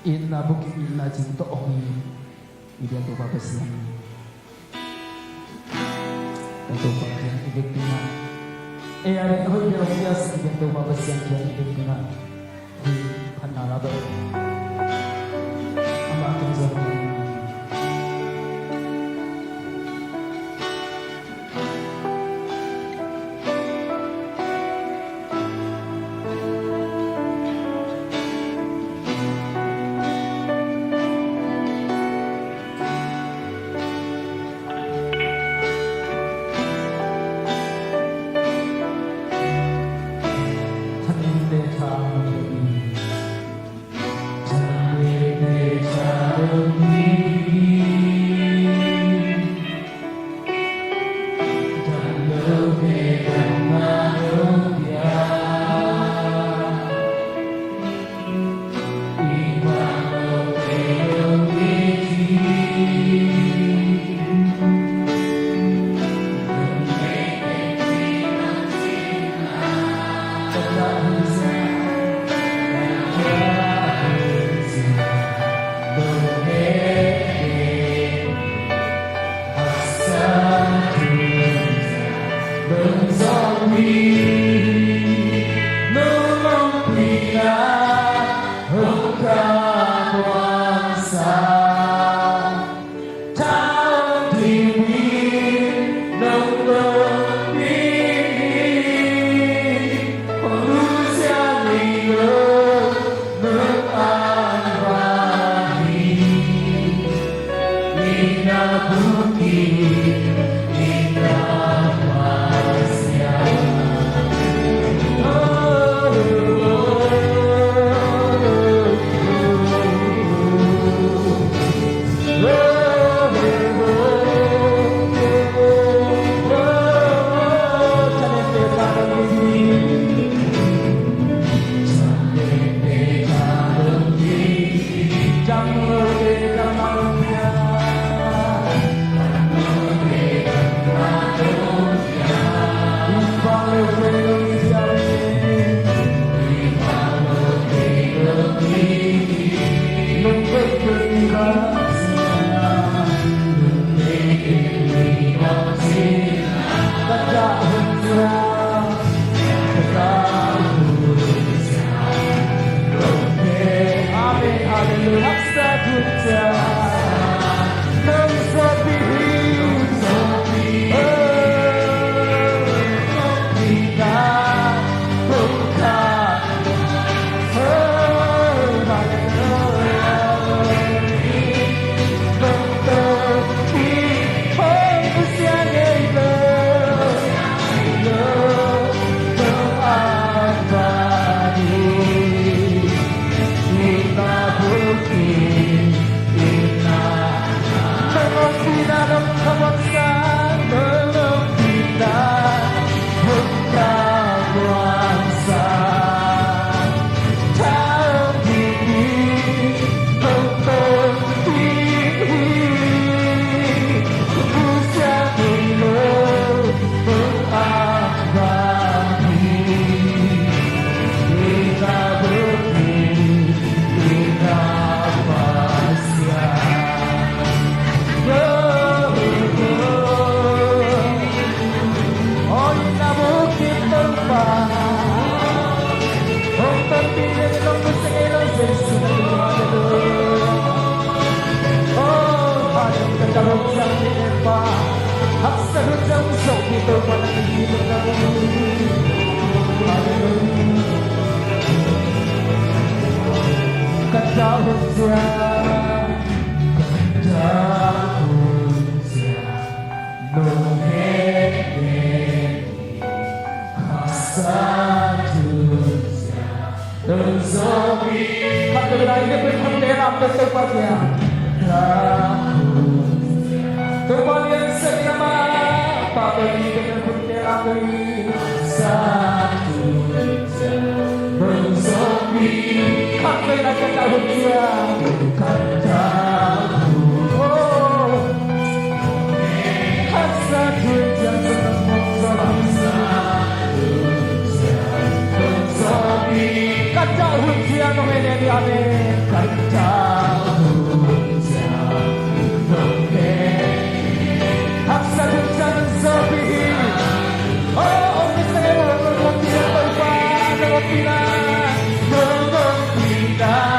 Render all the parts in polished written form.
Inna bukit inna cinta omi Idian tu bapa siang Tentu bapa yang hidup tina ada yang biasa Idian tu bapa siang yang hidup tina Father, Ama aking sarili. 하나님 내 자녀들이 하나님 내 자녀들이 자녀의 나누랴 이방으로 되어지지 Tidak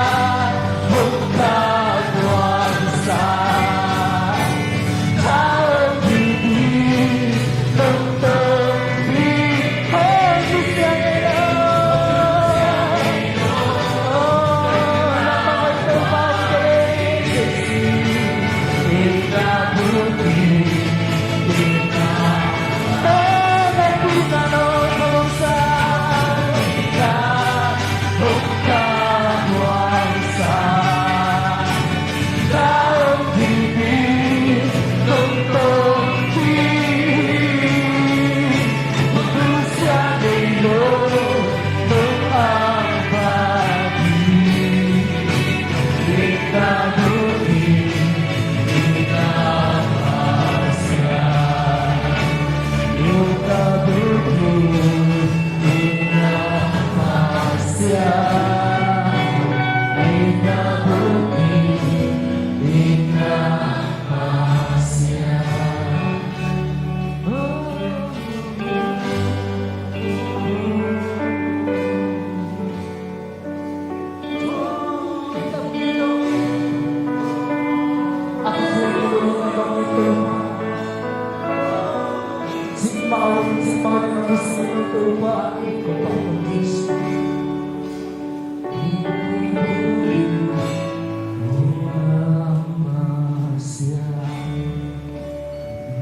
Tuhan Kepala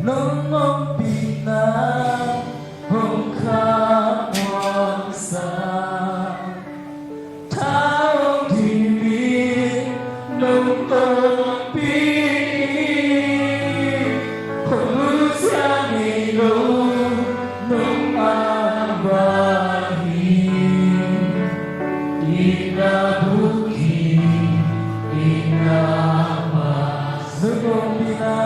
Nong pina hong kamangsa taong diri nong pini hong siangilo nong abahi inabuki inamas nong pina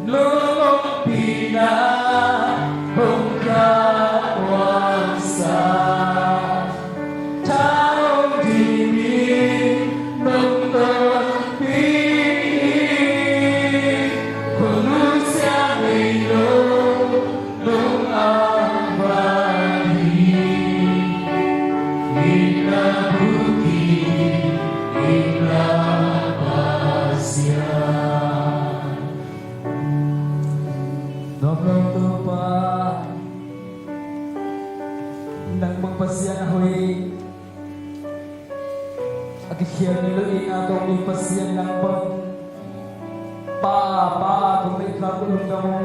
Nung pina hong kawansa taong dini nung pini kung siya ilo nung abadi inabuki inabasya Dobrong tupa nang magpasyan ahoy agikyan niluin atong ipasyan ng pang kung may kakulong na mo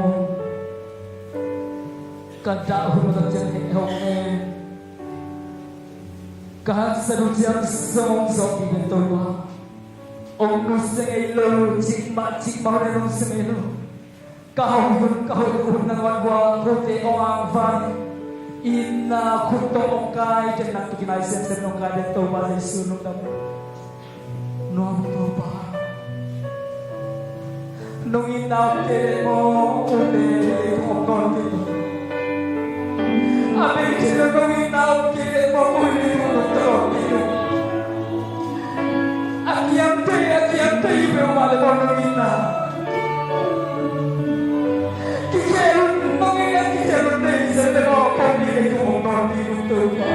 kadahon mo dyan hikawin kahit sa lusyang song ibento mo o nusang ilo chikma mahunan sa ilo kahon ng wagwa kote o ang van ina kuto o kay dyan nato kinaisensen ng kaya ito ba na isunod na mo no ito ba nung inapire mo uli o konti abing sila nung inapire mo uli o konti akyam tayo pero malabon nung ina Kaya sa mga pamilya ko ang minuto pa.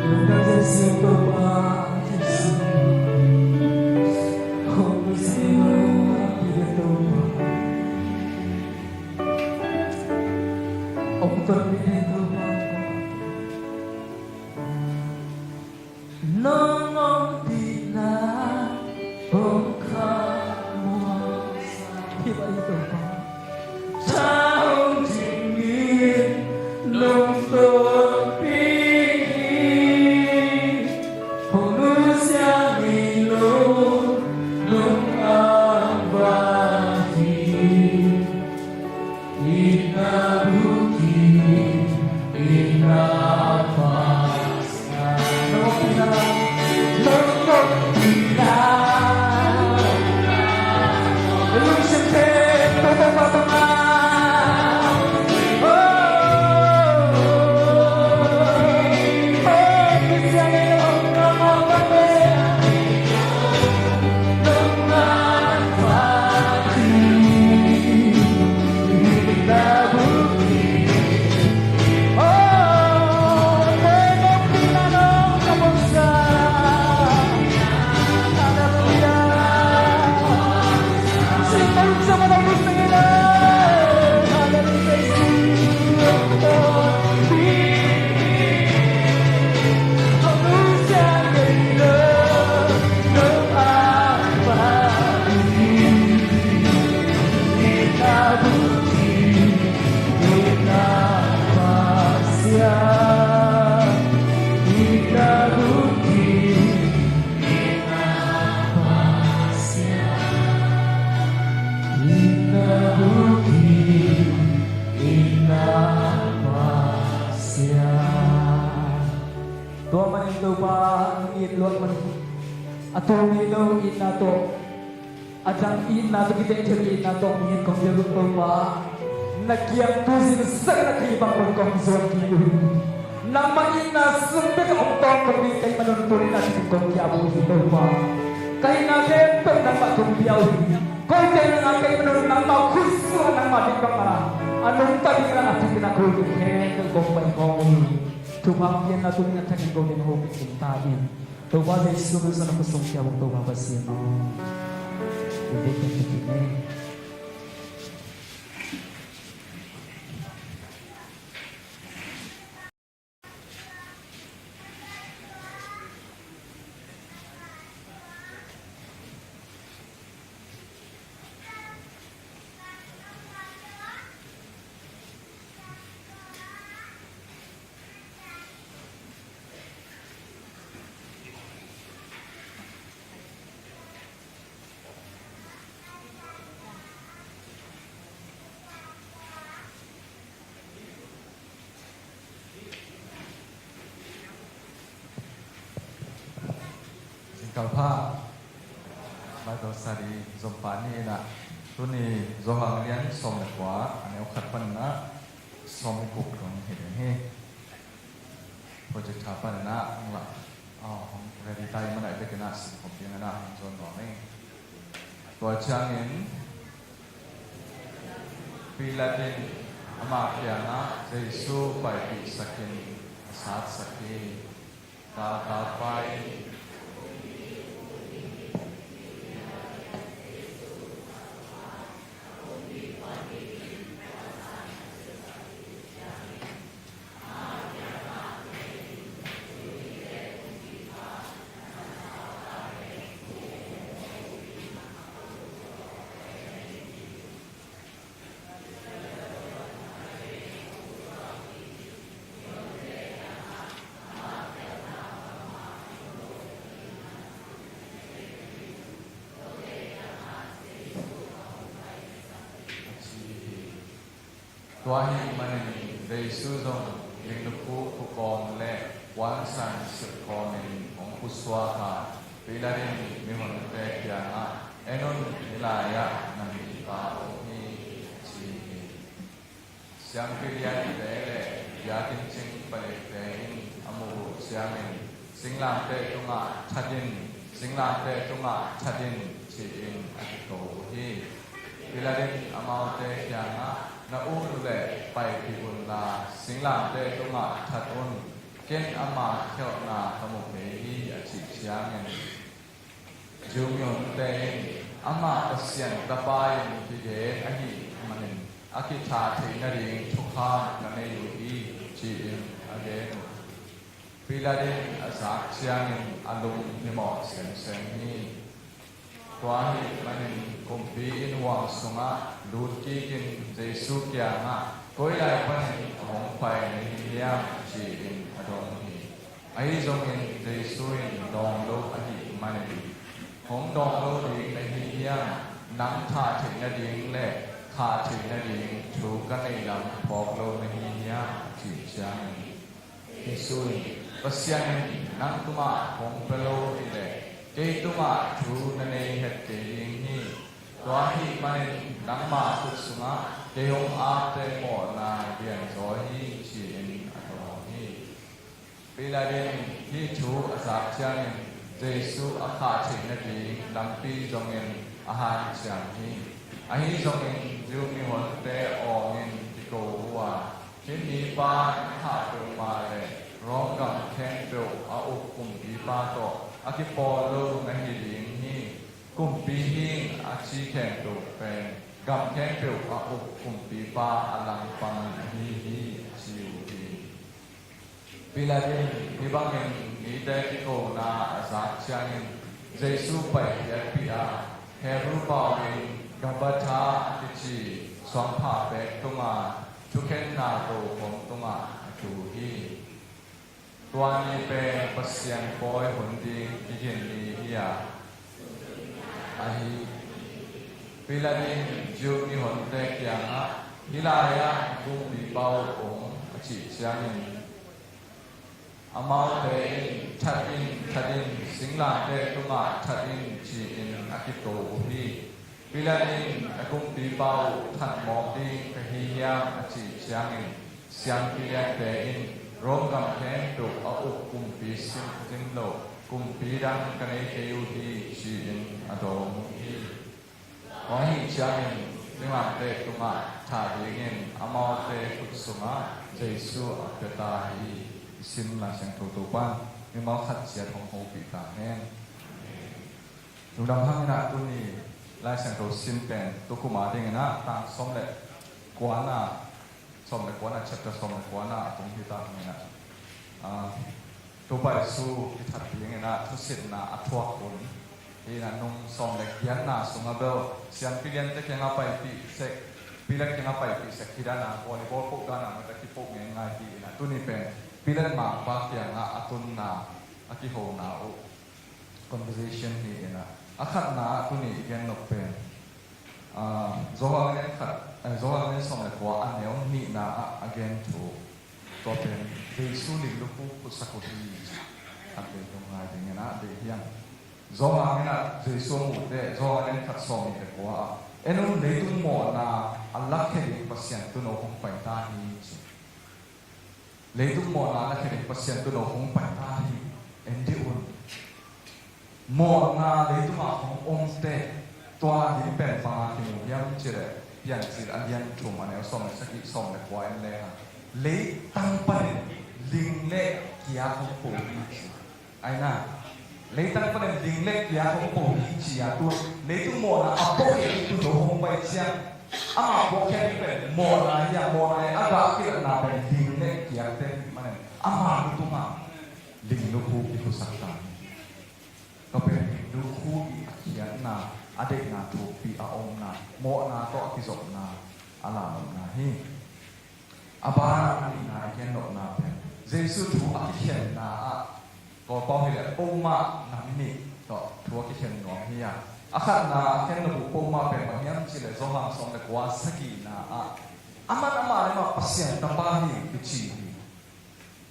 Lugar sa ito pa, Jesus. Kung gusto mo ang minuto pa. Ang minuto pa. Nong pina, taong tingin nung pagpili hulus yang ilong nung abadi inabuki inapasya nung pina ilong siyempre Tuwa man ito pa ang iluan man atong ilo nato at ang nato kita ito nato ang ingin kong yun ito pa nagyang tusin sa nakibang kong suwang kilo na maging nasumpit ang tong kami kay manuntunin natin kong kiabong ito pa kay natin pag napagkumpiyaw kung kaya nga kay manuntunin ng makusuhan ng matikang anong tabi ka natin pinakulong kaya kong may kong Tumangkin na tuloy ang taging gawin ng hukit ng tayo. Tuwa na isunod sa napasong siya mong tuwa ba siya mo. Hindi ka natin kalpa bato sari zompani na tuni zohang lian som le kwa ane okhat pan na som kuk rong he he project hapan na ngla hong ready tai mana be kana sim kom pian na zon no ne to changin pilatin ama pia na jesu pai pi sakin sat sakhi ta paiตัวหิมันได้สู้ตรงยิงลูกผู้กองและวันสันสุดกองของผู้สวาคาปีละเดือนมีคนเตะยาเอ็นนนิลายะนันทิตาโอฮีชีเสียงพิริยาเตะและยาติงจิงไปเตะอมูเสียงสิงลางเตะตุงะชัดินสิงลางเตะตุงะชัดินชีอินอติโตฮีปีละเดือนอมาเตะยานาอูนุเลไปพิบุญลาสิงลางเตตุงะทัดอุนเกณฑ์อามาเขียวนาขมุกเฮีอชิเชียงเงินจูมยนเตงอามาเสียนตะปายที่เดอหิมันอากิชาถึงนาริงทุกข้ามกันในอยู่ที่ชีอินอเดนพิลาเดนอาศักเชียงเงินอารมณ์ในหมอกเสียงเสียงนี้ตัวหิมันกุมปีอินวังสุงะดูดกีกินเจสุกยางะก้อยไหลปันของไฟในหินยามจีอินอดองฮีไอจงอินเจสุอินดองโลอหิมันดีของดองโลดีในหินยามนังท่าถึงนาดิงและท่าถึงนาดิงถูกกันในลำพอกโลในหินยามจีจางเจสุอินปัสยังนังตุมาของเปโลอีเลเจตุมาทูนันเอเหตเจยิงฮีตัวหิมันนังมาตุสุงะเจยงอาเตโมนาเบียนโซฮีชีอินอโตฮีปีละเดนฮีชูอาศักเชียงเจสุอาคาถินาดีลำปีจงเงินอาหารเชียงฮีอาหิจงเงินยูมีหนเตออเงินที่โกวาเช่นนี้ป้าข้าเปิดมาเลยร้องกับแข้งเปลวอาอุกุมปีป้าโตอากิปอโลในหิลิงฮีกุมปีหิงอาชีแข่งตัวเป็นกับแข่งเปลวอาอุกุมปีป้าอลังปังฮีชิวฮีปีละเดือนที่บางเงินมีแต่ที่โกนาอาศักเชียงเจสุไปยัดปีอาเฮรูปาวินกับบชาติชีสองผ่าเบกตุงาทุกเข็นนาโตของตุงาจูฮีตัวนี้เป็นปัสยังปอยหุ่นดีที่เห็นดีฮียอาฮีปีละนี้จูมีหุ่นเตกยังฮิลายะกุมบีเบาองจิเชียงอามาเตอินชัดอินสิงลาเตตุงะชัดอินจีอินอากิโตฮีปีละนี้กุมบีเบาทัดมองดีกะฮียาอาจิเชียงเสียงปีละเตอินร้องกับแขนตุกอาอุกุมปีสิงจินโลกุมปีดังกันในเทวดีชีอินอโดมฮีขอให้เชียงสิงลาเตตุงะชาดีเงินอามาเตตุสุงะเจสุอัปตาฮีสิมมาเสียงถูกตัวบ้านมีมาขัดเสียของโฮปีตาแน่นดูดำพังนะตัวนี้ลายเสียงถูกสิมเป็นตัวกุมาเด้งนะต่างสมเล็กกว่าน่ะสมเล็กกว่าน่ะเช็ดจะสมเล็กกว่าน่ะตรงที่ตาเนี่ยนะตัวไปสู้ที่ถัดยังไงนะทุสินนะอัตวคนที่นั่นนุ่งสมเล็กยันนะสงเบลเสียงพิเรียนจะแข่งไปปีเสกปีแรกแข่งไปปีเสกที่ด้านนะวอลเลย์บอลพวกด้านนะมันจะคิดพวกง่ายๆที่นะตัวนี้เป็นปีแรกมาบางอย่างอาตุนนาอากิโฮนาโอ conversation นี่นะอาขัดนาตัวนี้ยังนกเป็นzohar ne khat zohar ne som le kwa aneom ni na again to to pen de su li lu pu sakoti ate to ngai de na de hiang zonga mena Jesu mu de zonga nen khat som ni ko a enun leitung mo na Allah ke pasien tu no hong pai ta ni leitung mo na Allah ke pasien tu no hong pai ta ni endi un mo na leitung a hong ong te tua di pen pa ki mu yam chire pian chir an yan thum ane som saki som le kwa en le ha le tang pa ling le kia ko po ni ai na lấy tăng phần đình lệ kia không phổ biến chỉ à tu lấy tu mồ là áp bốc hiện tu đồ không bay xiang à bốc hiện về mồ là ya mồ này à đã kia là về đình lệ kia tên mà này à mà tu mà đình lu khu itu sakta có về lu khu kia na adek na tu pi a om na mồ na to ki zop na ala na hi aba ni na kia no na pe Giêsu tu a kien naก็ป้องให้เลยปุ่มมาหนังนี่ก็ทัวร์กิเชนหนองเฮียอาคารน่ะแค่ระบุปุ่มมาเป็นแบบนี้มันจะเลยสองหางสองเด็กว่าสกีน่ะอามันเลยมาปัสเซียนตั้งบ้านนี่กิชี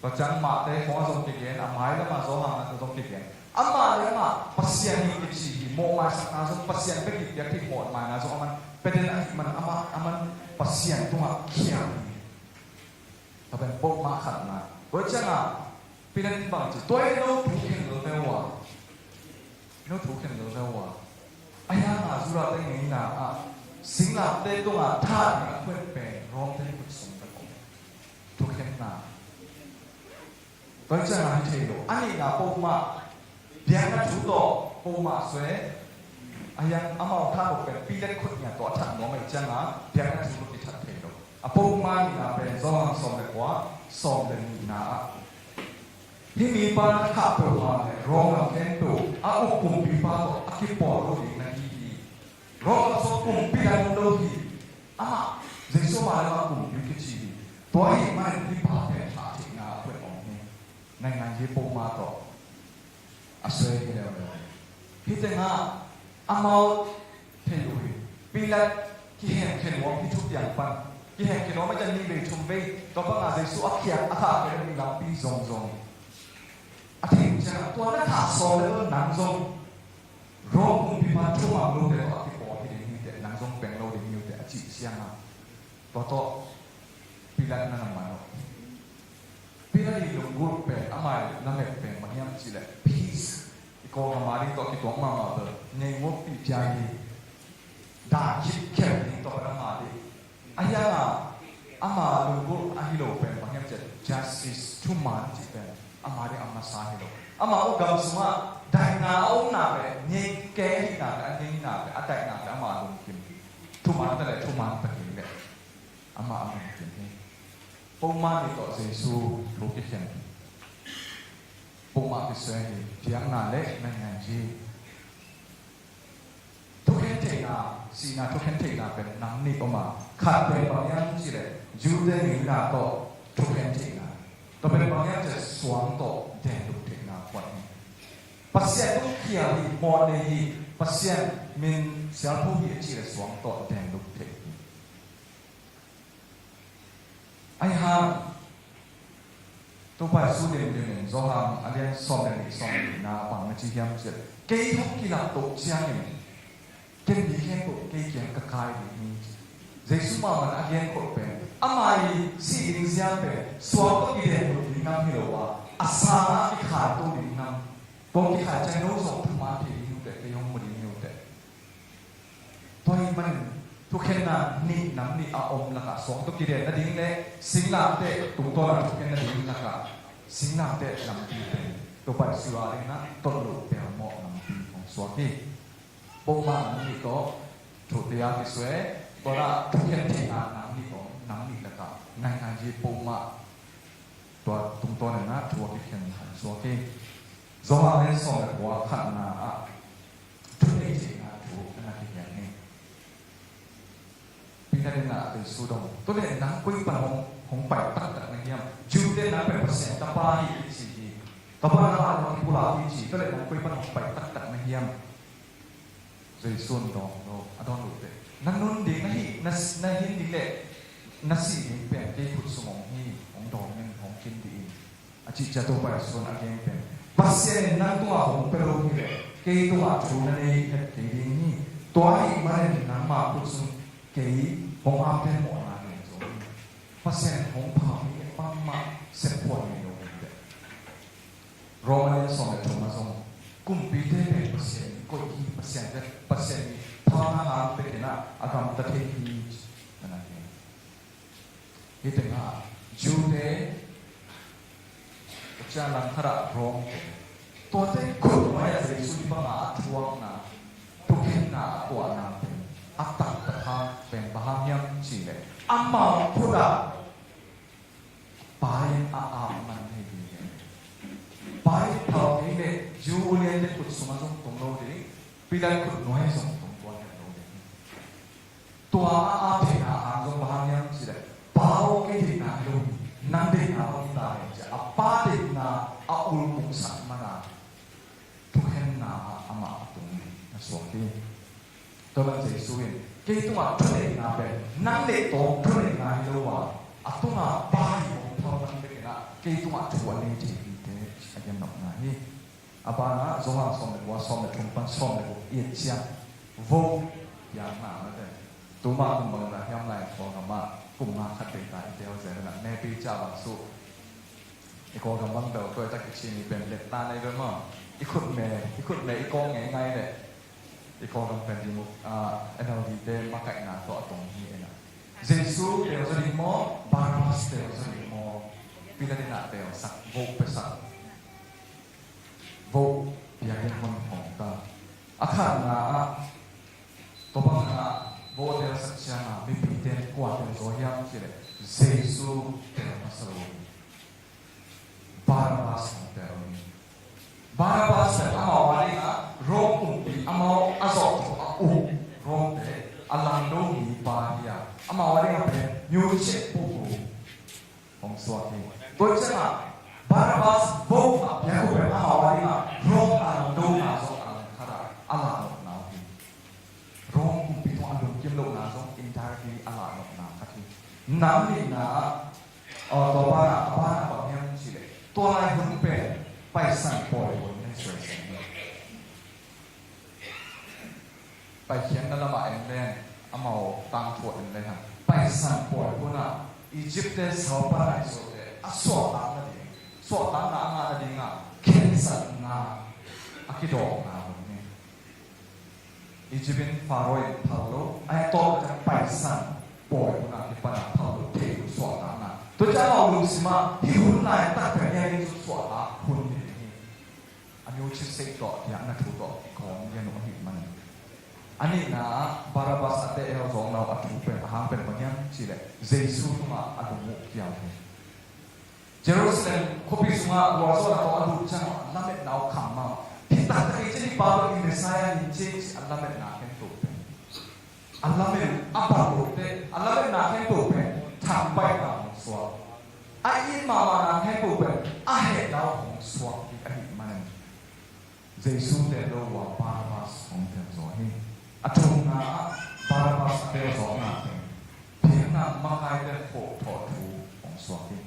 ก็จังมาได้ของสองกิเกนอาไม่แล้วมาสองหางสองกิเกนอามาเลยมาปัสเซียนนี่กิชีโมมาสักนาสองปัสเซียนเป็นกิเดียที่หมดมานะสองมันเป็นอะไรมันอามันปัสเซียนตัวเขียวถ้าเป็นปุ่มมาขัดนะก็จังเป็นอะไรบางทีตัวเองเราถูกเข็นเราไม่ว่าเราถูกเข็นเราไม่ว่าไอ้ยังสุราเต็งนี่นะสิ่งหลักเต็งตัวท่าเนี่ยเพื่อนเป็นร้องเต็งกุศลตะกอนถูกเข็นนะก็จะให้เที่ยวอันนี้นะปุ่มมาเดี๋ยวนะจุดต่อปุ่มมาสวยไอ้ยังอามาท่าบอกเป็นปีเล็กคนเนี่ยตัวท่านน้องไม่จังนะเดี๋ยวนะจุดที่ท่านเที่ยวปุ่มมานี่นะเป็นสองสองเด็กว่าสองเด็กนี่นะที่มีปาขาเปิดมาเนี่ยร้องกับแคนตุอาอุกุมปีปาตัวอาคิปอโรดีนาทีดีร้องกับสกุมปีดันโลดีเจสุมาแล้วกุมยุกิชีตัวเองไม่ที่ปาแต่หาที่งาเปิดออกนี่ในงานที่ปุ่มมาต่ออาศัยกันแล้วที่แต่งาอามาเทลุยปีละที่เห็นเข็นวงที่ทุกอย่างปันที่เห็นเข็นวงไม่จะมีเบชุมเบตัวพระงาเจสุอาเขียอาขาเป็นมีลำปีซงอาทิตย์จะตัวนักข่าวสอนเลยว่าหนังทรงร้องคงพิพากษาช่วงรู้แต่ว่าที่บอกที่เด็กนี่แต่หนังทรงเป็นเราเด็กนี่แต่จีเสียงอ่ะตัวโตปีละนั่นน่ะมันปีละที่ลงกุลเป็นอะไรนั่นแหละเป็นมันยังจีเลย peace อีกคนมาดิตัวที่ตัวมาเดินในงบปีจารีด่าคิดแค่นี้ตัวละมาดิไอ้ยังอ่ะอามาลงกุลอาฮิโลเป็นมันยังจะ justice ทุกมันจีเป็นอามาได้อามาสาเหตุอามาอุกำสมาได้นาอุนาเปเนี่ยแก่ที่นาอันนี้นาเปอันใดนาเปอามาลงกินทุมันแต่ละทุมันตะกี้เลยอามาลงกินนี่ปุ่มมาที่ต่อเจสูลูกที่เขียนปุ่มมาที่เสียที่ยังนาเล็กนั่นไงจีทุกเห็นเทนาสีนาทุกเห็นเทนาเป็นน้ำนี่ออกมาขาดเป็นบางอย่างจีเลยยูเดนินาโตทุกเห็นเทนาตัวเป็นบางอย่างจะสวมโตแดงดุเทนาควันปัสเซียนทุกเขียวที่มอเนยีปัสเซียนมินเสียผู้ยิ่งจีเลยสวมโตแดงดุเทไอ้ฮาตัวไปสู้เดินเดินจงฮามอันนี้สอนเดินสอนนาปังไม่จีเฮียมเสร็จเกี่ยทุกกีฬาตัวเชียงนี่เกี่ยดีแค่ตัวเกี่ยเกี่ยกระคายนี่เจสุมามันอันนี้ก็เป็นอามาอีสิ่งที่เสียเป็นสวมตัวกีฬาตัวนี้น้ำที่เราว่าอาสาที่ขาดตัวนี้น้ำตัวที่ขาดใจโน้ตส่งทุกมาที่นิ้วแต่ก็ยังไม่ได้นิ้วแต่ตัวนี้มันทุกแค่นั้นนี่น้ำนี่อาอมละค่ะสองตัวกีฬานั่นเองเลยสิ่งหลักเด็กตุ้งตัวนั้นทุกแค่นั้นเองละค่ะสิ่งหลักเด็กน้ำปีเป็นตัวไปสุราเองนะต้นลูกเป็นหม้อน้ำปีของสวมที่ปุ่มมานี่ก็ถูกเตียงที่สวยตัวละทุกแค่นั้นน้ำนี่ก็น้ำนี่ละค่ะในงานที่ปุ่มมาตัวตุ้งตัวนั้นนะทัวร์ที่แค่นั้นสวมที่สองอันนี้สองแบบว่าขันนาทุกเรื่องจริงนะถูกนะที่อย่างนี้ปีนั้นน่ะเป็นสุดงตัวเรื่องนั้นคุยปัญหาของไปตั้งแต่ในเยี่ยมจูเดนนั้นเป็นเปอร์เซ็นต์ต่อไปที่สี่ต่อไปเราเอาที่พูดที่สี่ตัวเรื่องนั้นคุยปัญหาไปตั้งแต่ในเยี่ยมจะส่วนดองเราดองหลุดเลยนั่นนู่นดีนะที่นั่นหินดีเลยนั่นสิ่งเป็นที่ขุดสมองที่ของดองเงินของกินดีอาจจะตัวไปส่วนอะไรเป็นภาษานั่นตัวของเปรูนี่เลย cái tôi học chú này cái gì nhỉ tôi mà nên nắm mà cũng xuống cái hông áp thêm mọi người rồi persen hông phao cái băm mà sẽ quay nhiều đấy Roman xong rồi chúng ta cùng bị thế này persen có gì persen phao nó hàng bên này agam tất hết đi cái này cái tiếng Jude cha lang khara rong to te ko ma ya se su pa ma thuang na tu khin na ko na atak ta ha pen bahamiam chi le amma pura pai a man he di pai thao ni le ju le le kut suma song tong lo de pilai kut no he song tong ko ne lo de to a pe na a song bahamiam chi le bao cái gì nào luôn năng đi nào không ta à ba đi nào à ul mung san mà nào tu hen nào à mà tung à số đi tôi vẫn thấy suy cái tu à tu đi nào về năng đi tổ tu đi nào luôn à tu nào ba đi một thao năng đi nào cái tu à tu anh đi chỉ thế anh em đọc này à ba nó giống như xong rồi xong rồi trung pan xong rồi yên chiang vô yang nào đấy tu mà cũng bằng là yang này còn mà cùng mà khát tiền tại theo giờ là nè pi cha bằng sốอีกคนกำลังเดินตัวตะกิชินีเป็นเล็ดตาในด้วยมั้งอีกคนเมย์อีกกองไงเลยอีกคนกำลังเป็นดีมุกNLD เดินมาไก่หนาตัวตรงนี้นะเยซูเดียวจะดีมั้งบาราบัสเดียวจะดีมั้งปีนั้นน่ะเดียวสักโวไปสักโวอย่างเป็นคนของตาอาคารน่ะตัวบังน่ะโวเดียวสักเช้าน่ะไม่ปีเดินกว่าเดียวโซยามที่เลยเยซูเดียวมาสรุปBarabas teror. Barabas amau hari na rom umpi amau azot rom te alando mi bahia amau hari na pe nyuche pupu hong swati. Bocana Barabas bo ya ko pe amau hari na rom alando na so alangkara alano na hi. Rom umpi to alando kim lo na so entirely alano na kati. Nam ni na to para ba hem chile. ตัวลายหุ่นเป็นไปสั่งปล่อยบนในสวยสวยไปเขียนนั่นละมาเองเลยเอามาตั้งถั่วเองเลยครับไปสั่งปล่อยคนน่ะอียิปต์เสาปลายสุดเลยสวดตั้งนั่นเองสวดตั้งนั่นนั่นเองเขียนสั่งน่ะคิดออกนะผมเนี่ยอียิปต์ฟาโรห์พาโลไอ้ตัวจะไปสั่งปล่อยคนน่ะที่ปนพาโลเทสวดตั้งน่ะตัวเจ้าเราลูกสิมาที่หุ่นลายตั้งแต่ยังไม่สุดสวดละหุ่นนี่อันนี้ชื่อเสกต่ออย่างนักถูกต่อของยันโอหิมันอันนี้นะบาราบัสเตเอลสองเราอัฐูเป็นหางเป็นบางอย่างสิเลยเยซูมาอัฐูมุกยาวเลยเยรูซาเล็มคบิสุมาวัวโซลาตัวอัฐูจังอัลลาเมตนาวขำมาที่ตัดที่จะบาร์อินเมสายนิเจสอัลลาเมตนาเข็นตัวเป็นอัลลาเมตอับบาร์โรเตอัลลาเมตนาเข็นตัวเป็นทำไปกับสวดไอ้ยินมานาเข็นตัวเป็นอาเหตุเราของสวดที่อหิมันเยซูเตโลวาบาราบัสของเทมโซฮีอัฐูนาบาราบัสเตโลสองนาเป็นเพียงนั้นมาใครได้โผล่ถอดทูของสวดที่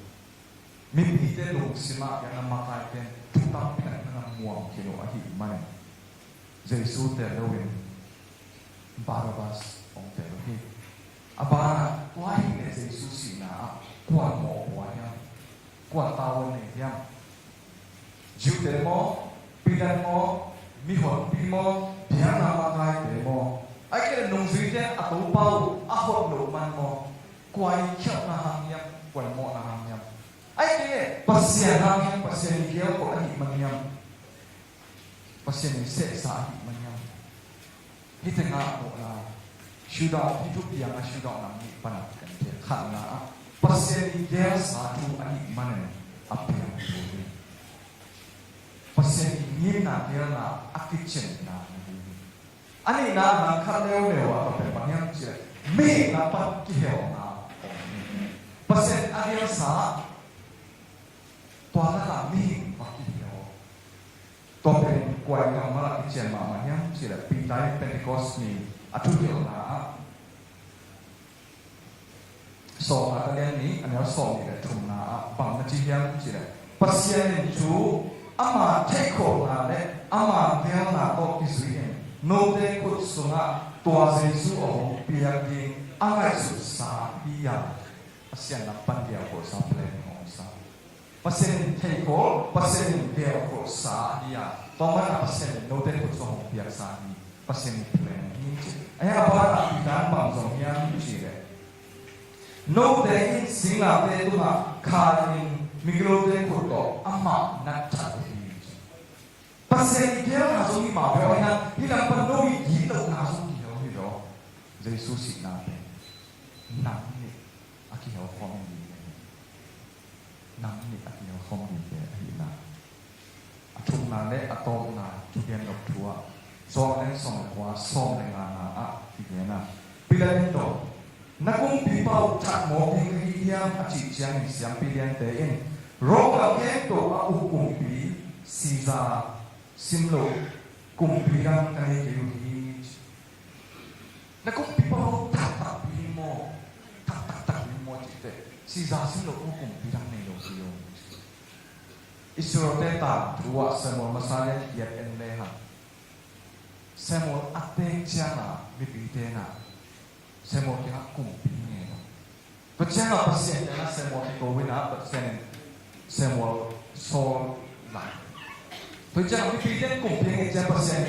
มีปีเตลุงสิมาอย่างนั้นมาใครเป็นทุกตั้งเป็นนั้นม่วงกิโลอหิมันเยซูเตโลเวนบาราบัสของเทโลฮีอาบาราว่าให้เยซูสินะกวนหมอหัวเนี่ยกวนตาวันเนี่ยจิวเตโมปีเดโมมีหัวปีโมเพียงนามากายเตโมไอ้แค่นุ่งสีเจ้าอัตุเป้าอาหดหลุมันโมกวยเขี้ยวนาหังยำกวยโมนาหังยำไอ้แค่ปัสเซียนาหังปัสเซียนเกี่ยวกับอหิมันยำปัสเซียนเสสาอหิมันยำที่ถึงอ่ะโอ้ละชูดาวที่ทุกอย่างอ่ะชูดาวนั้นมีปัญหากันเถอะขันนะปัสเซียนเกี่ยวสาธุอหิมันเนี่ยอัพเพียงตัวเองpasien ini na dia na akicen na ani na kharneo ne wa pa pa nyam chi me na pa ki heo na pasien adia sa to na la mi pa ki heo to pe kwai ka ma la kicen ma nyam chi la pi dai pentecost ni atu heo na so na ta ni an ya so ni le thum na bang na chi hyang chi la pasien ni chu ama take na le ama kel na to kisui no te kut sunga tua Jesu o pia di angai su sa iya asian na pandia ko sa plan ko sa pasen take ko pasen dia ko sa iya to man pasen no te kut so pia sa ni pasen plan ni ai apa na pidan bang song yang chi le no te sing la te tu ma kha ni migro te kut to ama na cha pasen dia na so ni ma pe na hilang pano yi lo na so ni ho hi do Jesu si na pe nang ni aki ho khom ni nang ni aki ho khom ni pe hi na atung na le atom na tu bien dok thua so len song kwa so le nga na a ti ge na pilan to na kung pi pau thak mo ping hi hiam a chi chiang ni siam pi lian te in ro ka ke to a u kung pi si za sim lo kung pi ram ka ni ke yu hi na kung pi pau tak pi mo tak pi mo chi te si za sim lo u kung pi ram nei lo si yo isuro te ta thua samo masale yet en le ha samo ate chana mi pi te na samo ke ha kung pi ne no to chana pasien na samo ko wina but samo so la to chana mi pi te kung pi ne cha pasien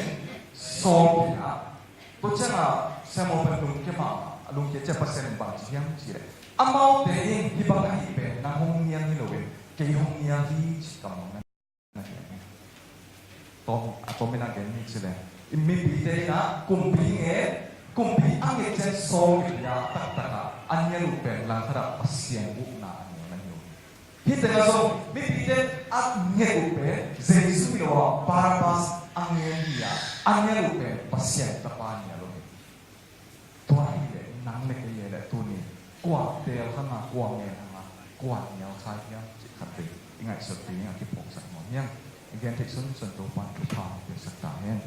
so pi na to chana samo pa lung ke ma lung ke cha pasien ba chi yang chi le amau te in hi ba hi pe na hong yang ni lo we ke hong yang hi chi kam na tom atomina gen ni chi le mi pi te na kung pi nge kung pi ang e chen so ya tak taka anya lu pe lang thara pasien u na ani na yo hi te na so mi pi te at nge u pe Jesu mi lo Barnabas ang nge dia anya lu pe pasien ta pa ni lo to ai le nang le ke ye le tu ni kwa te ha na kwa nge na kwa ni ao sai ya chi khat te ingai so ti nga ki pok sa mo yang again take sun to pan to pa pe sa ta hen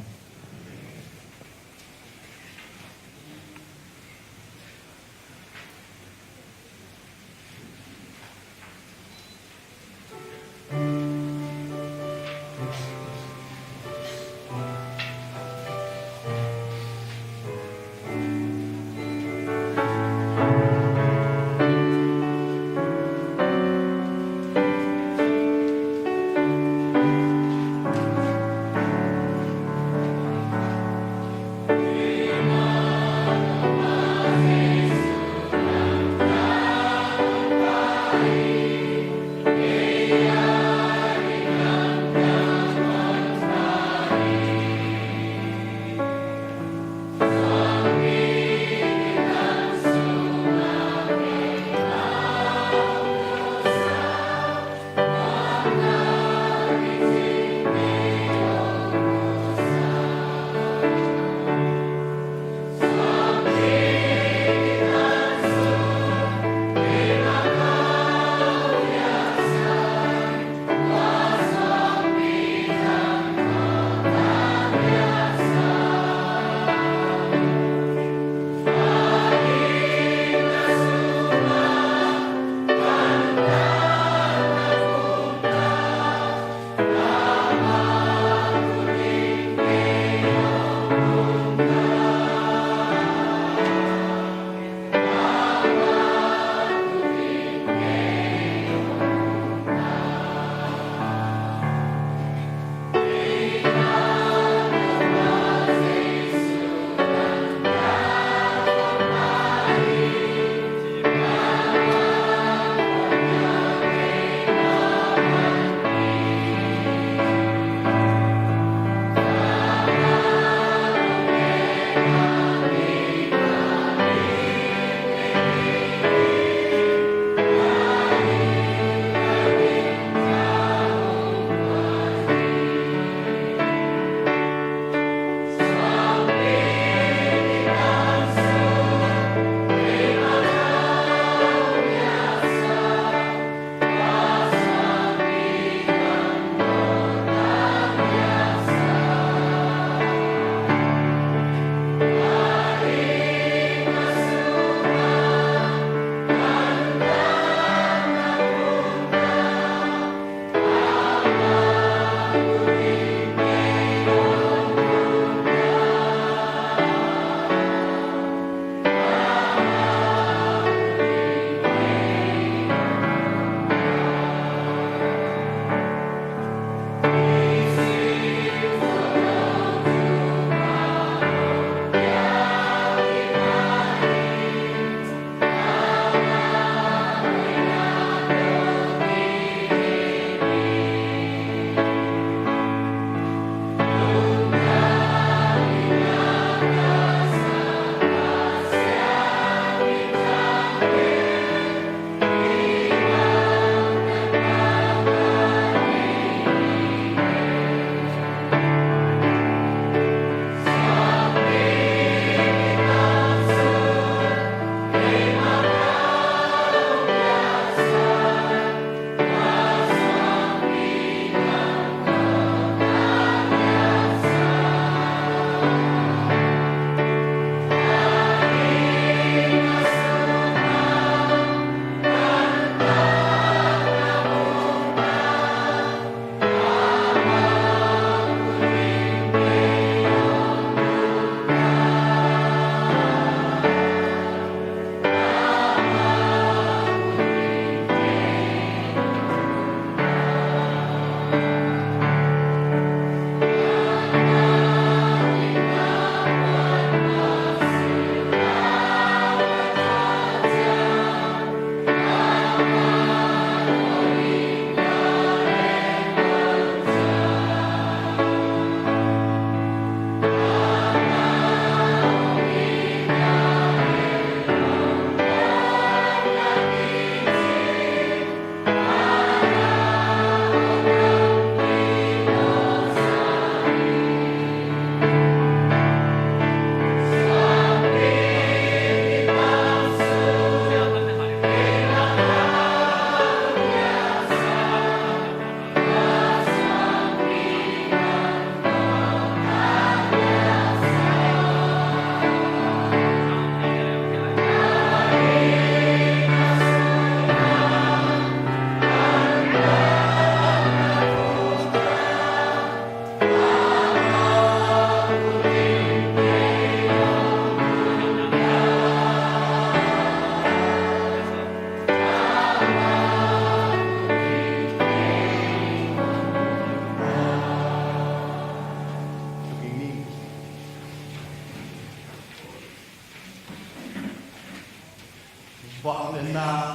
vọng lên na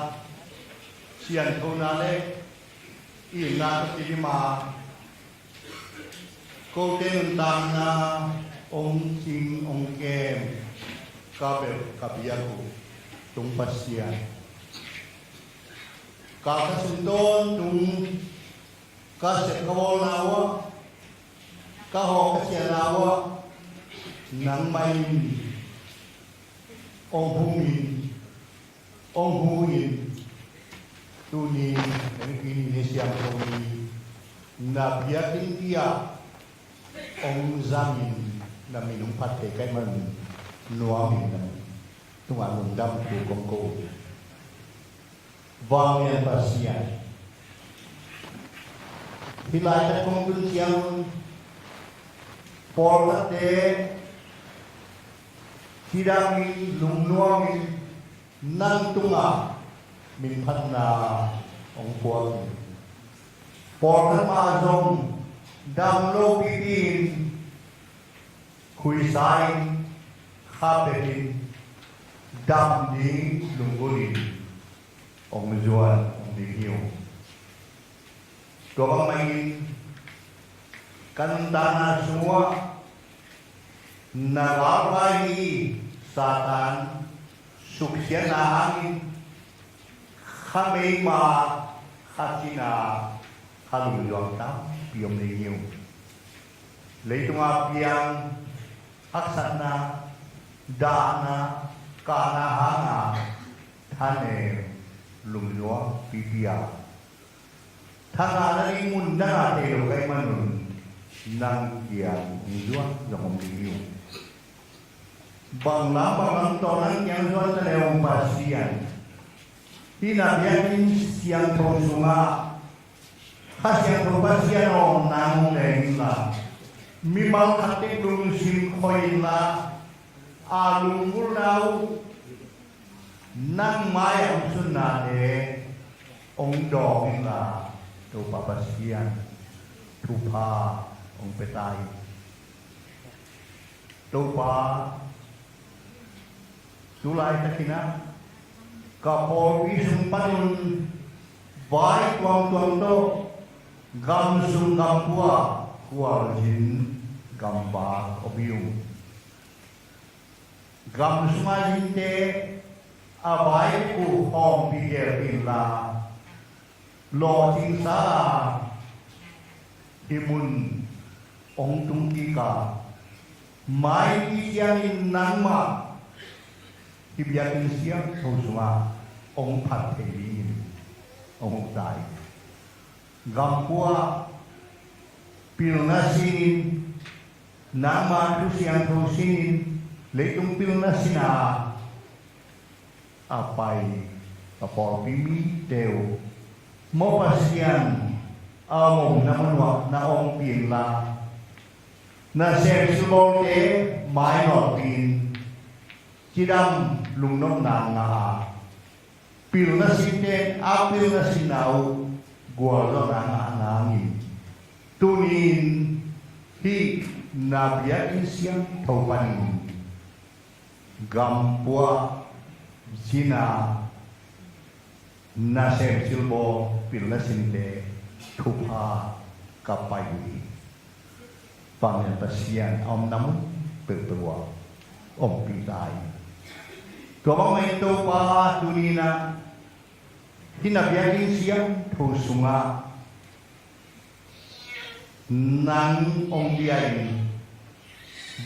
xiên thâu na lệ yên na cái gì mà cô tên tam na ông chim ông kem cà bè cà bia cụ tung pasian cà cái sinh tôn tung cà sệt cà bò nào cà hồ cà chè nào nắng mai ông hu in tu ni ang kinisiam ko ni na biyatin dia ông zamin na minumpat kay man nuamin na tung anong dam ko kong ko vang yan pasian hilay na kong dun siyang portate hidangin lungnuangin nang tunga min phat na ong puang portat ma zong dam lo pipin khui sai khapetin dam ni lungulin ong zuan ong dihiu to bang main kantana semua nagapai satan suksya na angin kami ma khachina khaluluang ta piom niyo leitung apiang aksana dana kana hanga thane lumluang pipia thanga na imun na te lo kay manun nang kiang niluang long niyo bang lambang tonan yang zuan terleong pasian hinabianin siang tongsunga khasiang propasian on nang lengla mimal khatik dung sim khoila alungul nau nang mai ang sunade ong dong la to papasian tupa ong petai tupa Sulai takina kapol isum panun vai tuang to gam sum gampua kual jin gamba obium gam sumajin te abai ku hom piger pila lo ting sa himun ong tungki ka mai yang nangma Ibiatin siang semua ong pat ini ong dai gampua pilnasin nama tu siang tusin leitung pilnasina apai kapol pimi deu mo pasian among namanwa na ong pinla na sexual te mai not pin Kidam lungnom na nga pil na sinte apil na sinaw guwalo na nga nangin tunin hi nabiyakin siyang taupanin gampua sina na silbo pil na sinte tupa kapayi pangyatasyan om namun berpeluang om pitay Kau may ito pa tunina hinabiyakin siyang tusunga nang ong biyayin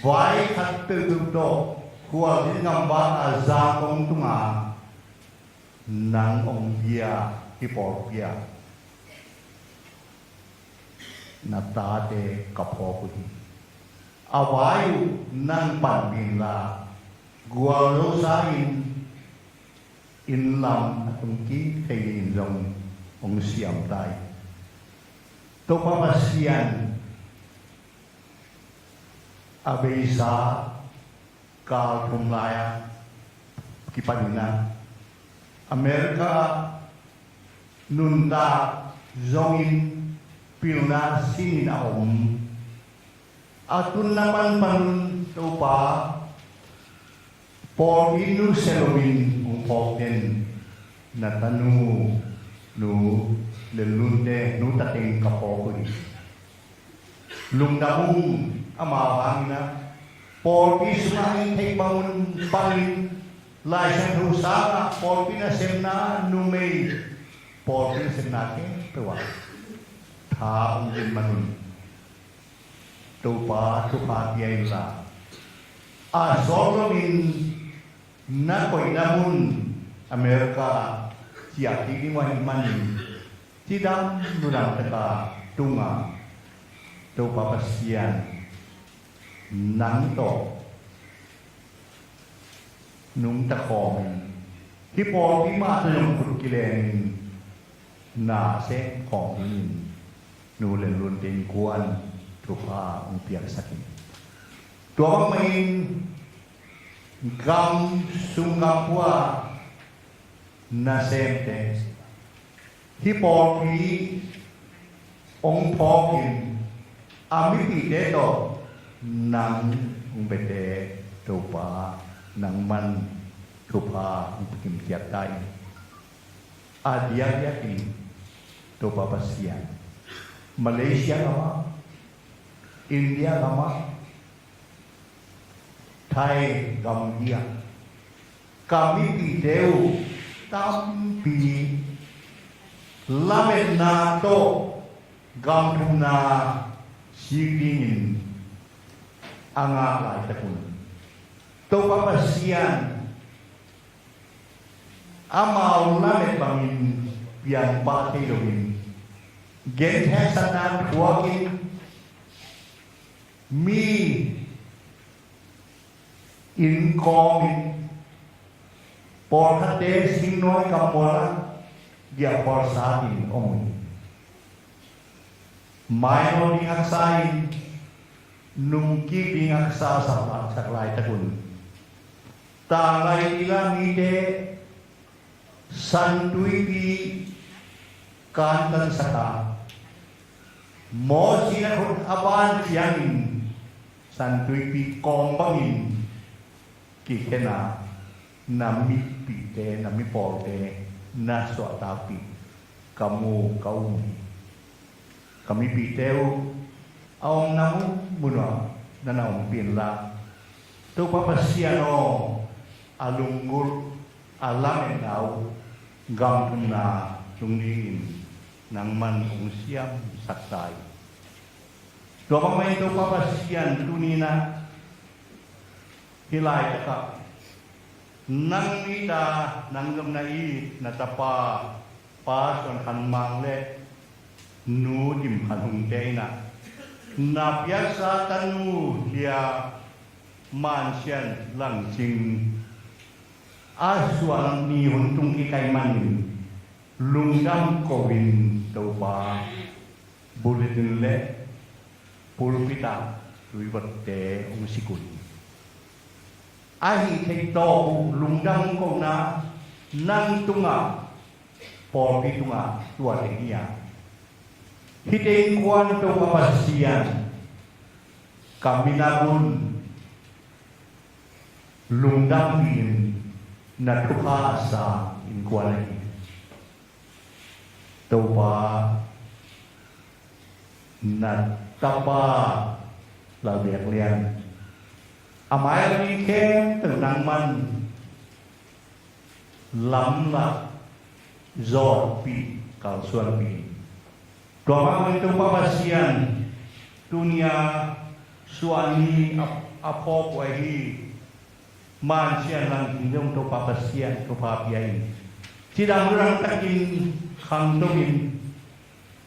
bay at tututo kuwa din ng ba azakong tunga nang ong biya hipopya natate kapokuhi awayu nang panbila gualo sain inlam atong ki kayin rong ong siyam tay to papasian abisa kal kumlaya kipanina Amerika nunda zongin pilna sinin aom atun naman pan to pa por inu selowin ung pokten natanu nu lelunte nu tating kapokuri lungdamung amawangina porpi sumahin thay bangun balin lai sang rusana porpi na semna numei porpi semna ke pewa tha ungin manun tupa tupa piaila a solomin na koi namun Amerika siap ini wahai mani tidak nurang teka tunga tu papasian nang to nung takong hipo pima tulong kurkilen na se kong ini nulen luntin kuan tupa umpiak sakin tua main gam sungapua na sente hipopi ong pokin amipi deto nang umbete topa nang man topa umpikim tiatai adia yakin topa pasian Malaysia lama India lama Thai Gambia kami pideu tampi lamet na to gampuna sigingin anga lai takun to papasian amaw lamet bangin piang pati doin gen hesanan kuakin mi in komin por hate sinoi kapola dia por satin omui maino di aksain nungki di aksa sama saklai takun talai ila mide santui di kantan saka mo sinakut aban siangin santui di kombangin kikena nami pite nami porte na tapi kamu kami piteu aong namu muno na naong pinla tu papasiano alunggur alam enau gam na tungin nang man siam saksai tu pamain tu papasian tunina hilai taka nang ita nang gamnai natapa pas on kanmang le nu dim kanung deina na biasa tanu dia mansian langsing aswang ni untung ikai manin lungdam kowin toba buletin le pulpita luibatte umusikun ahi thei to lungdam ko na nang tunga porpi tunga tua dia hiteng kuan to papasian kami nabun lungdam in na tuha sa in kuan to pa na tapa la việc lian amai ni kem từng nang man lắm là giọt pi kal suan pi doa itu papasian dunia suami apo wahi man sian lang hinjong to papasian to papiai tidak orang takin kantongin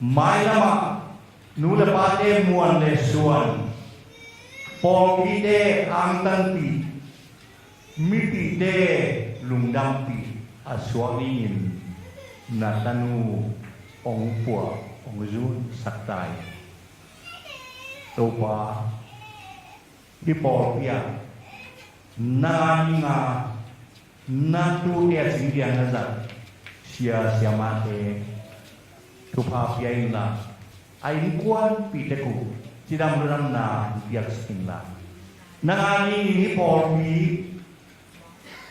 mai lama nula pate muan le suan Pong ide angtanpi, miti de lungdampi aswangin natanu ong pua ong zun saktai. Topa hipopia nanga natu dia singgian nazar sia siamate topa pia ina ain kuan piteku tidak meram na biak singla nangani ini polpi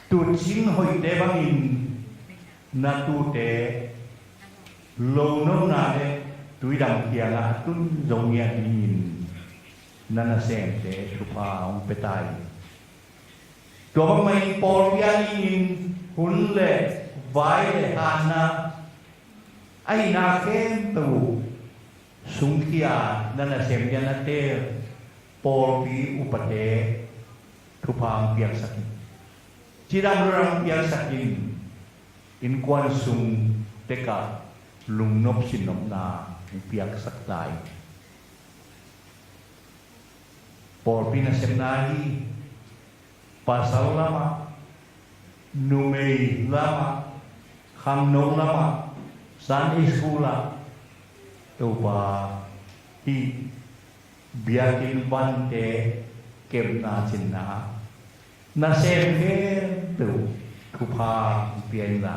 tu jing hoi de bangin na tu te lo no na le tui dam kia nga tun zong ya in na na sem te tu pa ong petai to bang mai por ya in hun le vai le hana ai na ken tu sung kia na na sem ya na te por pi upate tu pa ang piang sakin Cidam orang yang sakin in kwan sung teka lung nop sinom na piak saktay. Por pinasemnahi pasal lama numei lama hamnom lama san iskula tuba hi biakin bante kemna cinna na xem ke tu thu pa pian la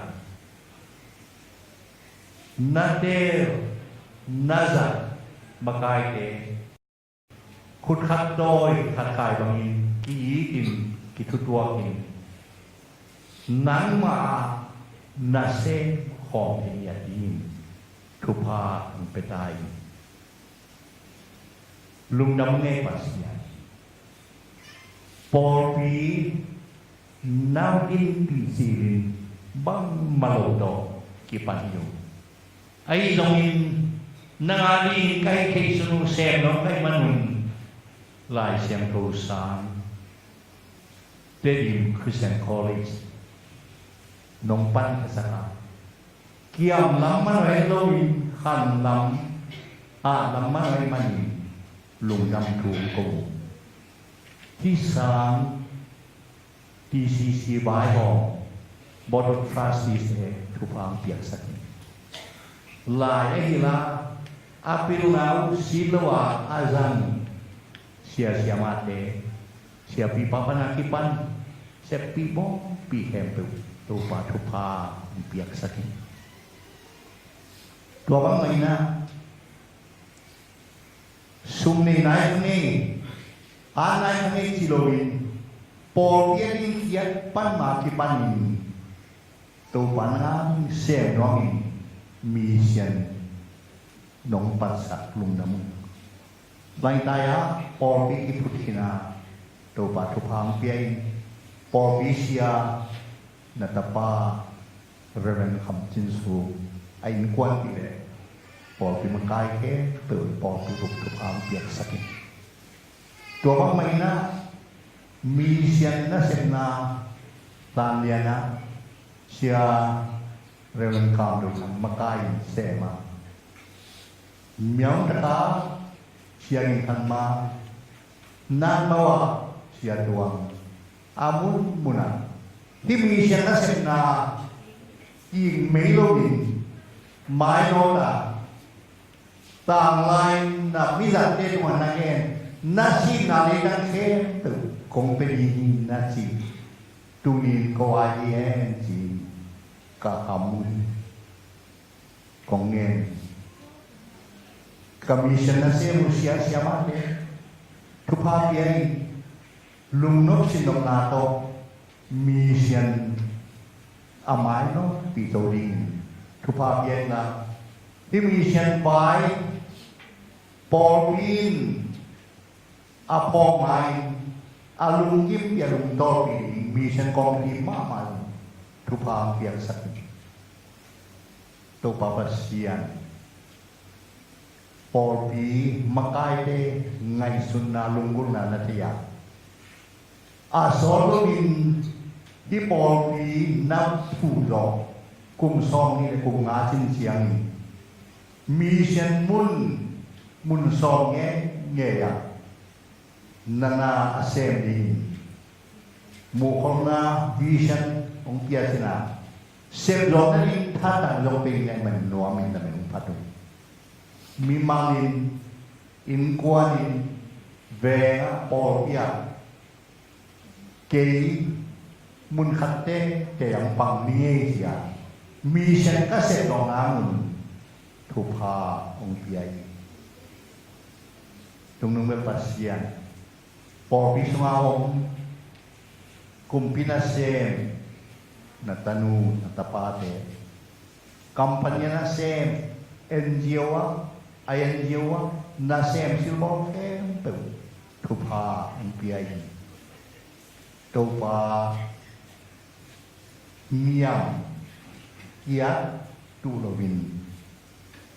na te na za makai te khut khat doi khat kai bang in ki yi in ki thu tua in nang ma na xem khom in ya din thu pa pe tai lung dam nge pasia por pi nau in pi sirin bang malodo ki panyo ai dong in nangali kai kai sunu sem no kai manun lai sem ko san Dedim Christian College nong pan kasana kiam lam man ai lo in khan lam lam man ai mani lung dam tu koที่สาม DCC Bible Board of Trustees ทุกความเปียกสักลายไอ้ละอาปิรุณาศิลวะอาจันเสียเสียมาเตเสียปีปะปนาคิปันเสียปีบงปีแคมเปตัวปาทุพาเปียกสักตัวบางไงนะซุมนี่นายนี่Anai kami ciloin, polnya ni kiat pan maki panin, tu panang sem nongin, mission nong pasak lung namu. Lain taya polpi iputina, tu patu pang piai, polpi sia natapa reven kam jinsu, ain kuan pile, polpi makai ke, tu polpi tu pang piak sakit.ตัวบางไม่นะมีเสียงนะเสียงนะตามเรียนนะเชียเรื่องคำดูมาใกล้เสมาเมียวตาเชียงทันมานั่นมาว่าเชียดวงอามุนมุนะที่มีเสียงนะเสียงนะยิงไม่ลงไม้โนดาต่างลายนับมิสันเดนวันนั้นเองnasi nali dan kem tu kompeni nasi tunin kawajian ji kahamun kongen commission nasi musia siapa deh tupa piai lungnop sinok nato mission amai no pitoding tupa piai na di mission by Paulin apong main alungim ya lung topi mission komiti mama tupa piang sakit tupa persian polpi makai de ngai sunna lunggul na natia asolin di polpi nam pudo kum song ni kum ngacin siang mission mun song nge ya nana assembly mukhona vision ong piasina sem lona ni thata loping yang man nuamin na men patu mimangin in kwanin venga polpia kei mun khatte ke yang pang ni sia mission ka se longamun thupa ong piai tungnung be pasian Polpi sumawong kumpinasem na tanu na tapate kampanye na sem NGO INGO na sem silbong kem pe thupa NPI topa miam ya tu lovin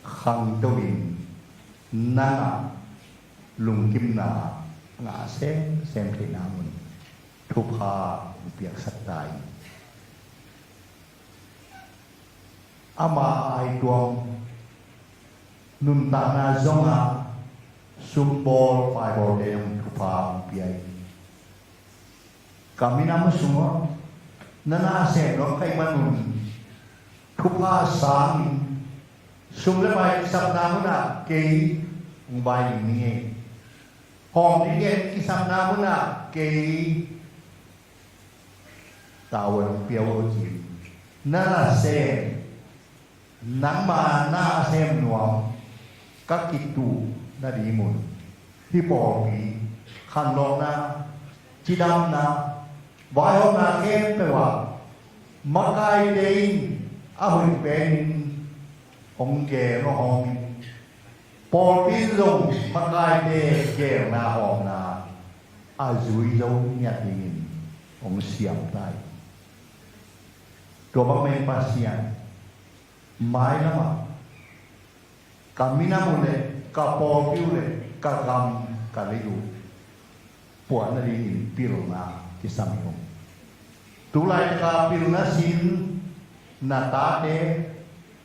khang dovin na lung kim na nga sem the namun thupa piak satai ama ai tuang nun ta na zonga sumbol pai bol dem thupa piai kami nama semua nana se no kai manun thupa sang sumle bai sab namuna ke bai ni hom ni ke kisam namuna ke tawon piao ji nana se nang ma na sem nuam các kitu na di mun hi bo bi khan lo na chi dam na vai hôm na kem pe wa makai dein a hui pen ong ge no hong po bi long makai de ge na hong na a zui zo nya din ong siam tai to ba men pasian mai nama kami namune kapo piule kakam kalidu puan dari pilna kisamium tulai ka pilna sin natate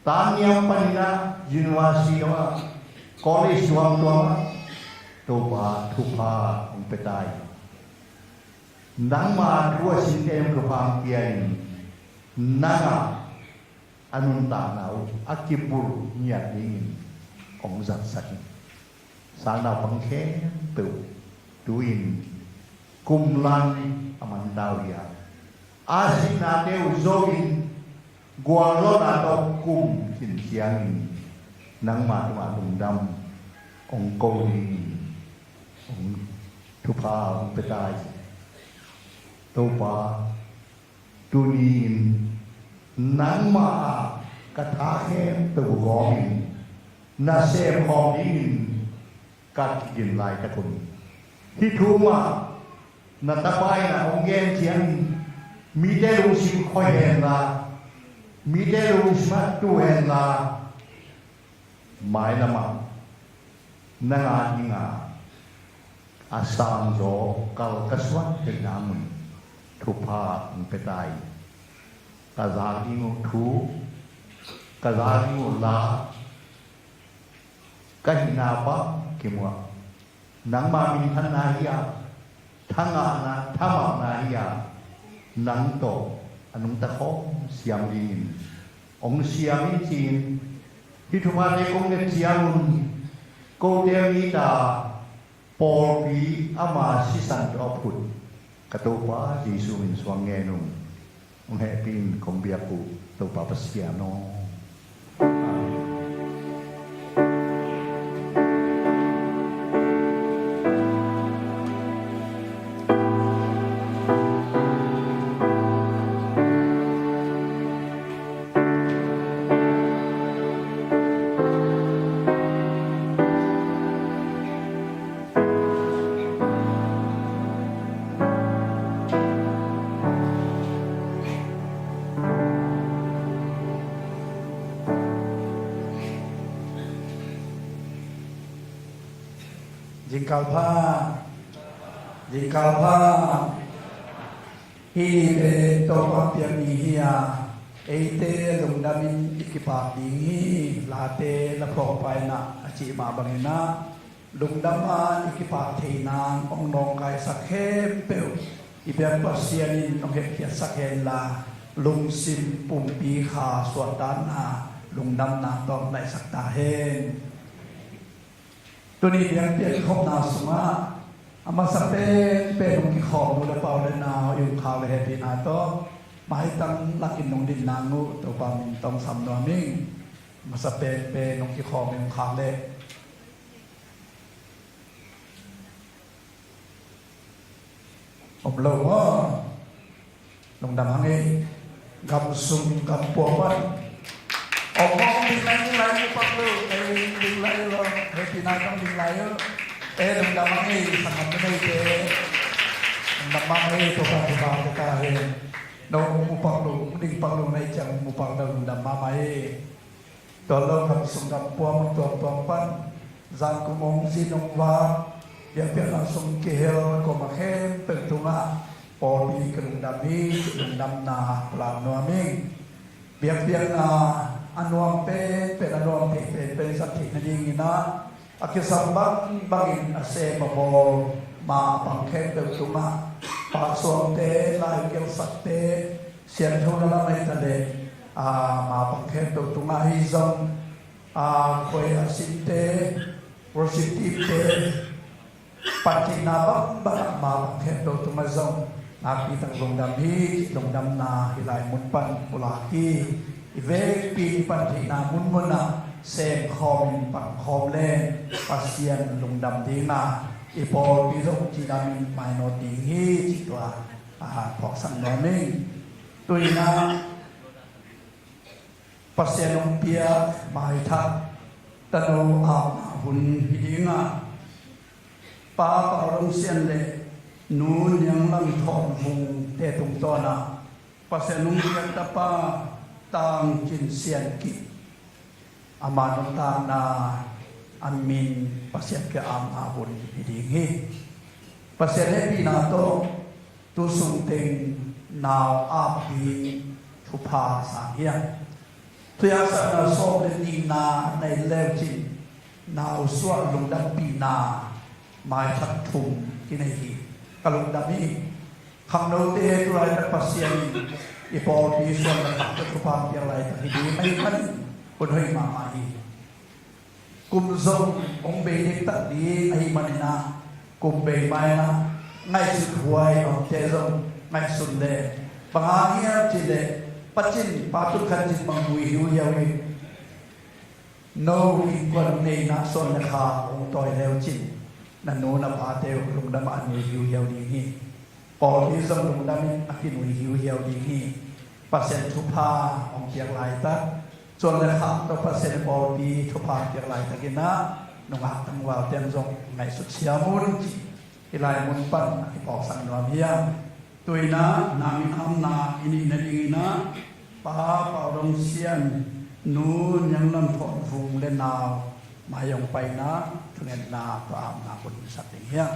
tanyam panina university wa college wang tuang toba thupa umpetai nang ma dua sin em kupang piai nanga anun ta nau akibur niat ingin ong zat sakin sana pangke tu tuin kumlan aman dawia asina teu zogin gualon atau kum sin siangin nang ma dam ong koli ong tupa ong petai topa tunin nang ma kata hem tu gomin na sem hom in kat gin lai ta kun hi thuma na tapai na ongen chiang mi de lu sim khoi hen la mi de lu smat tu hen la mai na ma na nga inga asam zo kal kaswan te namun thupa petai kazagingo thu kazagingo la kahinapa kimwa nang mamin hanaya thanga na thama na hiya nang to anung ta kho siam din ong siam chin hi thuma ne kong ne chiamun ko de mi ta por bi ama si san to phut katopa jisu min swang nge nung ong hepin kong biaku to pa pasiano jingkal pa hi be to pa pian ni hiya eite lung damin ikipa dingi late la pro pai na achi ma bangena lung dama ikipa theinang ong nong kai sakhem pe ibe pasianin ong he kia sakhen la lung sim pum pi kha swatan na lung dam na to lai sakta henตัวนี้เลี้ยงเปลี่ยนครบนาสมาอามาสเปเป็นลงที่ของมูลเปล่าเลยนาวอยู่ข่าวเลยปีนาโตมาให้ตั้งลักกินลงดินนางูตัวปามินต้องสำนวนนิ่งมาสเปเป็นลงที่ของเป็นข่าวเลยผมเล่าว่าลงดำหังเองกำซุ่มกำปวกวัน ออกมาดึงไหลมุปักluดึงไหลlo hati nakangดึงไหลdum damang sangat menai ke damang to ka ba ka he no mupak lu ding pak lu nai chang mupak dum damang mai to lo kam sung kam puam to pan zang kumong sinong wa dia pia langsung ke hel ko ma khem pentunga poli kerung dami dam na plan no aming biak na anuang pe anuang pe sakit na ding ina akisambang bangin ase mabo ma pangkhem pentunga pa suang te lai kel sakte sian thona la mai tale ma pangkhem pentunga hi zong koi asinte positif te patinabang ba ma pangkhem pentunga zong nakitang longdam na hilay munpan pulaki ivek pinpanti na munmuna sem khom pang khom len pasien longdam ding na ipol bizok jinamin maino ding hi chitwa phok sang noming tuina pasien lumpia mai thak tanu hun hidinga pa rong sian le nun yang lang thon hung te tung to na pasenung yang tapa tang chin sian ki aman ta na amin pasien ke am abun hidingi pasien he na to tu sung teng naw api thupa sa hian tuya sa na so le ni na nei lew chin naw swa lung dam pi na mai thak thum ki nei hi kalung dami khang no te tuai tak pasien ipol di suan tak tukupang yang lain hidi mai kan pun hoi ma mai kum zong ong be dik tak di ai manina kum be mai na ngai su huai ong te zong ngai sun le pangahia chi le pachin patut kan chi mangui hu yawi no hi kwan nei na son na kha ong toi leo chin nan no na pa te lung dam an ni hiu hiu di hi pol hi zong lung dam akin wi hiu hiu di hi pasien thu pa ong piak lai ta chon le kha to pasien pol di thu pa piak lai ta kina no nga tang wa tem zong ngai su sia mun ki lai mun pan ki pok sang no hiam tuina namin am na ini na ding na pa rong sian nun yang lam thon phung le naw mayong pai na thungen na pram na kun sat ding hiam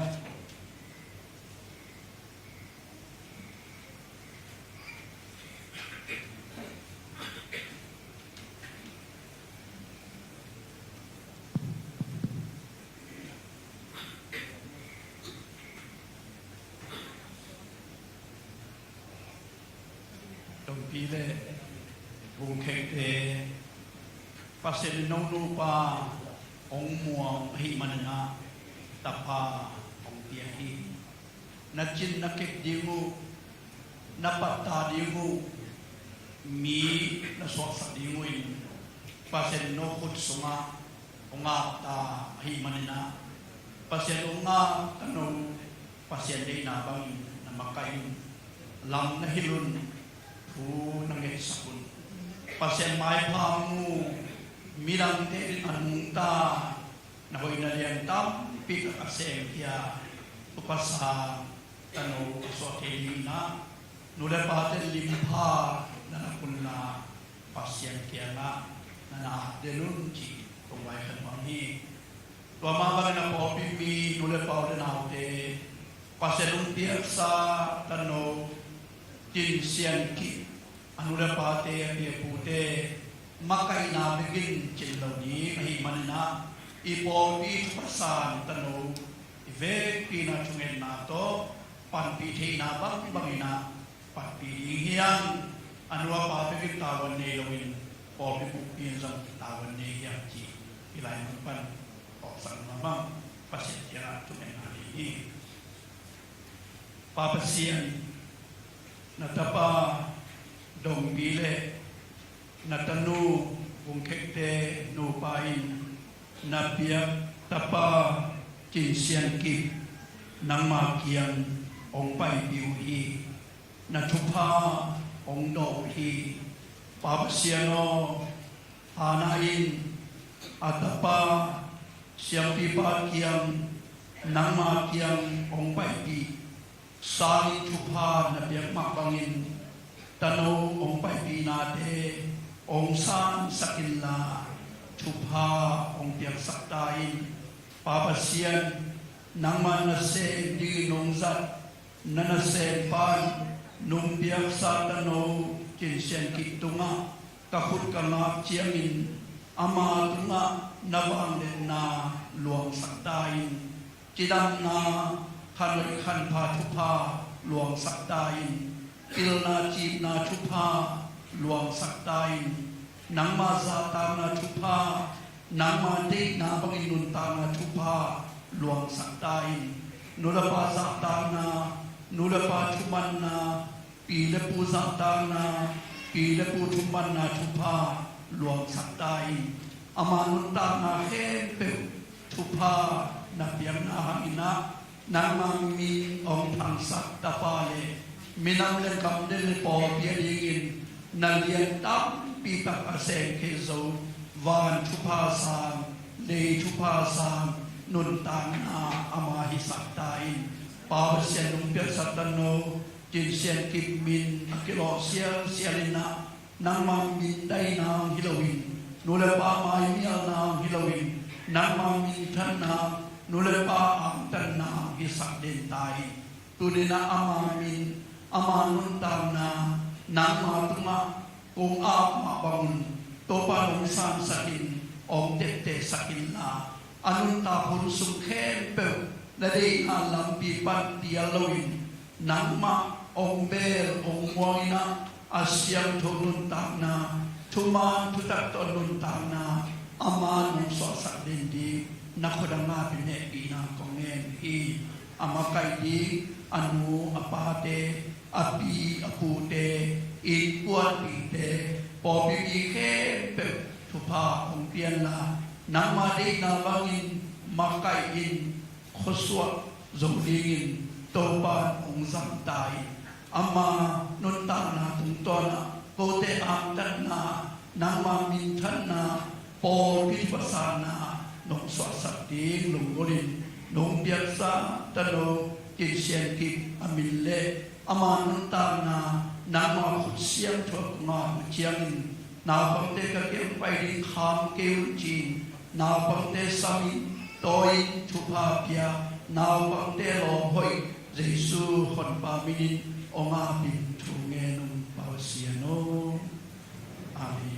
đồng chí lệ vùng khek te pasel nong lupa ong muang hi manana tapa ong tia hi na chin na kek dimu na patta dimu mi na sok sa dimu in pasel no khut sunga onga ta hi manana pasel onga tanong pasel dei na bang na makain lam na hilun fu nang e sakun pasien mai pamu milang te anung ta na hoi na lian tam pi ka sem kia upasa tano so te lina nule pa te limpa na kunna pasien kia na denun chi tongwai kan mami to ma ba na po pi mi nule pa de na te pasien tia sa tano tin sian ki anula pate dia pute makai na begin chilo ni hi manina ipo pi pasan tano ve pina chungen na to pan pi the na bang bangina pan pi hiang anua pa begin tawan ne lowin po pi pu pin sang tawan ne yang chi ilai pan ok sang mamang pasit ya chungen na ni pa pasien natapa dong bile natanu kung kekte no pain napia tapa kinsian ki nang makian ong pai piu hi natupa ong no hi papasiano hanain atapa siang pipa kiang nangma kiang ong paipi sali chupa na biak makbangin tano ong paipi nate ong san sakilla chupa ong biak saktain papasian nangma nase di nongzat nanase pan nung biak sa tano kinsian kitunga kakut kanga chiangin ama tunga nawang den na luang saktain kidam na kanoi kan pa chupa luang saktain pil na chip na chupa luang saktain nangma sa ta na chupa nangma de na banginun ta na chupa luang saktain nulapa sa ta na nulapa chuman na pila pu sa ta na pila pu chuman na chupa luang saktain amanun ta na kempe chupa na biang na hangina namang mi ong thangsak tapale minam le kam le po bia dingin na lian tam pi tak aseng kezo van chupa sang le chupa sang nun tang na ama hi saktain pa sian nung pia satano jin sian kip min akilo sial sialina namang min dai na hilowin nula pa mai mial na hilowin namang min than na nula pa ang tan na hisak din tai tudina amamin amanun tam na nama tunga kung ma bangun topa nung san sakin om tete sakin na anun ta pun sungkhen pe na de alam pipan dialawin nama om bel om moina asyam tunun tam na tuma tutak tunun tam na amanun so sakin di nakodama pineki na kongen hi amakai di anu apate api apute ikuan pite popi ke pe tupa ongpian la namade na bangin makai in khoswa zongdingin topan ongzang tai ama nunta na tungtona kote angtan na nama mintan na popi pasana nong swasakting lungolin nong biasa tano kinsian kip amille amanun ta na nama khusiang thok nga chiang na pangte ka kem pai di kham keun chin na pangte sami toin thupa pia na pangte lo hoi jesu hon pa min onga bin thunge nung pausiano amen.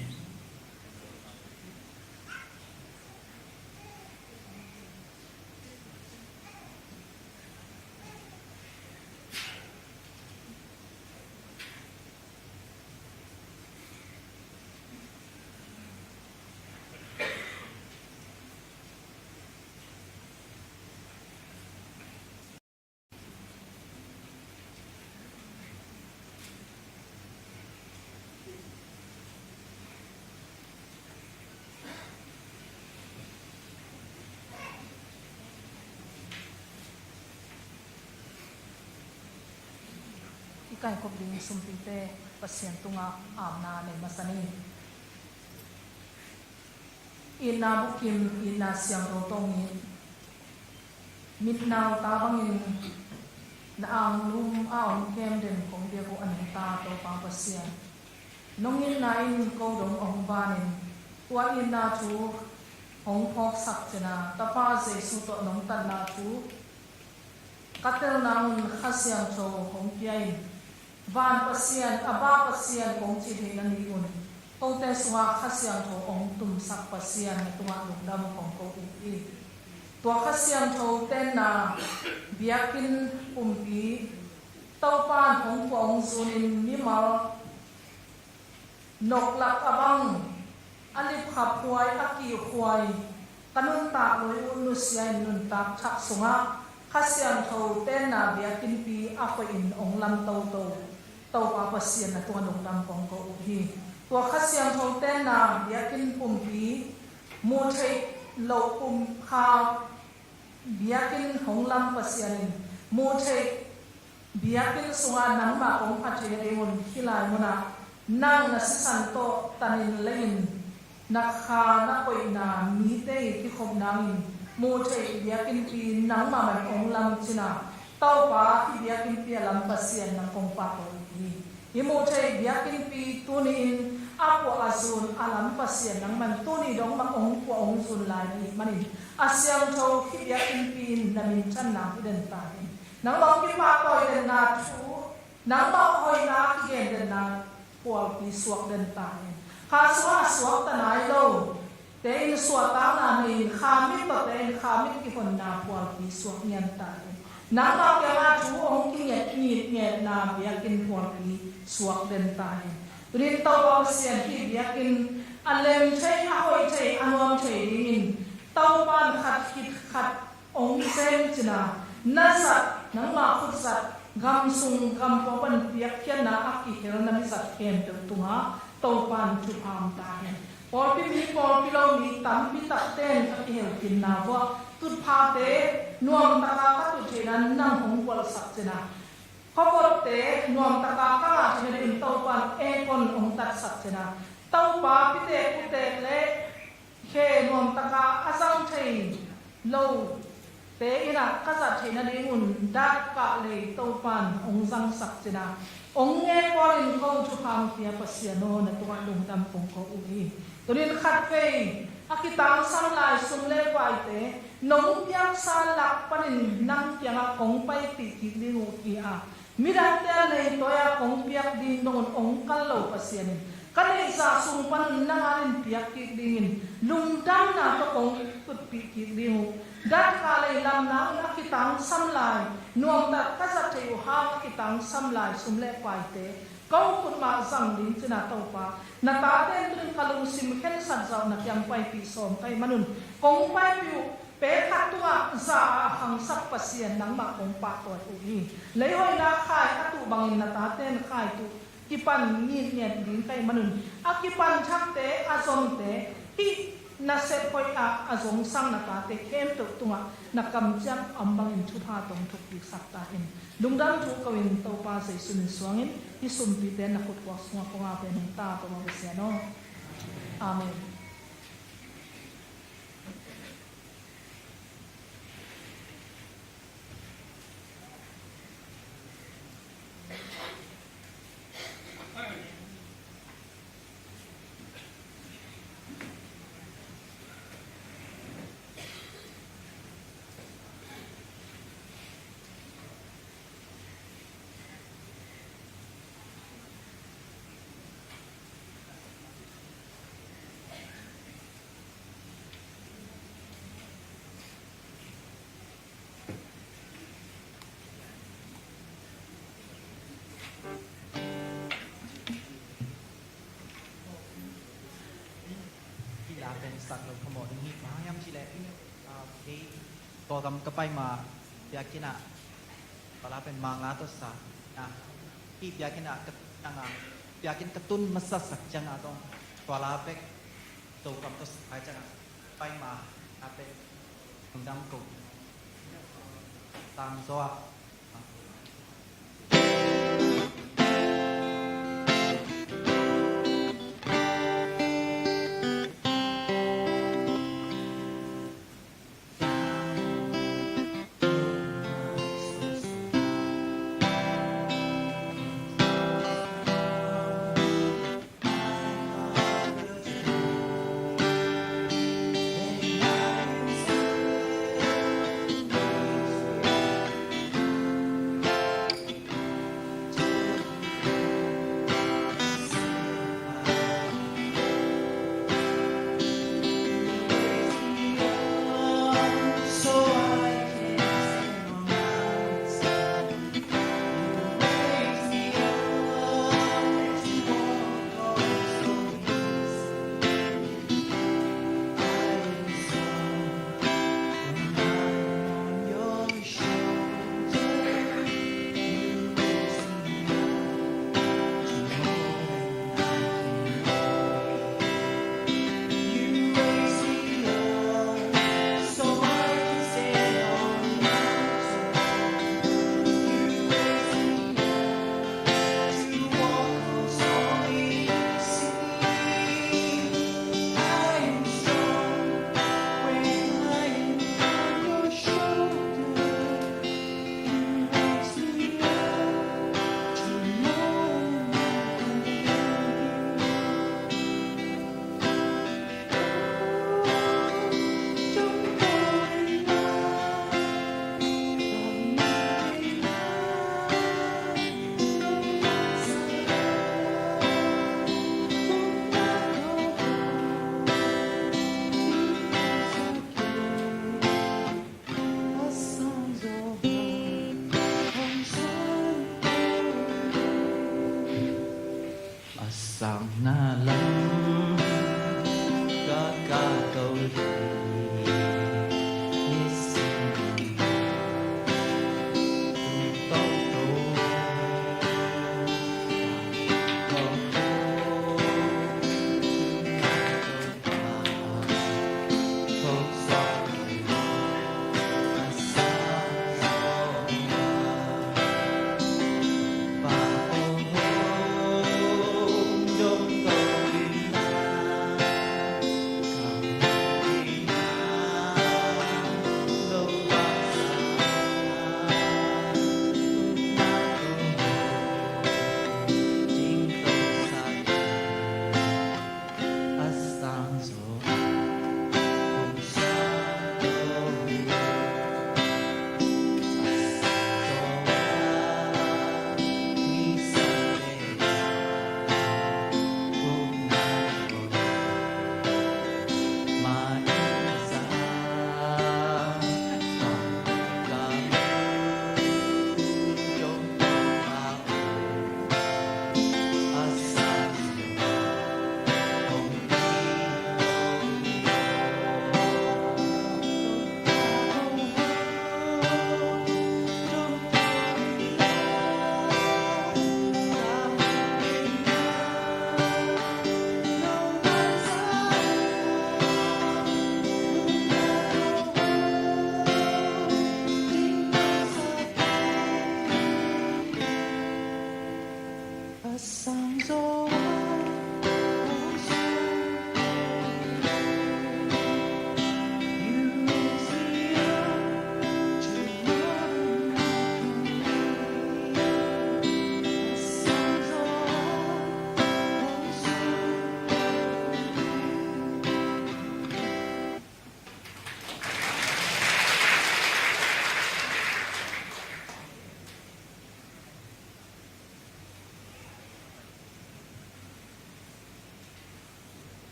Ikai ko ding sumpite pasien tunga amna ne masani ina bukim ina siang rotongi mitnaw tabangin na ang lum aon kem den kong dia ko an ta to pa pasien nongin na in ko dong ong banin wa ina tu ong phok sak chena tapa je su to nong tan na tu katel naun khasiang cho hong piai van pasien aba pasien kong chi he nan ni un tong te suwa khasiang tho ong tum sak pasien na tunga lung dam kong ko i to khasiang tho ten na biakin umpi tau pan hong kong zunin ni mal nok lak abang alip khap huai aki huai kanun ta loi unu sian nun ta chak sunga khasiang tho ten na biakin pi ako in ong lam tau tau pa pasien na tunga nung dam kong ko hi to khasiang tho ten na biakin pumpi mu thei lo pum kha biakin hong lam pasien mu thei biakin sunga nang ma ong phathi re mun khilai muna nang na san to tanin lein นักขานักปอยนามีเตยที่ขบนางอินมูเชยเบียกินปีนังมามันองลำจินาเต้าป้าที่เบียกินปีลำปัสเซียนนังองปาตัวอีฮิมูเชยเบียกินปีตัวนี้อินอาปัวอาซูนอาลัมปัสเซียนนังมันตัวนี้ดองมาองปัวองซูนลายนี่มันอินอาเซียมโชที่เบียกินปีนัมินชันนางที่เดินตายนังลองที่ปาตัวเดินนาชูนังบอกหอยนาที่เดินนาปัวปีสวกเดินตายข้าสวกตะนายโลแต่อินสวดตามนาในข้ามิตรแต่อินข้ามิตรกี่คนนาปัวปีสวกเงียนตายนักบอกยังอาชูองค์กิเงียเงียนาเบียกินปัวปีสวกเดินตายรินโตบอเสียนที่เบียกินอันเลมใช้อาหอยใช้อันวมใช้ดินเต้าบ้านขัดคิดขัดองค์เซนจินานัสัตนังมาขุดสัตกำสุงกำปอบันเปียกเขียนนาอักกิเฮรนันสัตเขียนตัวตุงะเต้าบ้านจุพามตาเห็นพอพี่มีพอพี่เรามีตั้มพี่ตัดเต้นอักกิเฮรกินนาว่าตุดพาเตนวมตะกาตุเจนันนั่งหงวลสักจินาเขาบอกเตะนวมตะกาก้าจะเป็นเต้าปานเอคนองตัดสัจนะเต้าปาพิเตกุเตเละเคนวมตะกาอาสังเทโลเตอินะกษัตริย์เทนดีมุนดักกะเลยเต้าปานองสังสัจนะองเงปอลินเขาจุพามเทียปัสยโนนตัวลุงดำปงเขาอุ้ยตัวนี้ขัดเฟยอากิตังสังลายสุนเล่ไวเตนงเปียกสาลักปนินนังเปียงกงไปติกิลิงูกีอามิรันเตลเลยตัวยากงเปียกดินโดนองคัลโลปัสยานิกันเองสะสมปันนังอารินเปียกกิดินลุงดำนาตกงตุดปีกิดิงูดักกาเลยลำนาอักิตังสัมลายนวมตัดกษัตริย์อยู่ห้างอักิตังสัมลายสุมเล่ไวเตก็คุณมาสั่งดินจะนาตปานาตาเต้นตึงกลุงซิมเข็นสันเจ้านักยังไปปีสอมไปมนุนกงไปปิวเป๊ะขัดตัวซาหังสักปัสเซียนนังมากงปากตัวอุ้ยเลยหอยนาขายอตุบังนาตาเต้นขายตุกิปันมีเนียนดินไปมนุนอากิปันชักเตะอาสมเตะที่นาเซปอยอาสงสังนาตาเตะเข้มตุตัวนักกำจับอัมบังอินทุพาตรงทุกดิสักตาเห็นลุงดันทุกวินเต้าปาใส่สุนสวงอินที่สุนปีเตนนักขุดวักสวงกงอาเป็นตาตัวมาเสียโนอาเมนเป็นสัตว์เราขโมยนี่มาย้ำชิเลที่ตัวกำกับไปมาอยากกินอ่ะปลาเป็นมังงาตัวสัตว์ที่อยากกินอ่ะจังอยากกินกระตุ้นมัสสักจังตรงปลาเป็กตัวกำตัวสัตว์จังไปมาเป็นดังกุตังโซ่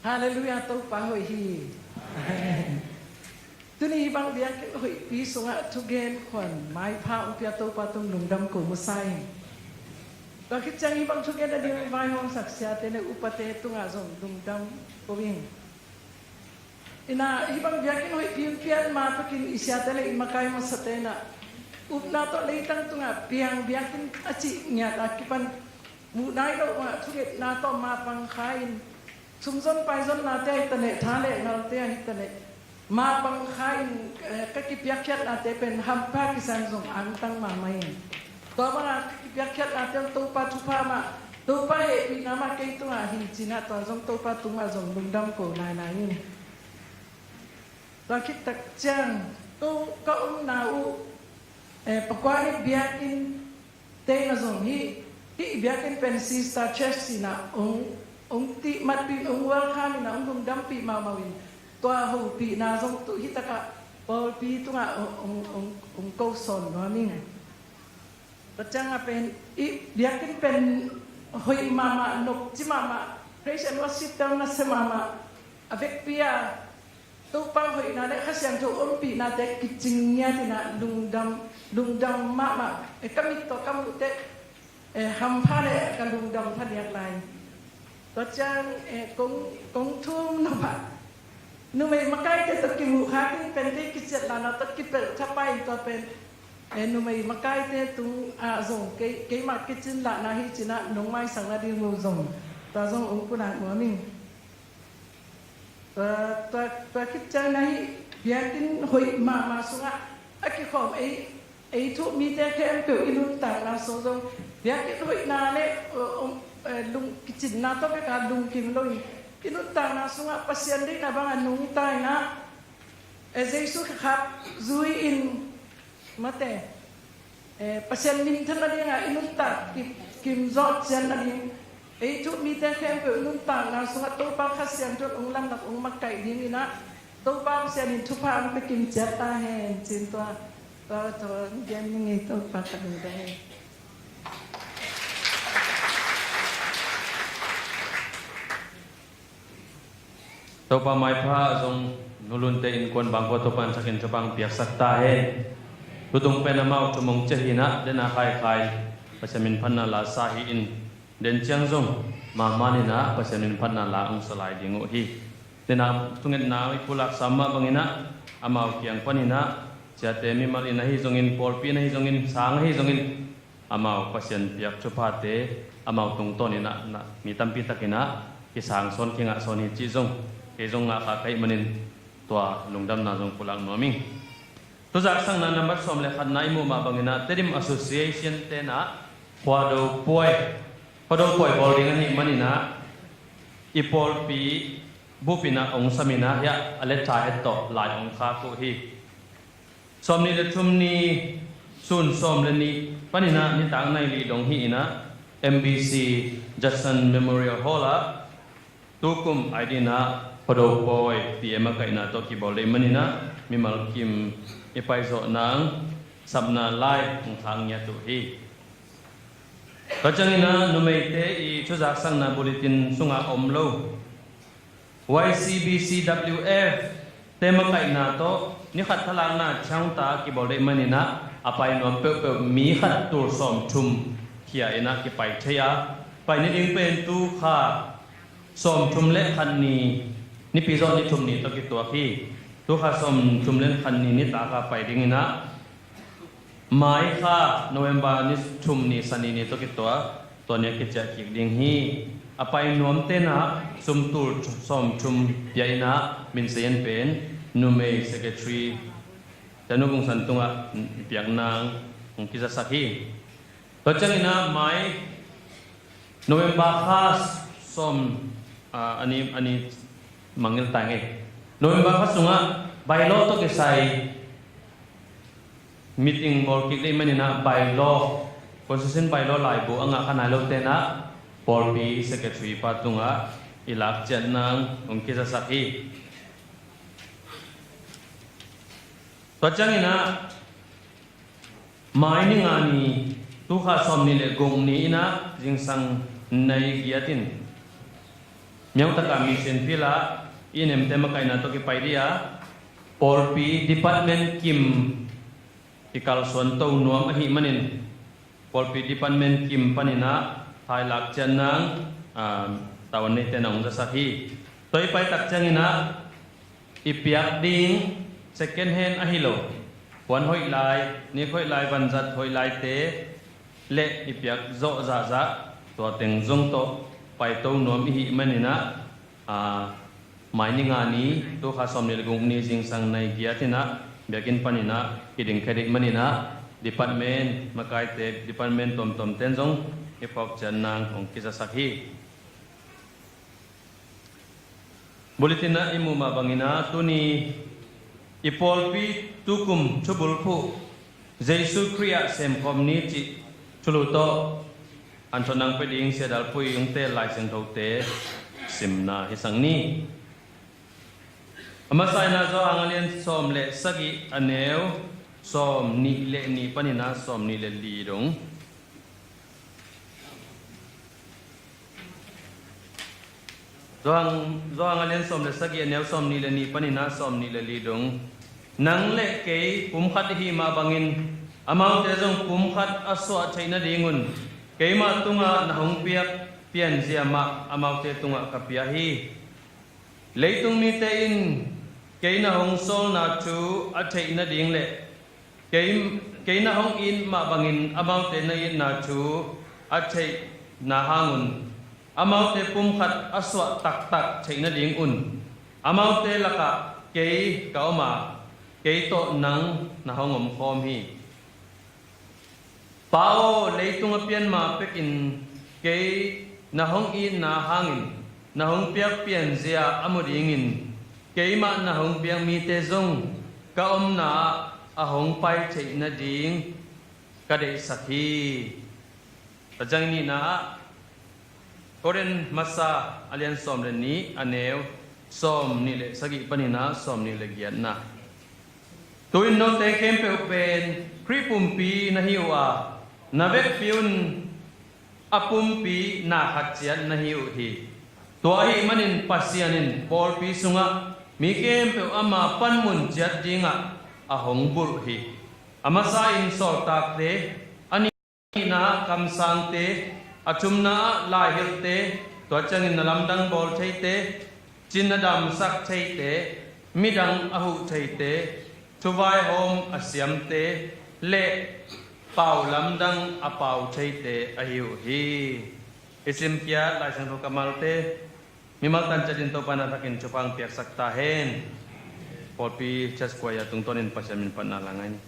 Haleluya to pa hoi hi. Tuni bang biak hoi pi sunga tugen kon mai pa upia to pa tung lung dam ko musai. Bakit jangan ibang tugen ada di mai hong saksia tene upate tunga zong lung dam ko wing. Ina ibang biak hoi pi pian ma pakin isya tele imakai masatena. Upna to leitang tunga piang biakin aci nyat akipan munai do ma tuget na to ma pang kain. Sumson paison nate tane thale nalte tane ma pang khain ka ki pyakyat nate pen hampa kisan zong antang mamai to ba ki pyakyat nate to pa thupa ma to pa he pi nama ke to a hi china to zong to pa tuma zong lungdam ko na na ni to ki tak chang to ka na u pakwani biakin te na zong hi biakin pen sista chesina ti mat pi wal kami na lungdam pi mamawin toa ho pi na zong tu hitaka pol pi tu nga ko son no ning pachang apen biakin pen hoi mama nok chi mama praise and worship down na se mama avec pia tu pang hoi na le khasyang to pi na te kiching nya tina lungdam mama kami to kamu te hampa le ka lungdam than yak lai to chang kong thum no ba nu mai makai te tak mu hakin pen te kichet la na tak kipel thapai to pen nu mai makai te tu a zong ke ma kichin la na hi china nong mai sang na di mu zong ta zong ong kuna mo ning ta kichan na hi biakin hoi ma sunga aki khom ei thu mi te kem pe inun ta na so zong biakin hoi na le lung kichin na to ke ka lung kim loi inutang na sunga pasyan din na bang anong tayo na Jesus kap zui in mate pasyan min tan na din nga inutang kim zot siyan na din tu mi te kem pe inutang na sunga to pa kasyan jot ong lam nak ong makai din ina to pa siyan in tupa ang pe kim jata hen chin to diyan ni to pa kadung dahil topa mai pha zong nulun te in kon bang ko topan sakin chapang piak sakta he tutung pen amau tumong chehina dena khai pasamin phanna la sa hi in den chang zong ma mani na pasamin phanna la ong salai dingo hi dena tungen na ipulak sama bangina amau kiang panina chate mi mal ina hi zong in pol pi na hi zong in sang hi zong in amau pasian piak chupate amau tung tonina na mi tampi takina kisang son kinga son hi chi zong zong nga ka kai manin tua lungdam na zong pulang noming to jak sang na number som le khat nai mu ma bangina terim association te na pado poi bolding ani manina ipol pi bupina ong samina ya ale cha het to lai ong kha ko hi som ni le thum ni sun som le ni panina ni tang nai li dong hi ina MBC Jackson Memorial Hall tukum idina pado boy tiema kaina to ki bole manina mimal kim ipaizo nang sabna live ong thang nya tu hi kachangina numeite i chuzak sang na bulletin sunga omlo YCBCWF tema kaina to ni khat thalang na changta ki bole manina apai nom pe mi khat tur som thum khia ina ki pai thaya pai ni ding pen tu kha som thum le khan ni ni pizo ni thum ni to ki to khi tu kha som thum len khan ni ta ka pai ding ina mai kha November ni thum ni sani ni to ki to ne ki cha ki ding hi apai nom te na sum tur som thum yaina min sen pen nume secretary tanubung santunga piak nang ong kisa sakhi to changina mai November khas som ani mangil tange November khasunga bylaw to kesai meeting mor ki le manina bylaw constitution bylaw lai bo anga kana lo te na por bi secretary patunga ilak chen nang ongki sa sakhi pachangina mining ani tu kha som ni le gong ni na jingsang nai giatin Miyaw taka mission pila inem tema kay nato kipay dia Polpi Department Kim ikal sonto nuam ahi manin Polpi Department Kim panina hailak jan nang tawan ni tenang sasahi toy pay takjangina ipiak ding second hand ahilo wan hoi lai ni hoi lai banjat hoi lai te le ipiak zo za za to teng zong to pai to nuam hi manina mai ni nga ni to kha som ni gung ni jing sang nai gia tina bekin panina kiding khedik manina department makai te department tom tom ten jong ipok jan nang ong kisa sakhi bulletin na imu mabangina tuni ipolpi tukum chubulpu Jesu kriya sem komni chi chuluto antonang peding sedal pui yung te lai seng thau te simna hisang ni amasai na zo angalian som le sagi aneu som ni le ni panina som ni le li dong zo angalian som le sagi aneu som ni le ni panina som ni le li dong nang le ke kum khat hi ma bangin amau te jong kum khat aswa chaina dingun keima tunga nahong piak pian ziama amau te tunga kapia hi leitung mi te in keina hong sol na chu a chaina ding le keina hong in ma bangin amau te na in na chu a chai na hangun amau te pum khat aswa tak tak chaina ding un amau te laka ke kauma ke to nang nahong om khom hi Pao leitung apian ma pekin kay nahong in na hangin nahong piak pian zia amudingin kay ma nahong piang mite zong kaom na ahong pai chay na ding kade sakhi tajang ni na koren masa alian som len ni aneu som ni le sagi panina som ni le giat na tuin no te kempe upen kripumpi na hiwa Nabek piun apumpi na hatsian na hiu hi. Tuahi manin pasianin polpi sunga mikem pe ama panmun jat dinga ahong bul hi. Amasain sol takte ani na kamsang te achumna lahil te tuachangin nalamdang bol chaite chinadam sak chaite midang ahu chaite chuvai hom asyam te le Pau lamdang apau chaite ahiu hi isim kia lai sang kamal te mimal tan chadin to panatakin chupang piak saktahen polpi chas kwaya tungtonin pasyamin panalangan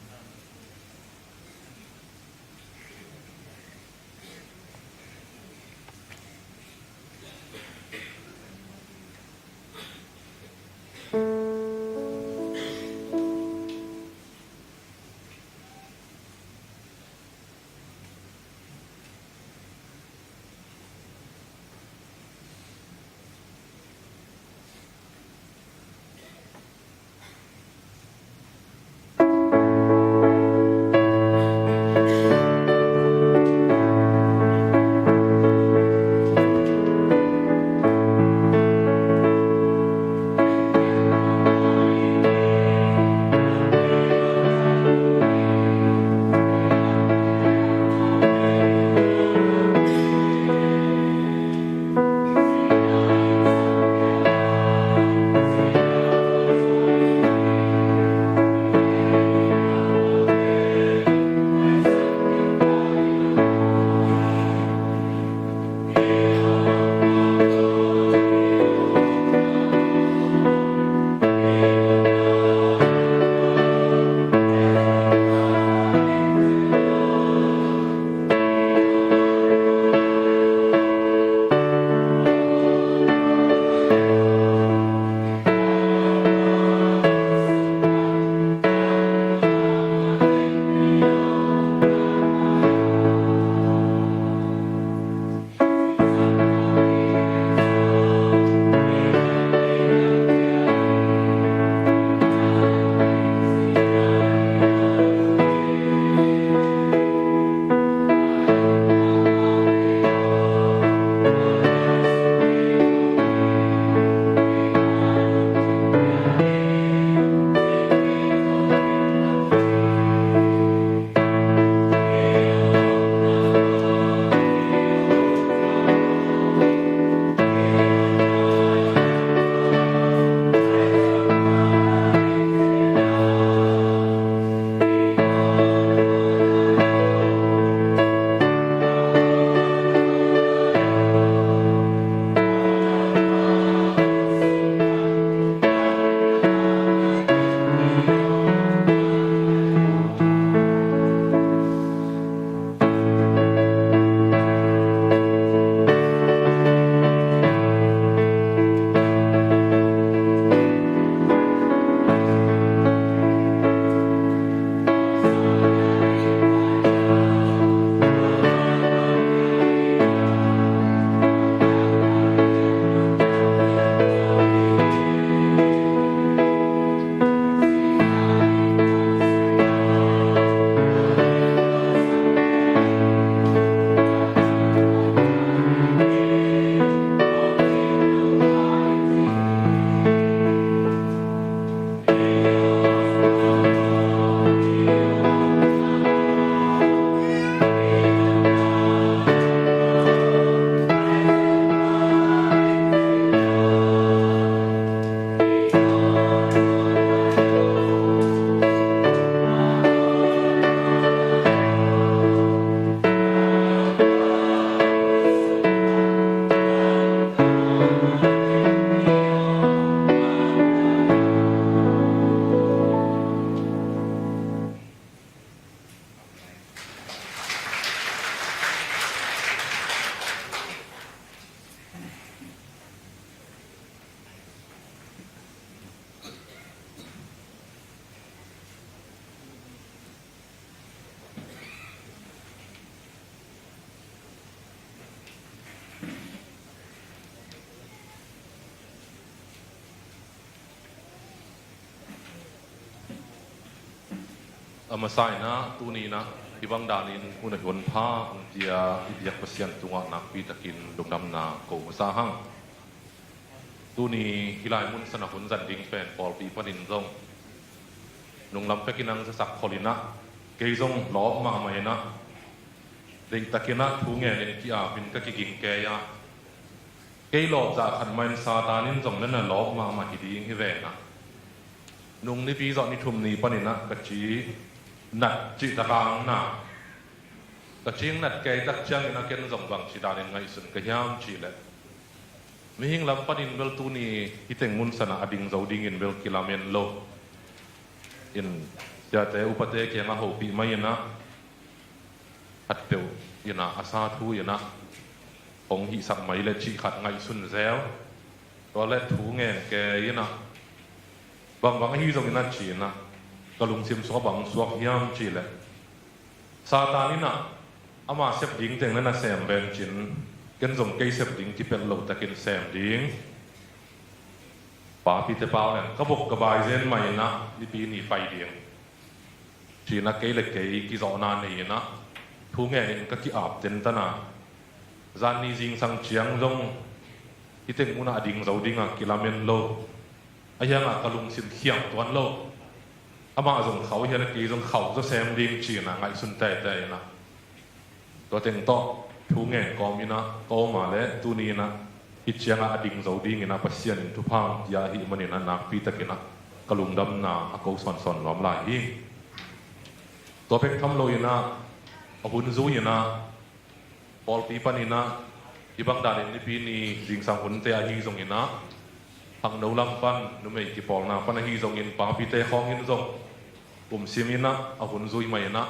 amasai na tuni na ibang danin una yon pa ang dia idiak pasyan tunga na pitakin dumdam na ko masahang tuni hilai mun sana hun zan ding pen pol pi panin zong nung lam pekinang sa sak kolina kay zong lo ma mai na ding takina thunge ni ki a bin ka ki ging ke ya kay lo za khan main sa tanin zong na lo ma ma hi ding hi ve na nung ni pi zo ni thum ni panin na ka chi nat chi ta kang na ka ching nat ke tak chang na ken zong bang chi danin ngai sun ka yam chi le mi hing lam panin bel tu ni hiteng mun sana ading zo ding in bel kilamen lo in ya te upate ke nga ho pi mai na at teu ina asa thu ina ong hi sak mai le chi khat ngai sun zel to le thu nge ke ina bang bang hi zong ina chi na kalung sim so bang suak yam chi le satanina ama sep ding teng na sem ben chin ken zong kei sep ding ki pen lo takin sem ding pa pi te pao nen ka bok ka bai zen mai na ni pi ni pai ding chi na kei le kei ki zo na nei na thu nge nin ka ki ap ten ta na zan ni jing sang chiang zong hi teng una ding zo ding a kilamen lo ayang a kalung sim khiang tuan lo ama zong khau hian ki zong khau zo sem ding chi na ngai sun tai tai na to teng to thu nge ko mi na ko ma le tu ni na hi chiang a ding zo ding ina pasian in thu phang ya hi mani na nak pi takina kalung dam na a ko son son lom lai hi to pek tham lo ina a hun zu ina pol pi panina ibang dalin ni pi ni jing sang hun te a hi zong ina hang no lam pan nu mei ki pol na pan hi zong in pa pi te khong in zong simina a hun zui mai na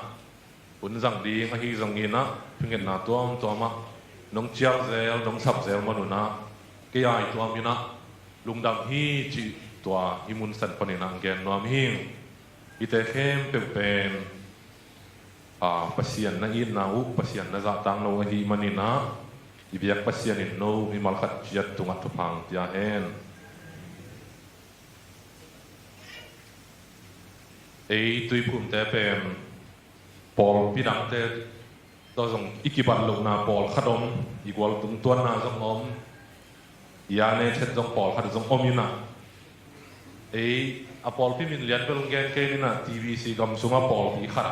hun zang ding a hi zong ina phingen na tuam ma nong chiang zel nong sap zel ma nu na ke ai tuam ina lungdam hi chi tua hi mun san panina gen nom hing ite khem pen pasian na in na u pasian na za tang no hi manina ibiak pasian in no mi mal khat chiat tunga thupang tia hen ei tui phum te pen pol pinang te to zong ikibat lo na pol khadom igual tung tuan na zong om ya ne chet zong pol khat zong omina ei a pol pi min lian belong gen ke ni na tvc gam sunga pol pi khat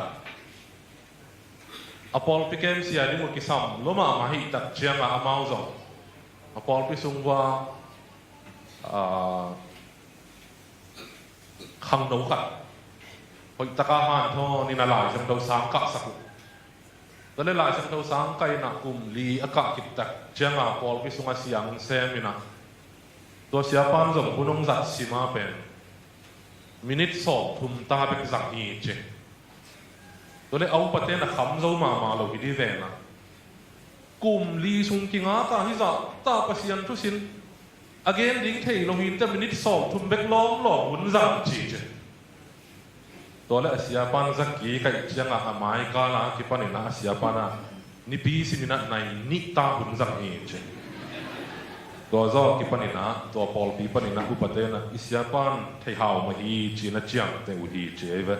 a pol pi kem sia ni mo ki sam lo ma ma hi tak chiang a amau zong a pol pi sung wa khang no khat hoi taka han tho ni na lai sang do sang ka saku to le lai sang do sang kai na kum li aka kit tak chiang a pol pi sunga siang sem ina to sia pan zong bunong zat sima pen minute so thum ta bek zak ni che to le au pate na kham zo ma lo hi di ve na kum li sung ki nga ta hi za ta pasian thu sin again ding thei lo hin ta minute so thum bek long lo hun zak chi che to le asia pan zaki kai chianga amai ka la ki panina asia pana ni pi simina nai ni ta hun zak ni che to zo ki panina to pol pi panina upate na isia pan thei hau ma hi chi na chiang te u hi che ve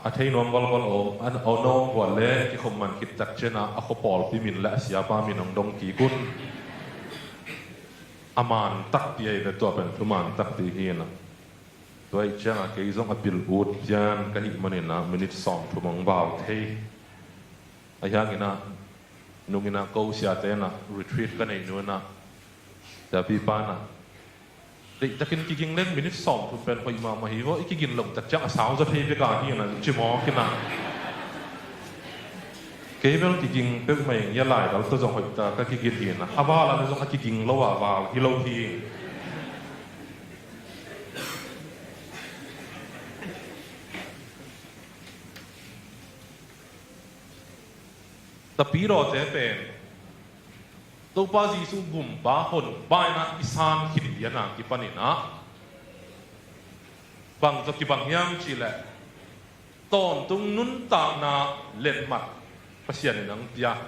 a thei nom gol gol om an o nom wa le ki khom man kit tak chena a kho pol pi min la asia pa min ong dong ki kun aman tak pi ai ve to pen thuman tak ti hi na toy chang a ke zong a pil ut pian ka hi manina minute song thumong baw thei a yang ina nungina ko sia te na retreat ka nei nu na da pi pa na de takin ki ging leng minute song thu pen hoi ma hi wo ki gin lom tak chang a sao za thei be ka hi na chi mo ki na ke bel ki ging pe mai ya lai dal to zong hoi ta ka ki gin hi na awa la zong a ki ging lo wa wa hi lo hi tapi ro te pen to pa ji su gum ba hon ba na isan khit ya na ki panina bang to ki bang yam chi le ton tung nun ta na len mat pasian nang pia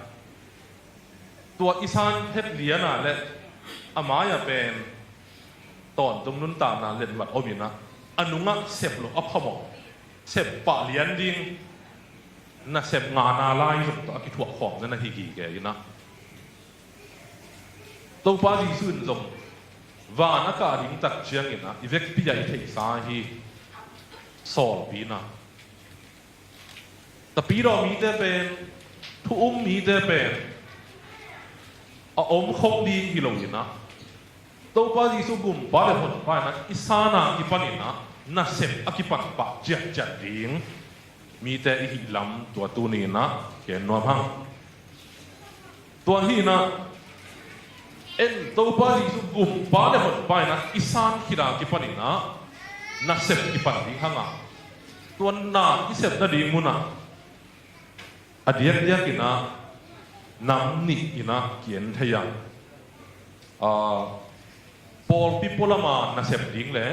tua isan het lia na le amaya pen ton tung nun ta na len mat omina anunga sep lo aphamo xếp bạ liền đi na xếp ngà na lai dùng tao cái thuộc khom nên là hi kỳ cái na đâu ba gì xuyên dùng và nó cả những đặc trưng như na việc bây giờ thấy sao hi sol bí na tập bí đó mi thế bên thu mi thế bên không đi hi lâu như na đâu ba gì số gồm ba để hồn phải na isana ipan na na xếp akipan pa chặt chặt riêng mi te hi lam tua tu ni na ke nom hang tua hi na en to pa ji su gum pa de hot pa na isan khira ki pani na sep ki pan ding hanga tuan na ki sep na ding muna adiak dia ki na nam ni ina kien thaya pol pi polama na sep ding le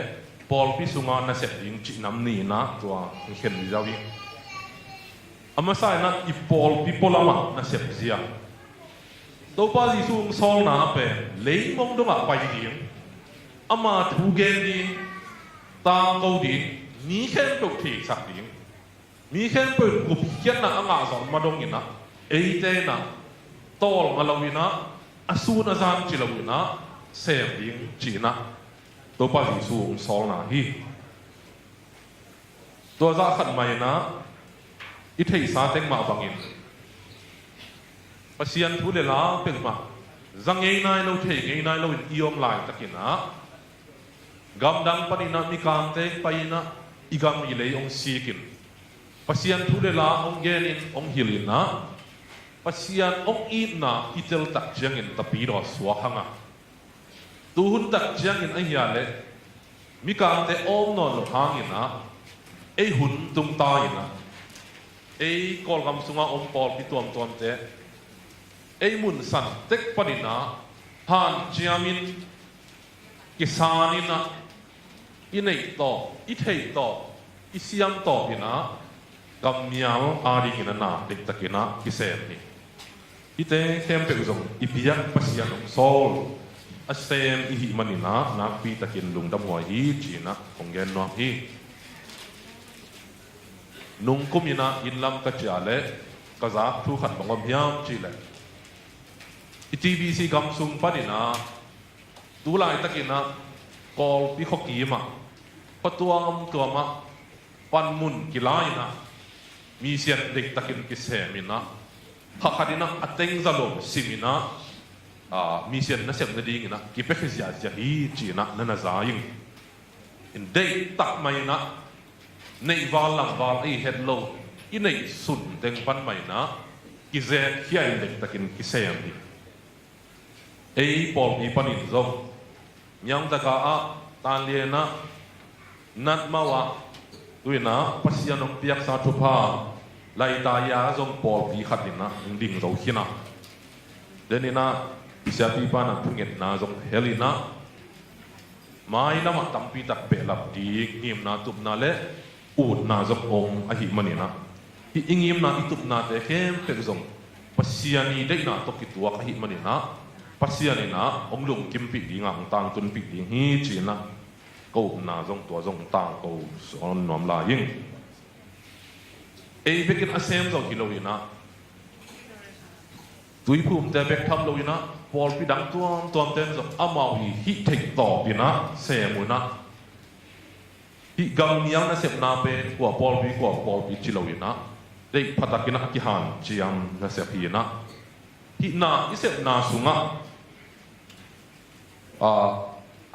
pol pi sunga na sep ding chi nam ni na tua khen ni jawi ama sai na i pol pi polama na sep zia to pa ji sung sol na pe lei mong do ma pai ding ama thu gen di ta câu di ni khen tok thi sak ding mi khen pe gup kian na anga zon ma dong ina ei te na tol ngalawina asu na zan chilawina sem ding china to pa ji sung sol na hi to za khat mai na i thei sa teng ma bangin pasian thu le la pe ma zang ei nai lo thei ei nai lo in iom lai takina gam dang panina mi kam te paina igam i le ong sikin pasian thu le la ong gen in ong hilina pasian ong i na itel tak jang in tapi ro swa hanga tu hun tak jang in a hiya le mi kam te om non lo hangina ei hun tung ta ina ei kol gam sunga om pol pi tuam tuam te ei mun san tek panina han chiamin kisanina inei to i thei to i siam to ina gam miao ari kina na dik takina kisem ni ite tem pe uzong i biak pasian ong sol asem i hi manina na pi takin lungdam wa hi china kongen no hi nung kumina inlam ka chale kaza thu khat bangom hiam chile TBC gam sung panina tu lai takina kol pi khoki ma patuam tuama panmun kilaina mi siat dik takin kisemina khakadina ateng zalo simina mi siat na sem na dingina ki pekhia jahi china na na zaing in dei tak maina nei wal lam wal ai het lo i nei sun deng pan mai na ki ze khiai dek takin ki sem ni ei pol ni panin zo nyang taka a tan le na nat mawa tuina pasian ong piak sa thupa lai ta ya zong pol pi khatina ding zo khina denina isa pi pa na thunget na zong helina mai lama tampi tak pe lap di ngim na tup na le ut na zok om a hi manina hi ingim na itup na te khem pe zong pasiani dei na to ki tua ka hi manina pasiani na ong lung kim pi ding ang tang tun pi ding hi china ko na zong tua zong tang ko on nom la ying ei bekin asem zong kilowina tui phum te bek tham lowina pol pi dang tuam tuam ten zong amau hi thei to pina semuna hi gam niang na sep na pe kwa pol pi chilowina dei phatakina ki han chiam na sep hi na hi na isep na sunga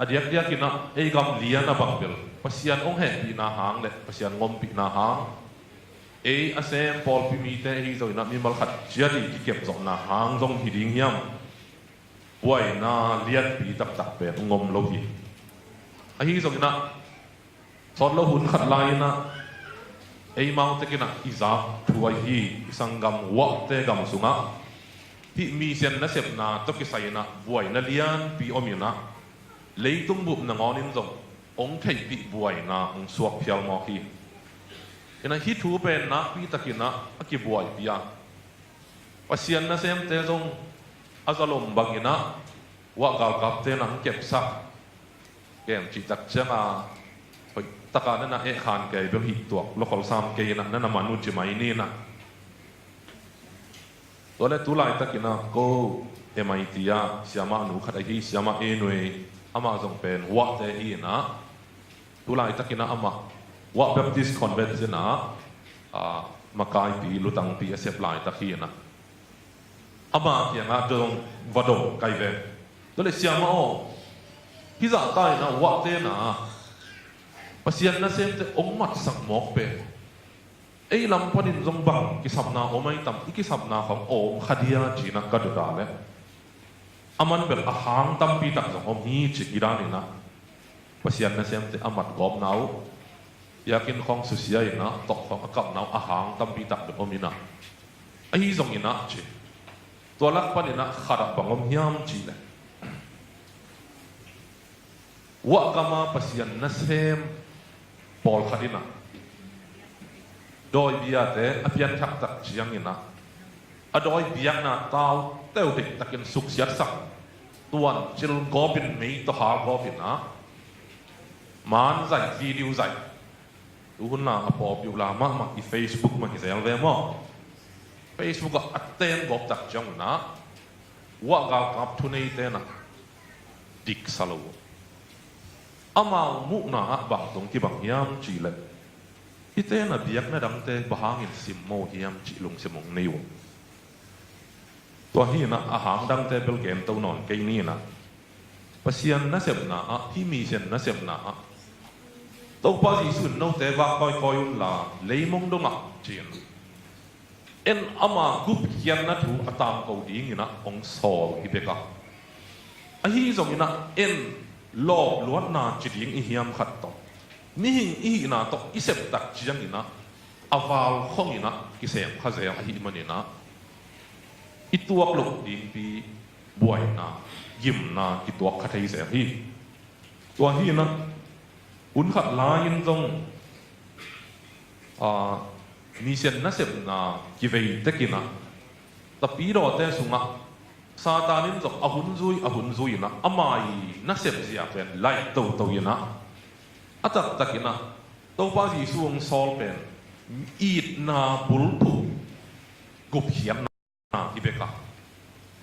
adiak dia kina ei gam liana bangbel pasian ong he pi na hang le pasian ngom pi na hang ei asem pol pi mi te hi zo na mi mal khat chia di ki kep zo na hang zong hi ding hiam wai na lian pi tak tak pe ngom lo hi a hi zo na sot lo hun khat lai na ei mau te kina iza thuai hi sangam wa te gam sunga hi mi sen na sep na to ki sai na buai na lian pi omina leitung bu na ngonin zong ong thei pi buai na ong suak phial mo hi ina hi thu pen na pi takina aki buai pia pasian na sem te zong azalom bangina wa gal kap te na kep sak kem chi tak changa ตะการนั่นนะขานเกย์เบลหิตัวลูกขอสามเกย์นะนั่นนะมนุษย์จะไม่นี่นะตัวเล็กตัวลายตะกินนะก็MIT อ่ะเสียมาหนูขัดไอ้ที่เสียมาหน่วยอามาจงเป็นวัดเตหีนะตัวลายตะกินนะอามาวัดแบบดิสคอนเวนต์นะมากายปีลุตังปีเสียบลายตะกี้นะอามาอย่างนั้นจงวัดดงไกลเวตัวเล็กเสียมาที่จะตายนะวัดเตนะภาษาหน้าเสียงเตองมัดสังหมอกเป็นไอ้ลำพันินจงบังกิสับนาโอไม่ต่ำอีกิสับนาของโอมขดียจีนักกระดูดาเลยอามันเป็นอาหารตั้มปีตักจงอมนี้จีกีรานี่นะภาษาหน้าเสียงเตอามัดกอบนาวอยากกินของสุเสียนะตกของกับนาวอาหารตั้มปีตักเด็กอมินะไอ้จงอินะจีตัวลักพันินะขาดบังอมยามจีเลยว่ากามาภาษาหน้าเสียงปอลขดีนะโดยบิอาเตอภิยันทักตักเชียงนี่นะโดยบิอานาตาวเต้าเด็กตะกินสุขเสียสักตัวจิลกอบินไม่ต่อหากอบินนะมันใจวิดีโอใจดูหุ่นน่ะพออยู่ลามากอีเฟซบุ๊กมาที่เซลเวมอเฟซบุ๊กก็อัดเต้นกอบตักจังนะว่ากากับทุนไอเต้นะดิกสโลอามามุกนะบางตรงที่บางยามจีเลยอีเต้น่ะเบียกนะดังเต้บางอินสิมโมฮิยามจิลงสมองนิวตัวนี้นะอาหารดังเต้เบลเกมตัวนอนเกนี่นะภาษาหน้าเสพนะที่มีเส้นหน้าเสพนะตัวภาษาสุนโนเต้ว่าคอยละเลยมองดงอ่ะจีนเอ็นอามากุบเขียนนะถูกตามเขาดีงี้นะองสอลฮิเบกะไอ้ที่ตรงนี้นะเอ็นลอบล้วนนาจิตยิงอิฮิยามขัดต่อมิหิงอีน่ะตกอิเสพตักจีจังอินะอาวาลข้องอินะกิเซมข้าเสียอหิมันอินะอีตัวกลุ่มดินปีบวยนะยิ้มนะอีตัวขัดไทยเสียที่ตัวที่นะอุ่นขัดลายินจงมีเส้นน่าเสพนะกิเวตะกินะแต่ปีรอเตสุงะซาตานินจงอหุนซุยนะอามาอีน่าเสพเสียเป็นไล่ตัวอินะอาจารย์ตะกินะตัวภาษีส่วงซอลเป็นอีดนาบุลปุกุบเขียนนาที่เบกะ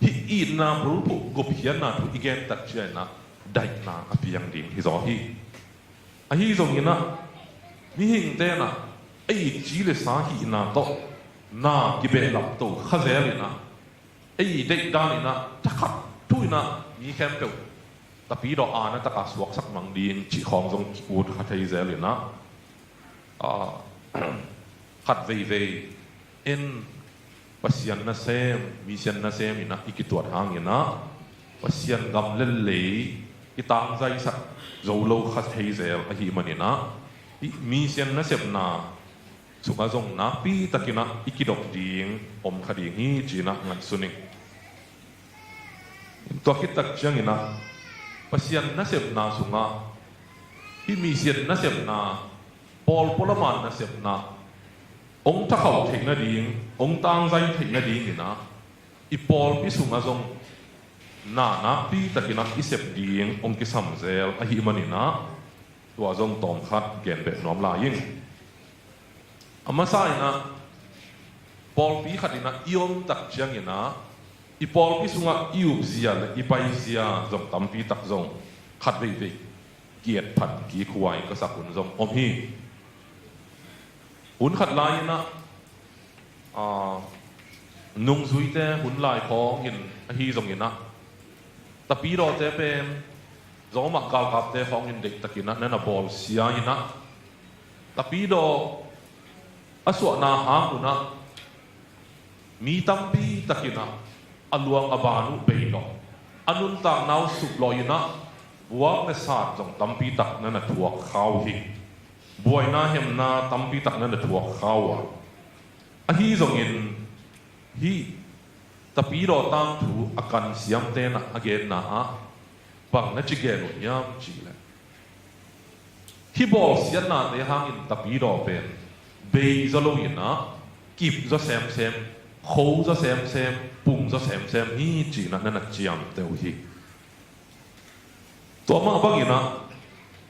ที่อีดนาบุลปุกุบเขียนนาทุอีเกนตัดเชนะได้นาอภิยังดิ่งที่สอฮีไอ้ที่ตรงนี้นะมีหิงเตนะไอ้จีเลสาฮีนาโตนาที่เบลับโตข้าเซลินะไอ้เด็กดานินะจะขัดทุยนะมีแคมเปลแต่ปีดอกอานะตะกาสวกสักมังดีนจีของทรงอูดขัดไทยเซลินะขัดเวเอ็นภาษาหน้าเซมมีเสียนหน้าเซมอินะอีกิตัวทางอินะภาษากำเล่เล่อีต่างใจสักโจโลขัดไทยเซลอหิมันอินะมีเสียนหน้าเซมนาสุขจงนะปีตะกินะอีกิดอกดีงอมคดีฮีจีนะงันสุนิตัวคิดตักจังอินะภาษาหน้าเซมนาสุงะที่มีเสียนหน้าเซมนาปอลพลมันหน้าเซมนาองค์ถ้าเขาถึงนาดีงองค์ต่างใจถึงนาดีนี่นะอีปอลพิสุงอาจงนาปีตะกินักอิเสบดีงองค์กิสัมเซลอหิมันนี่นะตัวจงตอมขัดเกณฑ์แบบน้อมลายิงอามาใส่นะปอลปีขัดนี่นะยอมตักจังนี่นะอีปอลพิสุงอาอิวเซียลอีไปเซียจงตามปีตักจงขัดไปเกียรติผัดกีขวายก็สักคนจงอมฮีหุ่นขัดลายนะนุ่งสุยเต้หุ่นลายของเห็นฮีตรงนี้นะแต่ปีรอเต้เป็นจอมักกาวกับเต้ของเห็นเด็กตะกี้นะนั่นน่ะบอลเสียยินะแต่ปีรอส่วนนาหางหุ่นนะมีตั้งปีตะกี้นะอลวงอบานุเบยน์อนุนต่างนาวสุกลอยนะบัวเมษาจงตั้งปีตักนั่นน่ะถั่วข้าวหิบวยนาเห็มนาตั้มปีตักนั่นถั่วข้าวฮีทรงเงินฮีแต่ปีรอตั้งถูอาการเสียมเตนะอาเกนนะบังนัจเกนุยามจีเลยที่บอกเสียนาเตหางินแต่ปีรอเป็นเบย์จะลงยินนะกิบจะเซมโคจะเซมปุ่งจะเซมฮีจีนะนั่นจียมเตวฮีตัวมาบังยินนะ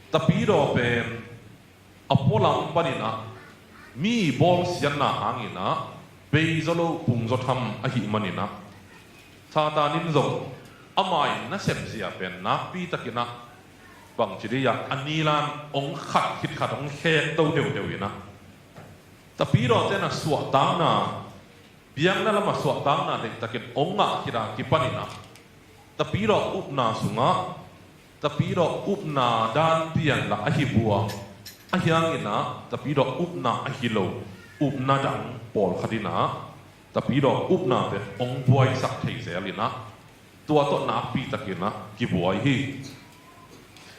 แต่ปีรอเป็น อพอลังปนินะมีบอลเสียนหน้าหางอินะเบย์จะโลปุ่งจะทำอหิมันินะซาตานินจงอามายน่าเสียเสียเป็นนักปีตะกินะบางทีเดียอันนี้ลานองขัดคิดขัดองแค่ตัวเดียวนะแต่ปีเราเจ้าสวดตังนะเบียงนั่นละมาสวดตังนะเด็กตะกินองอ่ะคิดากิปนินะแต่ปีเราอุปนาสุงะแต่ปีเราอุปนาด้านเปลี่ยนละอหิบัวอหิยังอินะแต่ปีเราอุปนาอหิโลอุปนาดังปอลคดีนะแต่ปีเราอุปนาเป็นองบวยสักเทเสลินะตัวต้นนักปีตะกินนะกิบวยฮี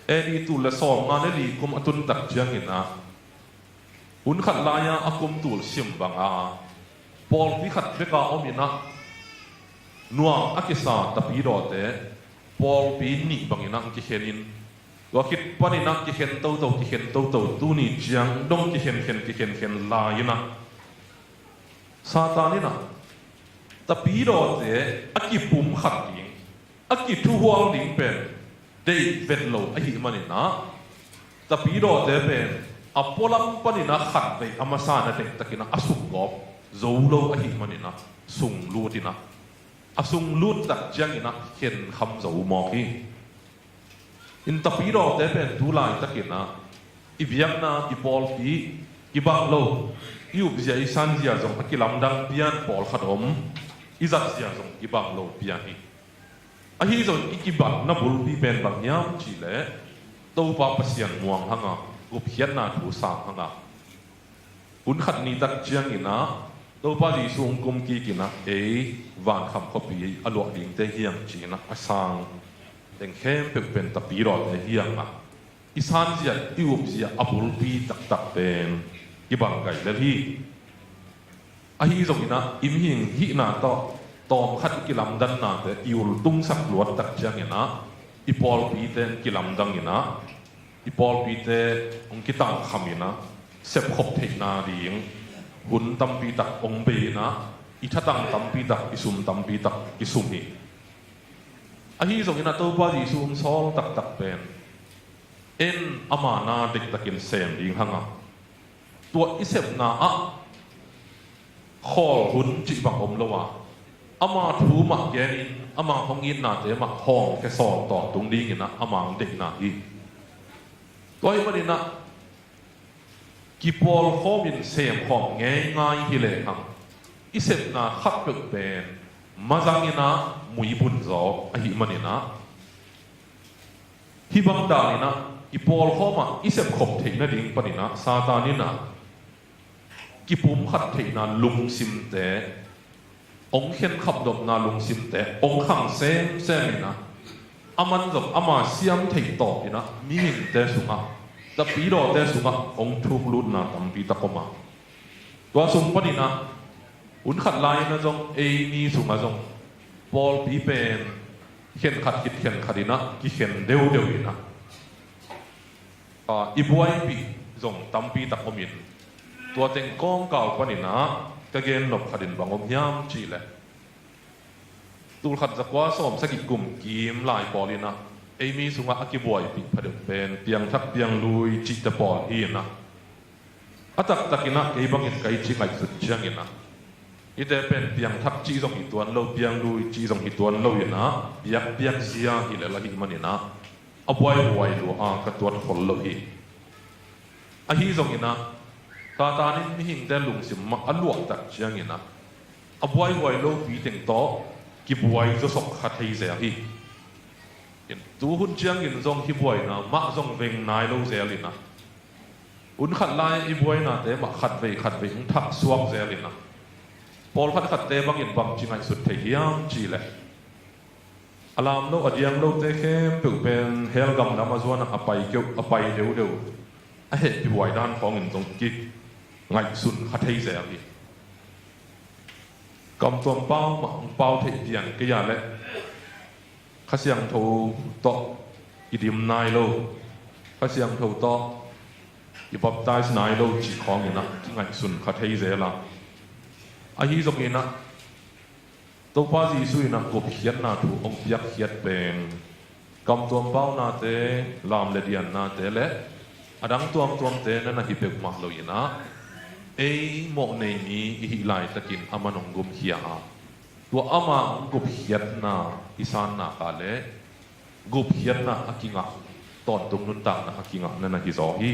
เอ็นีตุลสอบงานนี้คุมอตุนตักเชียงอินะหุ่นขัดลายอากุมตุลซิมบังอาปอลที่ขัดเบกาอมินะนัวอากิสาตะปีเราเตะปอลปีนี่บังอินะกิเฮนินว่าคิดปนินะกิเฮนโตกิเฮนโตตูนี่เจียงดงกิเฮนลายนะซาตานี่นะแต่ปีเราเตะอากิปุ่มขัดยิงอากิทุหัวลิงเป็นได้เวทโลอหิมันนะแต่ปีเราเตะเป็นอพอลังปนินะขัดไปอามาซานะเด็กตะกินะอสุงกอบโซโลอหิมันนะสุงลูดินะอสุงลูดตักเจียงนะเห็นคำโซมอกีอินตะปีเราเตะเป็นดูลายตะกินะอีเบียงนะอีบอลปีอีบังโลยูบเจียอีสันเจียจงกิลำดังเปียนบอลขดมอีจักเจียจงอีบังโลเปียนีอาฮีจงอีกิบังนับบุลปีเป็นบางยามจีเล่ตัวปาปเสียนมวงหังอ่ะอุปเฮียนนาถูสามหังอ่ะคุณขัดนี้ตักเจียงอินะตัวปาดีสูงกุมกีกินะวันคำขบีอลวกดิ่งเตเฮียงจีนะอาสังเต็งเข้มเป็นตะปีรอดเตเฮียงอ่ะอีสันเจียอีอุบเจียอบุลปีตักเป็นอีบังไก่เลที่อาฮีจงอินะอิมหิงฮินาโตตอมขัดกิลำดันนาเตอิวลตุงสักลวดตักเจียงอินะอีปอลปีเตนกิลำดังอินะอีปอลปีเตองกิตังคำอินะเสพขบเทนาดีงหุ่นตัมปีตักองเบนะอีทัตังตัมปีตักอิสุมตัมปีตักอิสุมีอาฮีจงอินะตัวบาดีสุมซอลตักเป็นอามานาเด็กตะกินเซมดิงหังอ่ะตัวอิเซบนาอ่ะขอหุ่นจิบังอมละวะอามาทูมักแกนินอามาของอินนาเตมักห้องแค่สอนต่อตรงนี้กินนะอามาเด็กนาอีตัวไอ้มันนี่นะกีบอลข้อมินเซมของง่ายฮิเลหังอิเซบนาขับเป็นมาจังอินะมุยบุญจอไอ้มันนี่นะฮิบังดานี่นะอีปอลข้อมาอิเซบขบเทนะดิ่งปนินะซาตานี่นะกิปุ่มขัดเทนะลุงซิมเตองเข็นขับดบนาลุงซิมเตองขังเซมนี่นะอามันจบอามาเสียมเทต่อนี่นะมีหินเตสุงะแต่ปีรอเตสุงะองทุกลุนนะตัมปีตะกมาตัวสุงปนินะอุ่นขัดลายนะจงนี่สุงะจงบอลปีเป็นเข็นขัดกิดเข็นขัดนะกิเข็นเดียวนี่นะอีบวยปีจงตัมปีตะกมินตัวเต็งกองเก่าปนินะกะเกนหลบขัดินบังอมยามจีเล่ตูขัดจักว่าสมสกิกุมกีมลายปอลินะมีสุงะอากิบวยปีผดเป็นเปียงทักเปียงลุยจิตปอลีนะอาตักตะกินะบังอินไกจิงไอสุดเชียงอินะอีเดเป็นเปียงทักจีจงอิตัวนโลเปียงลุยจีจงอิตัวนโลยนะเปียกเสียฮิเลละฮิมันนะอบวยลัวกระตัวคนโลหิอาฮีจงอินะตาตานี่มีหิงแต่ลุงสิมอันลวกตักเชียงอินะอบวยโลปีเต็งโตกิบวยจะสกขัดให้เสียฮีตูหุ่นเชียงอินจงกิบวยนะมะจงเวงนายโลเสียลินะหุ่นขัดลายกิบวยนะแต่มะขัดเวงทักสวงเสียลินะพอขัดเตะบางอินบังจิงไอสุดเทียมจีเลยอารามโลอดียงโลเตเข้มเป็นเฮลกัมนามาจวนอภัยเกี่ยวอภัยเดียวเหตุป่วยด้านของเงินตรงกิจไงสุนขัดให้เสียอีกกำตัวเป้าเทียนก็อย่าเลยข้าเสียงทูโตอีดิมนายโลข้าเสียงทูโตอีบับตายสนายโลจีของเงินนะไงสุนขัดให้เสียละอาฮีจงเงินนะตัวป้าจีสุยนะกบเขียนนาถูองเปียกเขียนเป็นกำตัวเป้านาเตลามเลเดียนนาเตเล adang tuam te na nahipek mak lo ina ei mo nei mi hi lai takin amanong gum hiya a tua ama gup hiat na isan na ka le gup hiat na akinga ton tung nun tak na akinga na hi zo hi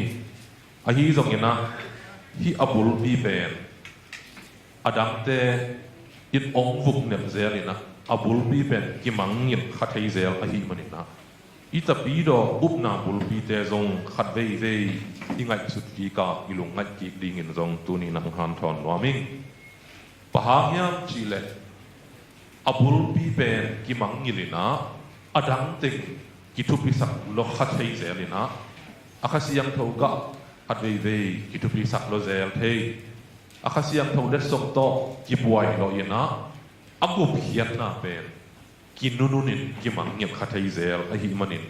a hi zong ina hi abul bi ben adang te in ong vuk nem zelina abul bi ben ki mang ngim khathei zel a hi manina ita pi do upna bul pi te zong khat vei ingai sut ki ka ilung ngai ki ding in zong tuni nang han thon noming pahamyam chile abul pi ben ki mang ngilina adang ting ki thupi sak lo khathei zelina akhasiang thoga khat vei ki thupi sak lo zel thei akhasiang thong det sok to ki buai lo ina agup hiat na pen kinununin ki mangyam khathai zel a hi manin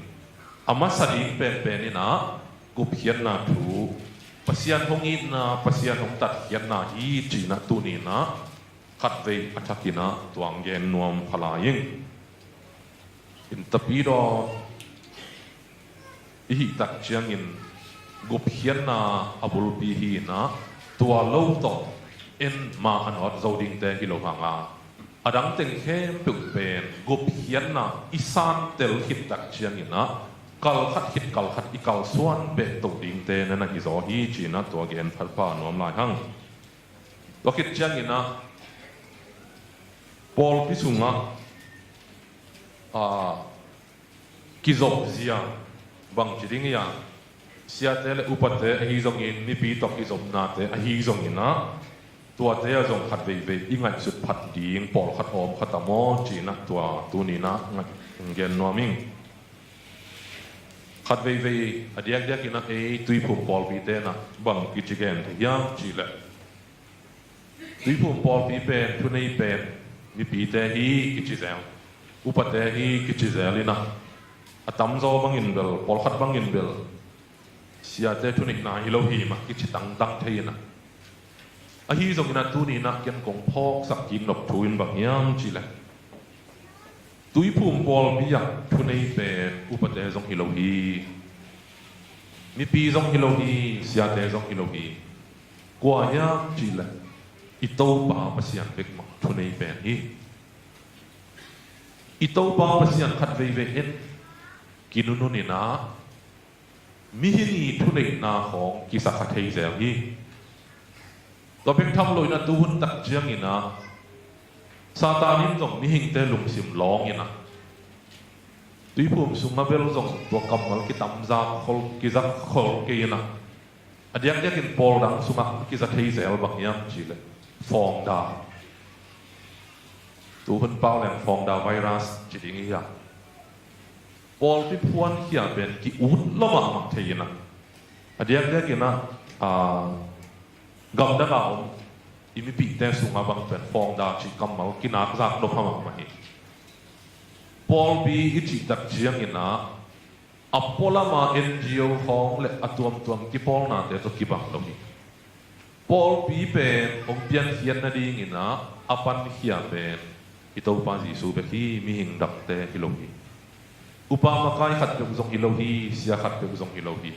ama sading pen ina gup hiat na thu pasian hongin na pasian hong tat hiat na hi china tu ni na khat vei athakina tuang gen nuam phalaying in tapido hi tak chiang in gup hiat na abul pi hi na tua lo to in ma anot zoding te kilo hanga adang teng khem puk pen gup hian na isan tel hit tak chiang ina kal khat ikal suan be to ding te na hi zo hi china to gen phal pa nom lai hang to khit chiang ina pol pi sunga kizop zia bang chiding ya siatel upate hi zong in mi pi tok kizop na te hi zong inaตัวเจ้าจงขัดเวอีงัดสุดผัดดีงปอลขัดอมขัดตะโมจีนักตัวนี้นะงัดเงินนัวมิงขัดเวอดียกกินนะตุยผมปอลปีเตนะบังกิจเกนที่ยามจีเละตุยผมปอลปีเป็นทุนในเป็นมีปีเตฮีกิจเซลอุปเตฮีกิจเซลินะอัตมโซบังอินเบลปอลขัดบังอินเบลเสียเตทุนอีกนาฮิโลฮีมากิจตั้งเทียนะอาฮีจงนัดตุนีนักยันกงพอกสักกินหลบทุนบางยามจีเลยตุยภูมิบอลมีอยากทุนในเป็นอุปเทศจงฮิโลฮีมีปีจงฮิโลฮีเสียเตจงฮิโลฮีกว่ายามจีเลยอิโต้ป่าปัสยันเบกมาทุนในเป็นฮีอิโต้ป่าปัสยันขัดเวเอ็นกินุนุนีนะมีหินีทุนในนาของกิสักขัดเทเซลฮีตัวเป็นทำลอยนะตูนตักเจียงอินะซาตานิมจงมีหิงเตลุงสิมร้องอินะตุยภูมิสุมาเบลจงตัวกำมัลกิตำซาขลกิจักขลกินะอดียกกินปอลดังสุมากิจักเฮเซลบางอย่างจีเลยฟองดาตูคนเป้าแหลงฟองดาไวรัสจีดิ้งอีอย่างปอลที่พวนเขียนเป็นกิอุดละมามักเทียนะอดียกกินนะกำดังเอาอิมิปีเตสุงาบังเป็นฟองดาจิกำมัลกินักจากนพมังมาฮีปอลบีอิจิตักเจียงอินะอัปโปลามาเอ็นจีโอของเละอัตวมกิปอลนาเตตุกิบังลมีปอลบีเป็นองเปียนเฮียนนาดีอินะอปันเฮียเป็นอิตาอุปาจิสูเบคีมีหิงดักเตฮิโลฮีอุปามาไกขัดเปกซงฮิโลฮีเสียขัดเปกซงฮิโลฮี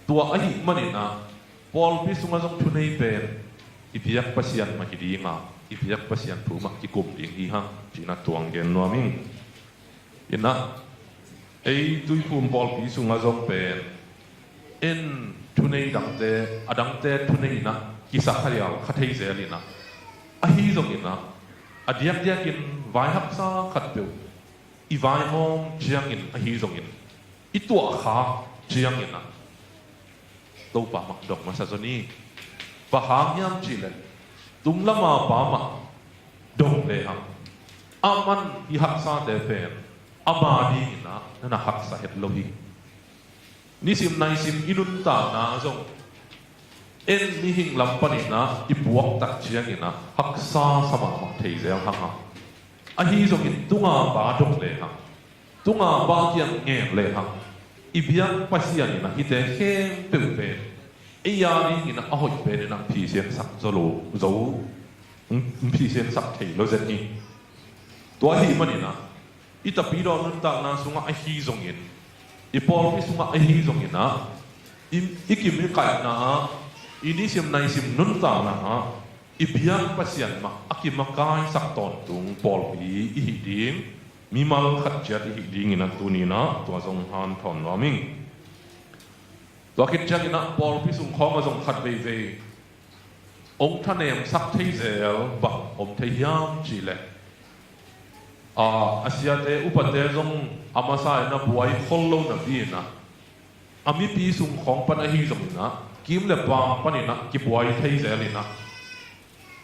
ตัวอหิมันอินะปอลพิสุงาจงทุนในเป็นอิพิยักปัสยันมาคิดีมาอิพิยักปัสยันผู้มาคิกุมดิงอีหังจีนักตัวงเกนนัวมิงอินะตุยภูมิปอลพิสุงาจงเป็นทุนในดังเตอดังเตทุนในนะกิสักขยาวขัดเฮเซลินะอหิจงอินะอดียกกินไวฮักซาขัดเปียวอีไวฮอมเจียงอินอหิจงอินอีตัวขาเจียงอินนะตัวป่ามักดอกมาซาโซนีป่าหางยามจีเลตุ้มละมาป่ามักดอกเลยฮังอามันฮิฮักซาเดเฟนอามาดีนะนั่นฮักซาเฮตโลฮีนิสิมนายสิมอินุนตานาจงนิหิงลำปนินะอิบวกตักเชียงนะฮักซาสมามักเทเซลฮังฮะอาฮีจงอินตุงาป่าดอกเลยฮังตุงาป่าเกียงเงยเลยฮังอีเบียงปัสยานี่นะฮิตเเข้มเปเป็นไอ้ยานี่นะอ้อยเป็นนะพี่เสียนสักโซโลโซพี่เสียนสักเทโลเซนี่ตัวฮีมันนี่นะอีตาปีดอนนั่นต่างนะสุงะไอฮีจงอินอีปอลพี่สุงะไอฮีจงอินนะ ikim kai na ini sim nai sim nun ta na ibiang pasian ma akim kai sak ton tung pol bi I ding mi mal khat chat I ding ina tu ni na to zong han thon wa ming to khit chak ina pol pi sung khong zong khat ve ve ôngท่านเองสักที่เซลบักอมเทียมจีเลอาเซียเตอุปเทศงอามาซายนะบวยคนโลนับดีนะอามีปีสุงของปนหิจงนะกิมเลบางปนินะกิบวยที่เซลินะ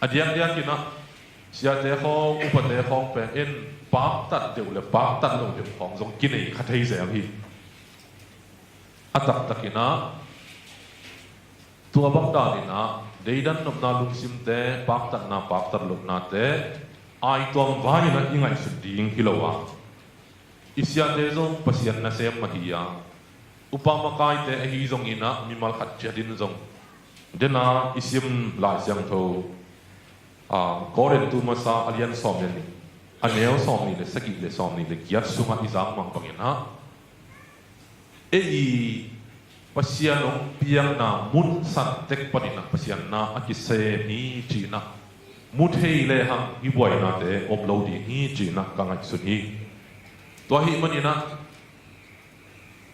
อาเดียกกินะเซียเตของอุปเทศของเป็นเอ็นปากตัดเดียวเลปากตัดลงเดียวของจงกินไอ้ขัดที่เซลฮีอาตักตักินะตัวบักดานี่นะเดินนบนาลุงซิมเตะปากตัดนาปากตัดลุกนาเตะไอตัวมันวายนะยังไงสุดดิ่งกิโลวะอิสยาเตะจงปัสยันนาเซมมาฮียาอุปมาไกเตะฮีจงอินะมีมาลขัดเจดินจงเดน่าอิสยมลายเสียงโทกอเรนตูมาซาอเลียนซอมนี่อันเนลซอมนี่เลยสกิเลยซอมนี่เลยกิยัดสุมาอิซามมังปังนะpasien ong piang na mun san tek panina pasien na akise ni china muthei le hang hi boy na te om lo di hi china kangai sun hi to hi manina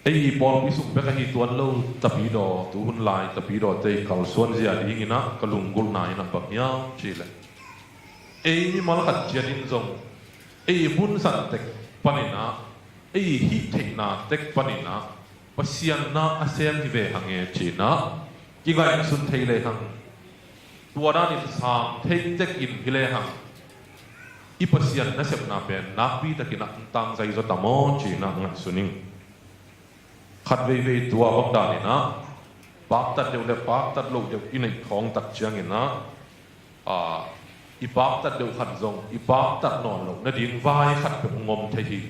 ei bol bi suk be ka hi tuan lo tapi do tu hun lai tapi do te kal suan zia di ngina kalung gul na ina bak ya chile ei ni mal khat chianin zong ei mun san tek panina ei hi thek na tek panina pasien na asem ni ve hange china ki gai sun thei le hang tua da ni sam thei tek in hi le hang I pasien na sep na pen na pi takina tang zai zo tamo china ngai suning khat ve ve tua bak da ni na pak tat deu le pak tat lo deu in ai khong tak chiang in na I pak tat deu khat zong I pak tat non lo na ding vai khat pe ngom thei hi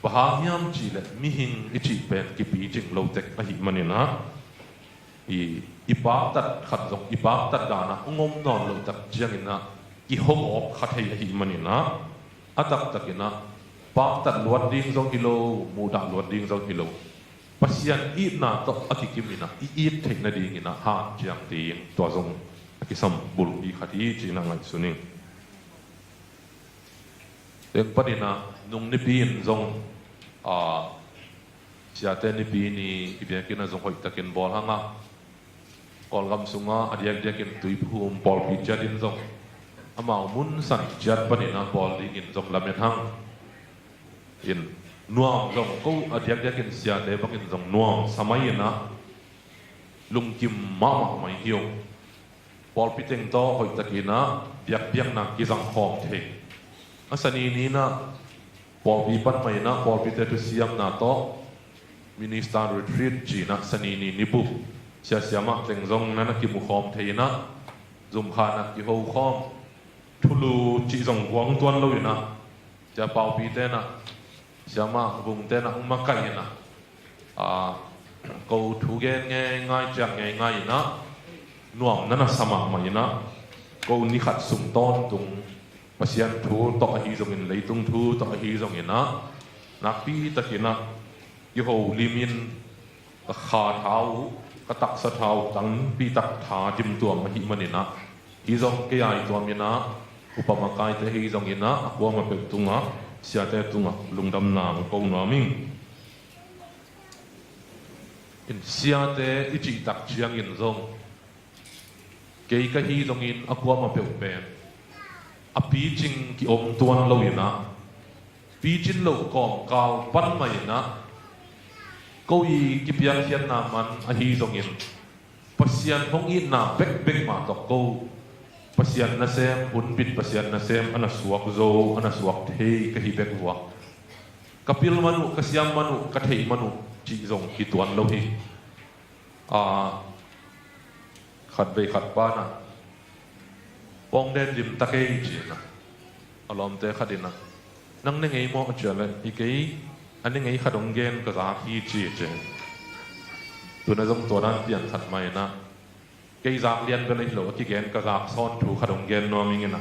bahamiam chi le mi hing ichi pen ki pi jing lo tek a hi manina I pak tat khat zong I pak tat da na ngom non lo tak chiang in na I hom op khat hei a hi manina atak takina pak tat luat ding zong kilo mu da luat ding zong kilo pasien I na to akikimina I thek na ding ina ha chiang ting to zong akisam bul I khati chi na ngai suning den padina nung ni bin zong sia te ni bi ni ibia kina zong hoi takin bol hanga kol gam sunga adiak diakin tui phum bol pi jadin zong amao mun san jat panina bol ding in zong lamet hang in nuam zong ko adiak diakin sia te bakin zong nuam samai na lung kim ma mai hiong bol pi teng to hoi takina biak na ki zang khom the asani ni na Paul Pipan mai na Paul Peter tu siam na to minister retreat chi na sani ni nipu sia siama teng zong na na ki mu khom thei na zum kha na ki ho khom thulu chi zong wang tuan lo na ja Paul Peter na siama bung te na ma kai na ko thu ge nge ngai chang nge ngai na nuam na na sama mai na ko ni khat sum ton tung pasien thu to hi zong in leitung thu to hi zong in na nak pi takina yu ho limin ka kha thau ka tak sa thau tang pi tak tha dim tuam ma hi manina hi zong ke ai tuam ina upama kai te hi zong ina akwa ma pe tunga sia te tunga lungdam na ko na ming in sia te ichi tak chiang in zong ke ka hi zong in akwa ma pe pen a pi jing ki om tuan lo ina pi jin lo kong kal pan mai na ko I ki pian hian na man a hi zong in pasian hong I na bek ma to ko pasian na sem hun bit pasian na sem ana suak zo ana suak thei ka hi bek wa kapil manu ka siam manu ka thei manu chi zong ki tuan lo hi khat ve khat pa na Bong den dim takei china alom te khadina nang ne ngei mo chale ikei an ngei khadong gen ka za hi chi che tu na jong to nan pian that mai na kei zak lian ka nei lo ki gen ka zak son thu khadong gen no mi ngina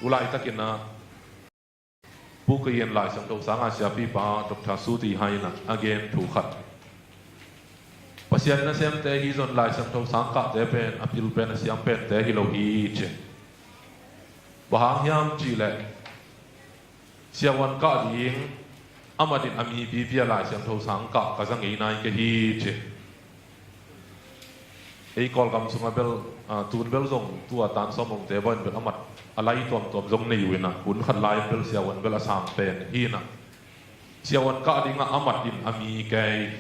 ulai takina pu ka yen lai sang do sang a sia pi pa dr su ti hai na again thu khat pasien na siam te hi zon lai sam tho sang ka te pen apil pen na siam pen te hi lo hi che bahang hiam chi le siawan ka ding amadin ami bi bia lai siam tho sang ka zang ei nai ke hi che ei kol kam sunga bel tun bel zong tua tan somong te bon bel amat alai tom zong nei wina hun khat lai bel siawan bel asam pen hi na siawan ka ding amat din ami ke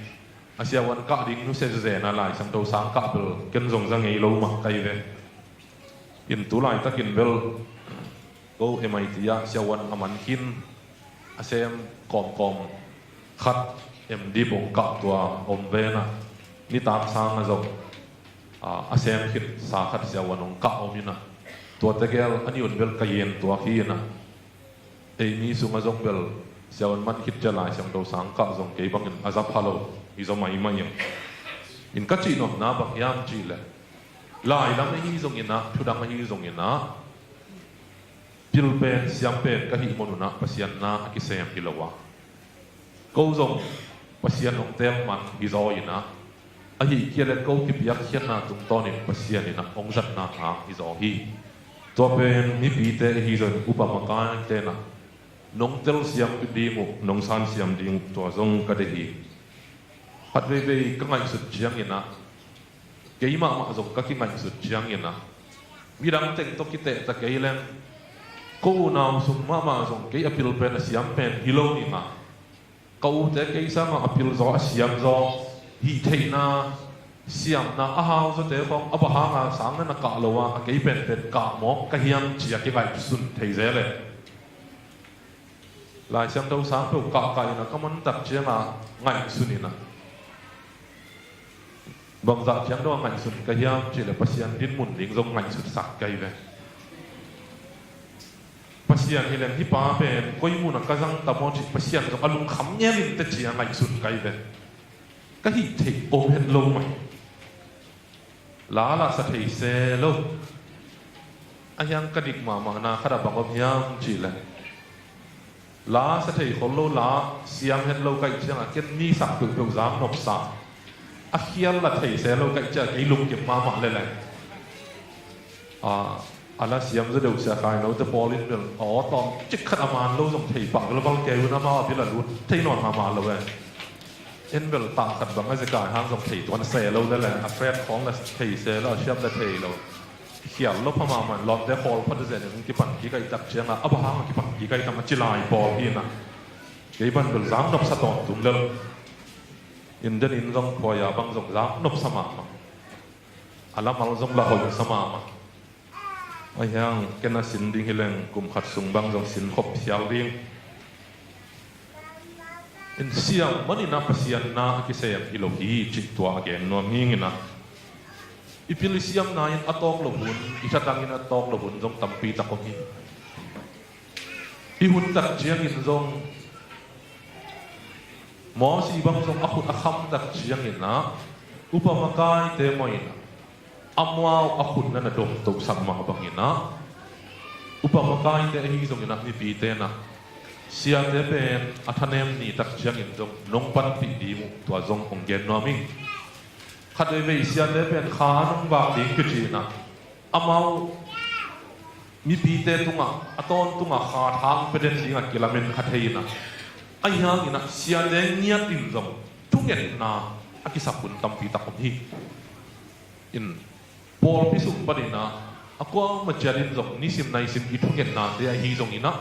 siawan ka ding nu se ze na lai sam tho sang ka bel ken zong zang ei lo ma kai ve in tu lai takin bel go MIT ya siawan aman kin asem kom khat em di bong ka tua om ve na ni tak sang na zong asem hit sa khat siawan ong ka omina tua tegel ani un bel kayen tua hi na ei mi sunga zong bel siawan man hit jala sam tho sang ka zong ke bangin azap halo izo mai mai in ka chi no na bang yam chi le lai lam hi zong ina thudang hi zong ina pil pen siam pen ka hi monuna pasian na ki sem hilowa ko zong pasian ong tel man hi zo ina a hi kiale ko ki piak hian na tung ton in pasian ina ong zat na ha hi zo hi to pen mi pi te hi zon upama ka te na nong tel siam di mu nong san siam ding to zong ka de hi pat ve ve ka ngai sut chiang ina ke ma ma zong ka ki ngai sut chiang ina mi dang teng to ki te ta ke lem ko nam sum ma ma zong ke apil pen siam pen hilo ni ma ko te ke sa ma apil zo siam zo hi thei na siam na a hao zo te phong aba ha nga sang na ka lo wa ke pen pen ka mo ka hiam chia ke ngai sun thei ze le lai siam do sang pe ka ka na ka mon tak chia ma ngai sunina bang za chiang do ngai sun ka hiam chi le pasian din mun ding zong ngai sun sak kai ve pasian hilen hi pa pen koi mu na ka jang ta mo chi pasian zo alung kham nya min te chi ngai sun kai ve ka hi thei o het lo mai la la sa thei se lo ayang ka dik ma na khara bang om yam chi le la sa thei khol lo la siam het lo kai chiang a ken ni sak tu tu zam nop sa a khial la thei se lo kai cha ke lung ke ma le le ala siam zo deu sa khai no te polin bel tom chik khat aman lo zong thei pa lo bal ke na ma bi la lu thei non ma lo we en bel ta khat bang a ka hang zong thei ton se lo le a fret khong la thei se lo siam la thei lo khial lo pha ma man lot de hol pha de zen ki pan ki kai tak chiang a ba hang ki pan ki kai tam chi lai pol hi na ke ban bel zam nop sa ton tum le in den in zong po ya bang zong zam nop sama ma ala mal zong la hol sama ma ai hang kena sin ding hileng kum khat sung bang jong sin khop sial ding in siam mani na pasian na ki sayam ilohi chi tua again no mingina ipil siam na in atok lo hun isatang in atok lo hun jong tampi ta ko hi hi hun tak chiang in jong mo si bang jong akut akham tak chiang in na upama kai te moina amwao akut na dom to sang ma bangina upama kai te hi zong ina ni pi te na sia te pen athanem ni tak chiang in jong nong pan pi di mu to zong ong gen no ming khat ve sia te pen kha nong ba ding ki chi na amao mi pi te tunga aton tunga kha thang pe den dinga kilamen khatheina ai hang ina sia te nia tin jong tunget na akisapun tampi takom hi in Paul pisuk padina ako majarin zong ni sim nai sim i thunget na te hi zong ina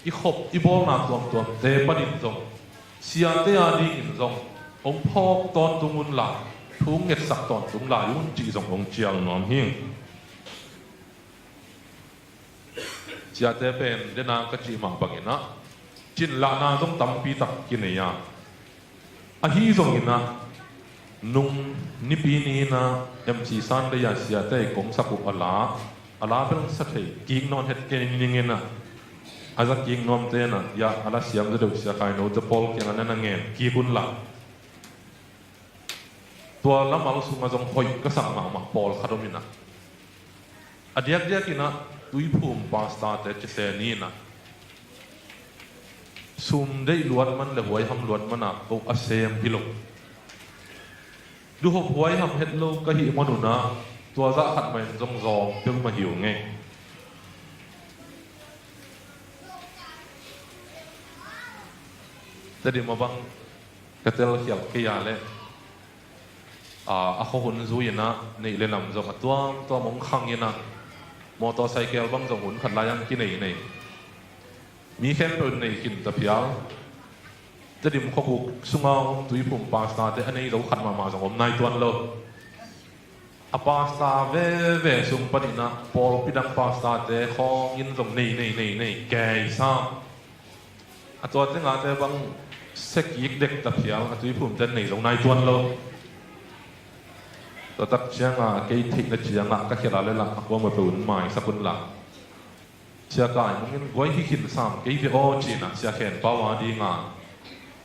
i khop i bol na tom te padin zong sia te a ding in zong ong phok ton tungun la thunget sak ton tung la yun chi zong ong chiang nom hing sia te pen de na ka chi ma bangina chin la na zong tam pi tak kineya a hi zong ina nung ni pi ni na MC san de ya sia te kong saku ala bel sa thei king non het ke ni ngena aza king nom te na ya ala siam de sia kai no te pol ke na na ngen ki kun la tua la mal su ma jong hoi ka sang ma pol khadomina adiak dia kina tui phum pasta te che se ni na sum dei luat man le huai ham luat mana ko asem hilo ดูหวยทำเฮ็ดโลกก็หิมนุนะตัวจะขัดมันจงจองเพิ่งมาหิวไงแต่เดี๋ยวมาบังกระเตลเขียวขยะเลยเขาหุ่นซุยนะในเรื่องนำจงตัวมองขังยันนะมอเตอร์ไซค์บังจงหุ่นขัดลายังกินในมีแค่ตัวในกินตะเพียวจะดิ่มขบุกสุงเอาตุยปุ่มปาสตาแต่อันนี้เราขัดมาจงผมในตัวนั้นเลยปาสตาเวสุงปนินะพอพิดังปาสตาแต่ของยินจงในแก่ซ้ำตัวที่งานแต่บางเซ็กยิกเด็กตะเพียวตุยปุ่มจะในจงในตัวนั้นเลยตัวตักเชียงเกยทิกเชียงก็เขียนอะไรล่ะก็มาเป็นหมายสกุลหลักเชียกายมึงยังไว้ที่ขินซ้ำเกยที่โอจีนะเชียแขนป้าวาดีงา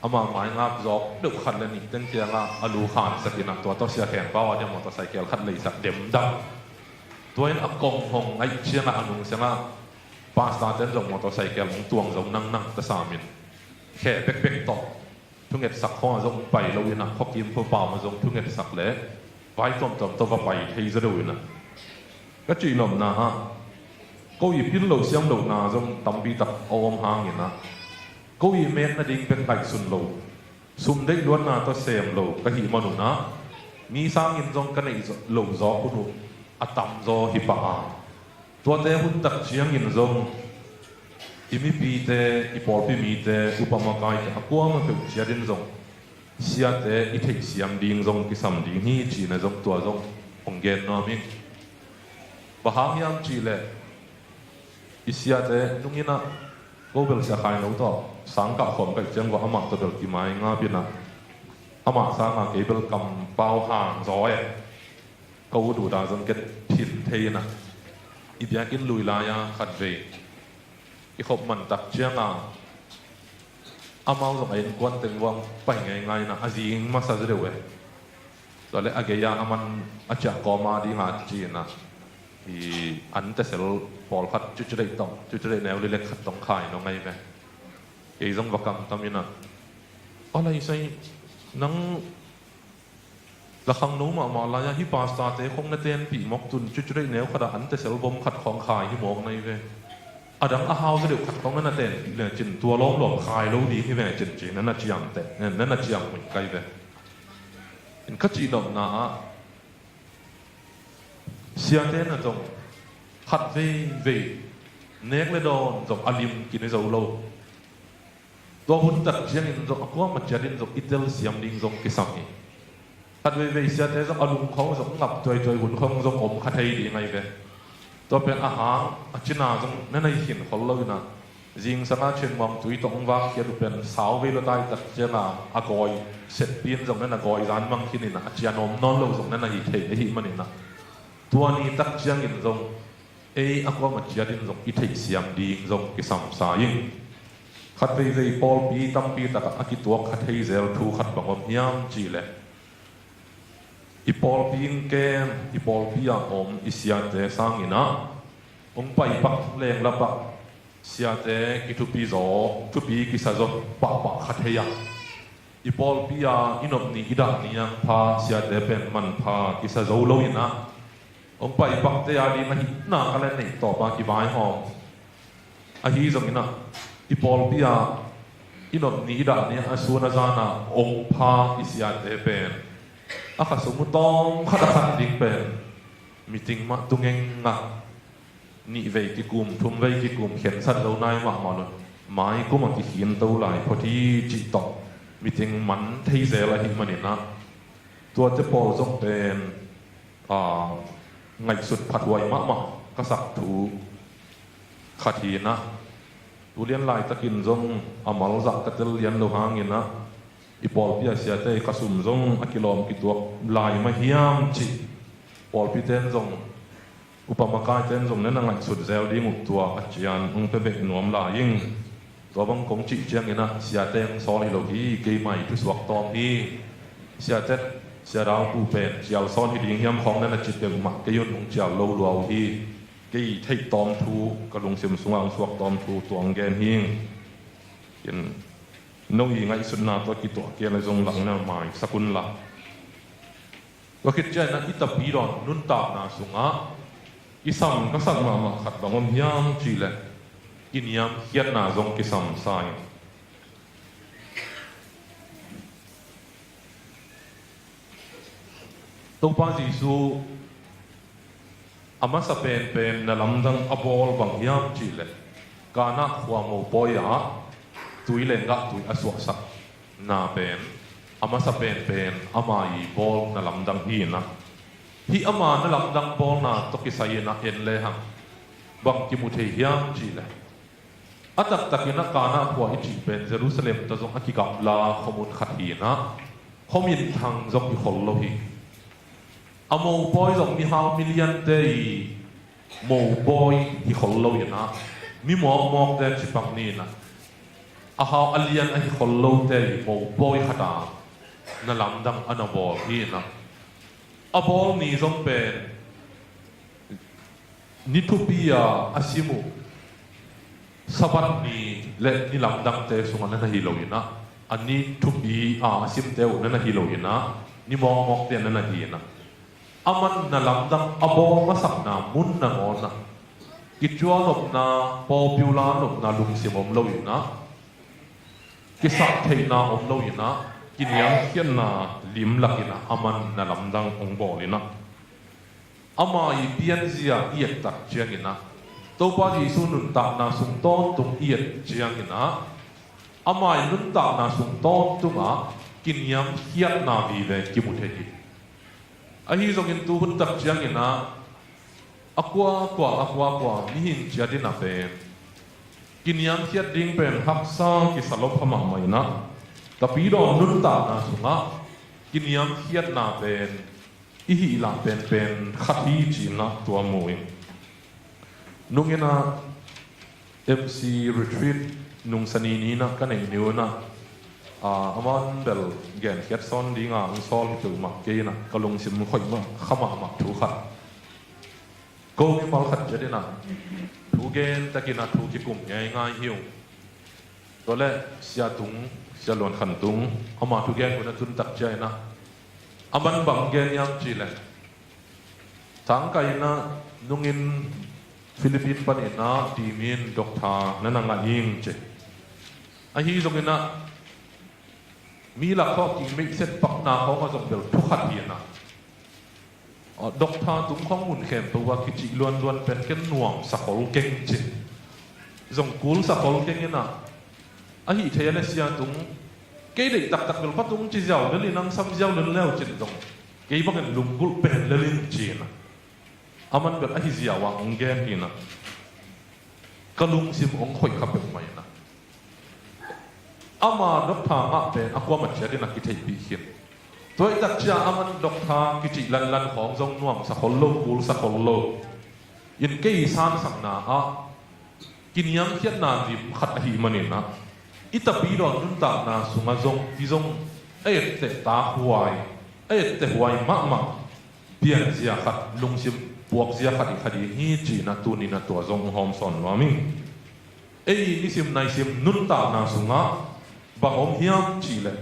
อามาหมายงาบจอบดุขัดเลยนี่ตั้งเชียงอลูขานสกินตัวเชียแขนป้าวาดีมอเตอร์ไซค์ขัดเลยสักเด็มดังตัวนี้กงหงไอเชียงอนุเชียงปาสตาเต้นจงมอเตอร์ไซค์ของตวงจงนั่งตะสามินแค่เป๊กต่อทุ่งเอ็ดสักข้อจงไปเราอยู่นะพอกินพอเปล่ามาจงทุ่งเอ็ดสักเละไปตัวก็ไปที่จะดูนะก็จีนนะฮะก็อีพิ้นเหล่าเสียงเหล่านาจงตั้มปีตักอมหางอย่างนะก็อีเมนนั่นเองเป็นไก่สุนเหล่าซุ่มได้ล้วนนาตัวเสียมเหล่าก็หิมนุนะมีสร้างยินจงกันในเหล่าจอคุณุอัตมจอหิปะตัวเตหุ่นตักเชียงยินจงอิมิปีเตอิปอลปีมีเตอุปมาไก่อักวมันเป็นเชียดินจงเสียแต่อีเทคเสียมดิ่งจงกิสามดิ่งฮีจีนจงตัวจงองเกนนอมิงบะฮามยามจีเลอีเสียแต่นุ่งยินะก็เป็นเสียขายนู้ต่อสังกัดคนไปเจ้าก็อามาตัวเดิมกี่ไม้งาบินะอามาสังกัดเก็บเป็นกำเปล่าห่างร้อยก็ดูดาจงเก็บผิดเทนะอีเดียกินลุยลายาขัดเวอีขบมันตักเชียงอามาส่งไอ้กวนตึงวังไปไงนะอาจิงมาซาเจเดเวตอนแรกอาเกียอามันอาจจะกอมาดีหาจีนะอีอันแต่เสร็จพอลขัดจุดได้ต้องจุดได้แนวเล็กขัดต้องขายน้องไงไหมไอ้จงวักกันทำยังไงอะไรใช่นังละครั้งนู้นมาลายฮิปาสตาเตคงนาเตนปีมกตุนจุดได้แนวขนาดอันแต่เสร็จบอมขัดของขายที่มองไงไหมดังอาหาวเสด็จขัดของนั่นเองเนี่ยจินตัวล้อมหลบคายรู้ดีที่แม่จินจีนั่นน่ะจียงแต่นั่นน่ะจียงเหมือนไกลไปอินขจีนอมนาเสียเต้นน่ะจงขัดเวเนกเลยโดนจงอลิมกินในโซโลตัวหุ่นตัดเชียงอินจงก็มาเจริญจงอิตาลีเสียมดิ่งจงกิสังอีขัดเวเสียเต้นจงอลุมเขาจงงับจอยหุ่นเขาจงอมขัดให้ดีไงไปตัวเป็นอาหารจินาจงนั่นในหินเขาเลยนะจิงสังอาเชิงมังตุยตรงว่างเกี่ยวเป็นสาวเวลาได้ตัดเจนาอากอยเสร็จปีนจงนั่นอากอยร้านมังที่นี่นะจีนอมนอนเราจงนั่นในหิเทหิมันนี่นะตัวนี้ตักเชียงอินจงอากอยมาเจียดินจงอิเทเสียมดีจงกิสัมสายิงขัดไปใจปอลปีตั้มปีตะกักิตัวขัดให้เซลทูขัดบังอมยามจีเลยอีปอลปีนเกมอีปอลปียอมอีเสียเตสังอินะองไปปักเลงละปักเสียเตกิทุปีโซทุปีกิสะโซปักขัดเฮียอีปอลปียอินอมนี่อิดานี่ยังพาเสียเตเป็นมันพากิสะโซโลอินะองไปปักเตยาดีมาหิน่าอะไรนี่ต่อปากิบายหอมอาฮีจงอินะอีปอลปียอินอมนี่อิดานี่อาสูนาจานะองพากิเสียเตเป็นอาคาสมุตองขัดขัดดิ่งเป็นมีติงมาตุงเองนะนี่เวกิกุมทุ่มเวกิกุมเขียนสัตว์เราในมาหมดไม้ก็มันกิเขียนตัวไหลพอที่จิตตกมีติงมันที่เซลหิมันนี่นะตัวจะพอส่งเป็นไงสุดผัดไวมากกษัตริย์ถูขัดทีนะตัวเลี้ยนลายตะกินจงอามาลจักกระเตลเลี้ยนเราหางเงินนะอีปอลพิอาเสียเตะกระสุมจงอกิโลมกิตัวลายมาเฮียมจิปอลพิเตนจงอุปมาการเตนจงนั่นนั่งสุดเซลดิ้งตัวอาจารย์องเปเบกนวมลายิงตัวบังคงจิเจียงเงินนะเสียเตงซอลิโลกีเกยใหม่ทุสวักตอมฮีเสียเตเสียดาวปูเป็ดเจียวซ้อนที่ดิ้งเฮียมของนั่นจิตเป็นหมักเกยุนองเจียวโลลัวฮีเกยเทตอมทูกระลงเสียมสวงสวักตอมทูตัวองแกนฮิงยันน้องยิงไอ้สุดนาตัวกิตัวเกี่ยอะไรจงหลังเนี่ยหมายสกุลละ ก็คิดใจนะอิตาปีรอนนุนตานาสุงะอิสัมก็สักมาขัดบางอมยามจีเลกินยามเฮียนาจงกิสัมสายตัวป้าจีซูอามาสเปนเป็นนลำดังอบอลบางยามจีเลกานักความโมปอยะตุยเลงกะตุยอสวสักนาเป็นอามาสเปนเป็นอามาอีบอลนลำดังฮีนะที่อามานลำดังบอลนาตกิสายนะเอ็นเลยฮะบางกิมุเทียมจีเลอัตตะกินักกานักขวาอิจิเป็นเยรูซาเล็มตะจงอคิกับลาขมุนขัดฮีนะขมินทางจงอิขลโลฮีอโมบอยจงมี5 มิลลิอนเตยโมบอยอิขลโลฮีนะมีหมอกเดชิปังนีนะอาหาอเลียนอิขลโลเตยโมบอยขัดานั่นลำดังอันบอลฮีนะอบอลนี้จงเป็นนิทุปียอาซิมุสบัดนี้และนี่ลำดังเตสุงนั่นฮิโลยินะอันนี้ทุบีอาซิมเตวนั่นฮิโลยินะนี่มองเตียนนั่นฮีนะอามันนั่นลำดังอบอลมาสักนามุนนะมอนะกิจวัตรนาปอปิวลานนาลุงซิมอมโลยินะกิสักเทนาอมโลยินะกินยังเขียนนาลิมลักินะอามันนั่นลำดังองบอลินะอามาอีเปียนเสียเอียดตักเชียงินะตัวป้าจีสุนุนตักนาสุงต้นตุงเอียดเชียงินะอามาอีนุนตักนาสุงต้นตุงอ่ะกินยังเขียนนาวีเวกิมุเทจิอาฮีจงกินตัวหุ่นตักเชียงินะอักว่ามิหินเชียดินาเป็นกินยังเขียนดิ้งเป็นฮักซ่ากิสลบพม่าไม่นะแต่ปีดอนนุนตานาสุงะกินยามเขียดนาเป็นอีหิลาเป็นขัดฮีจีนะตัวมวยนุ่งเงินะ MC retreat นุ่งสนีนี้นะกันเองนิวนะอามันเบลแกนเขียดซ้อนดีงามซ้อนตัวมักเกนะก็ลงซิมค่อยมาขมามักถูกขัดก็มีมาขัดจะได้นะถูกเกนตะกินะถูกกิกุ่มง่ายหิวตัวแรกเสียตุงจะหลวนขันตุงเอามาทุกแกงคนนั้นทุนตักใจนะอามันบังแกนยังจีเลยทางไกลนะนุ่งอินฟิลิปปินส์ปนินะทีมินด็อกทานั่นนั่งยิงเจไอ้ฮีจงอินนะมีหลักข้อกิ่งไม่เสร็จปักนาเขาก็จงเบลทุกขัดเดียนะด็อกทาตุ้งข้องมุนเข็มตัวกิจิล้วนเป็นแค่หน่วงสักคนเก่งเจจงกูลสักคนเก่งนะอาหิเทียนเสียตุงเกย์ได้ตักเบลพัดตุงจีเจ้าเรื่องนั่งซ้ำเจ้าเรื่องแล้วจีตรงเกย์บอกกันลุงกุลเป็นเรื่องจีนะอามันเบลอาหิเสียวางเกมนี่นะก็ลุงซิมองคอยขับเป็นไหมนะอามาดอกทางอ่ะเป็นอากวามันเชื่อได้นักกิจปีเขียนตัวไอ้ตักจ้าอามันดอกทางกิจลันของจงน่วงสักคนโลกุลสักคนโลยินเกย์สานสักนาอ่ะกินยังเขียนนานริมขัดอาหิมันนี่นะอิตาปีรอนนุนตานาสุงาจงที่จงเอตตาหวยเอตหวยมากเพียงเสียขัดลุงซิมบวกเสียขัดอีกคดีฮีจีนัตูนีนัตัวจงหอมสอนว่ามิงนิซิมนายซิมนุนตานาสุงาบางอมเฮียมจีเลย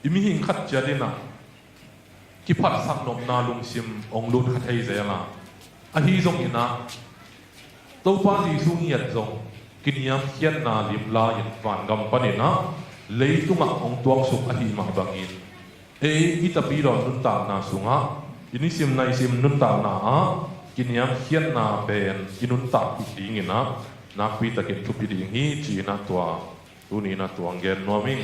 อิมิหิงขัดเจดินะกิพัดสักนมนาลุงซิมองลุนขัดให้เจละอาฮีจงอินะตัวป้าจีสุงเยียดจงกินยามเขียนนาลิมลายินฟันกำปั้นนะเลยตุงองตัวสุขอธิมังบังอินอิตาปีรอนนุนตานาสุงะอินิซิมนายซิมนุนตานากินยามเขียนนาเป็นกินุนตาปิดิงินะนักวิตากินทุปิดิงฮีจีนะตัวตุนีนะตัวเงินนัวมิง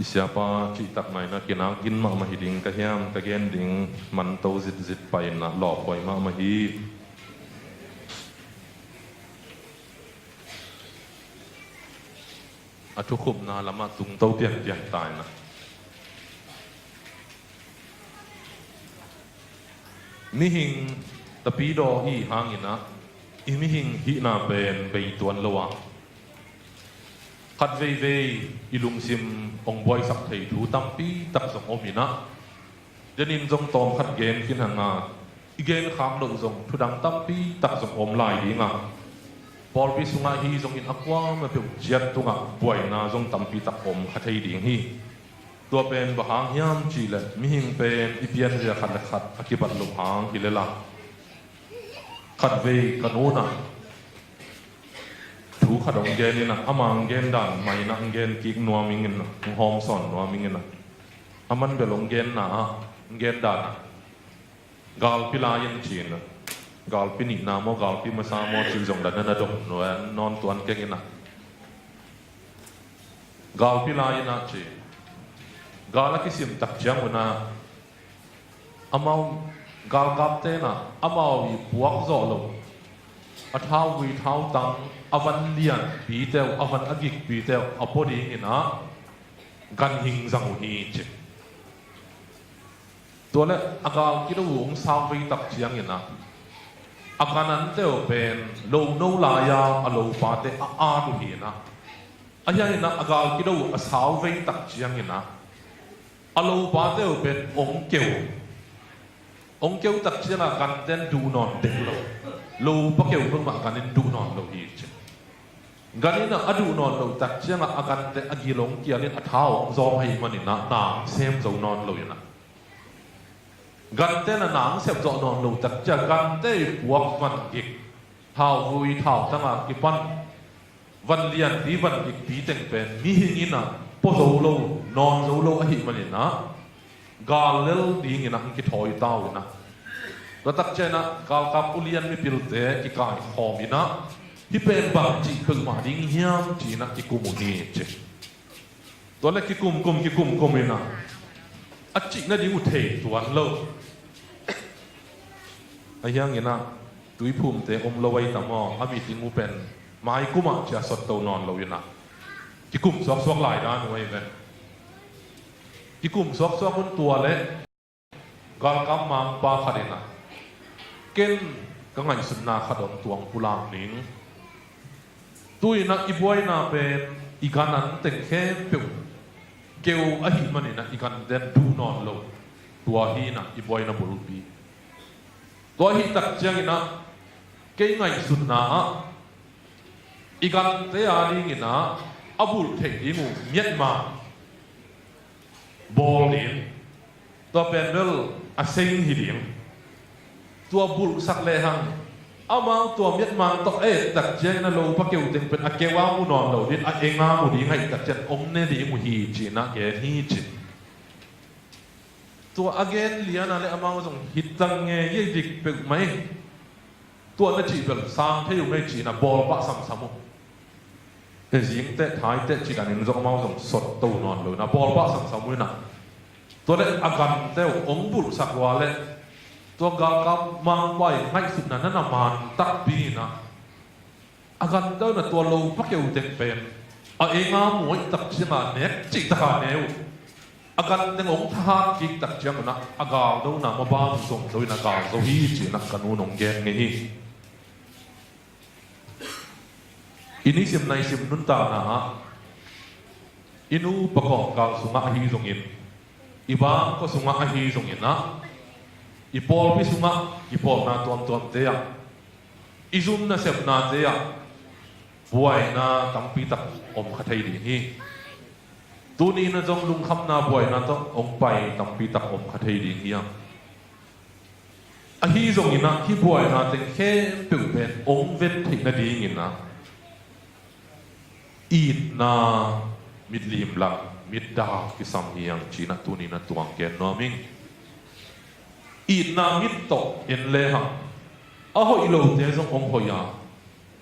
Siapa cita mainan kena gin mak mahi ding kahiam kagen ding mantau zit pai na lop pai mak mahi cukup na lama tung tau tiang tai na mihing tapi do hi hangina mihing hi na ben bei tuan lawaขัดเวอิลุงซิมองบอยสักไทยถูตั้มปีตักสมอมินะเดนินจงตอมขัดเกมกินหางา igen khang lo zong thudang tampi tak zong om lai dinga Paul pi sunga hi zong in akwa ma pe jiat tunga boina zong tampi tak om khathei ding hi tua pen bahang hiam chi le mi hing pen ipian ja khat akibat lo hang hi le la khat ve kanona thu khadong gen ni na amang gen dan mai na gen ki nuaming in hom son nuaming in aman belong gen na gen dan gal pilayan chin gal pini na mo gal pi masa mo chil jong dan na dok no non tuan ke ina gal pilayan na chi gal ki sim tak jang una amau gal gap te na amau yi puak zo lo a thau wi thau tang avan lian pi teu avan agik pi teu apodi ina gan hing zang hi chiตัวเล็กอาการคิดว่าองศาวิตักเชียงอย่างนั้นอาการนั้นเดียวเป็นโลโนลายาอโลปาเตอาดูเห็นนะอันนี้นะอาการคิดว่าสาววิตักเชียงอย่างนั้นอโลปาเตเป็นองเกียวตักเชียงอาการเด่นดูนอนเด็กเราโลปะเกียวเพิ่งมาการเด่นดูนอนเราอีกกันนี่นะอดูนอนเราตักเชียงอาการเด่นอากิลงเกียร์นี่อัฐาวซอมให้มันนี่นะนาเซมโซนอนเราอย่างนั้นกันเต้นหนังเสพจอนอนลูตักจะกันเต้บวกมันอีกเท่าวุยเท่าตั้งอ่ะอีปันวันเรียนที่วันอีกปีเต็งเป็นมีหิงินะพอโซโลนอนโซโลอหิมันนี่นะกาลเลลดีงินะกิถอยเต้านะแล้วตักเจนะกาลกับอุเลียนมีพิลเตะกิกายหอมินะที่เป็นบางจีคือมาดิ้งเฮียมจีนะกิกุมุนีเจตัวเล็กกิกุมเลยนะอัจจินะดิ้งอุเทตัวนั้นเลยไอ้ยังเงี้ยนะตุยภูมิเตะอมละไว้ตามออามีติงูเป็นไม้กุมะจะสดตัวนอนเราอยู่นะกิกุมสวกหลายด้านไว้เป็นกิกุมสวกบนตัวเล็กกาลกำมังปาขัดนะเก่งก็ไงสุนนาขัดอมตัวงปุลางนิงตุยนะอีบวยนะเป็นอีการนั้นเต็งแค่เปียวเกี่ยวอหิมันนี่นะอีการเดินดูนอนเราตัวฮีนะอีบวยนะบุรุษตัวฮิตักเจียงนะเก่งไงสุดนะอีกันเตอาลีงินะอาบุลเทกิงูเมียนมาบอลลินตัวเป็นเบลอาเซงฮิลิงตัวบุลสักเลหังเอามาตัวเมียนมาตัวตักเจียงนะโลพักเกี่ยวถึงเป็นอาเกวามูนอนเราดิอาเองามูดีไงตักเจียงอมเนดีมูฮีจีนะแกฮีจีตัวอเกนเลียนอะไรอามาส่งฮิตตังเงยยิ่งดิกเป็นไหมตัวนั่นจีเป็นสร้างที่อยู่ในจีน่ะบอลปะซ้ำแต่ยิงเตะท้ายเตะจีกันนี่มันจะอามาส่งสดตัวนอนเลยนะบอลปะซ้ำเลยนะตัวนั้นอาการเตะองบุลสักวันเลยตัวกากำมังไว้ให้สุดนั้นน่ะมันตักปีนะอาการเตะน่ะตัวโลพักเกี่ยวเต็งเป็นเองอาหมวยตักจีน่ะเน็กจีตาเนวอาการเต็งองทหารกิกตักจังนะอากาศดูนะมาบ้านส่งโดยนักการโซฮีจีนักการนูนงเกนไงนี่อินิสิมในสิมนุนตานะฮะอินูประกอบการสุงะฮีส่งอินอีบางก็สุงะฮีส่งอินนะอีปอลพิสุงะอีปอลนาตัวเตียอีซุมนะเสพนาเตียบวยนาตั้งปีตักอมขัดไทยดีนี่ตัวนี้นะจงลุงคำนาบวยนะต้ององไปตั้งปีตักอมขัดไทยดีเฮียฮีส่งอินนะฮีบวยนะแต่แค่เปลี่ยนเป็นองเวทที่นาดีอินนะอีดนามิดลิมลักมิดดากิสัมเฮียงจีนักตัวนี้นักตัวงเกนนอมิงอีดนามิดโตเอ็นเลหังอาหอยโลเตซงองหอยา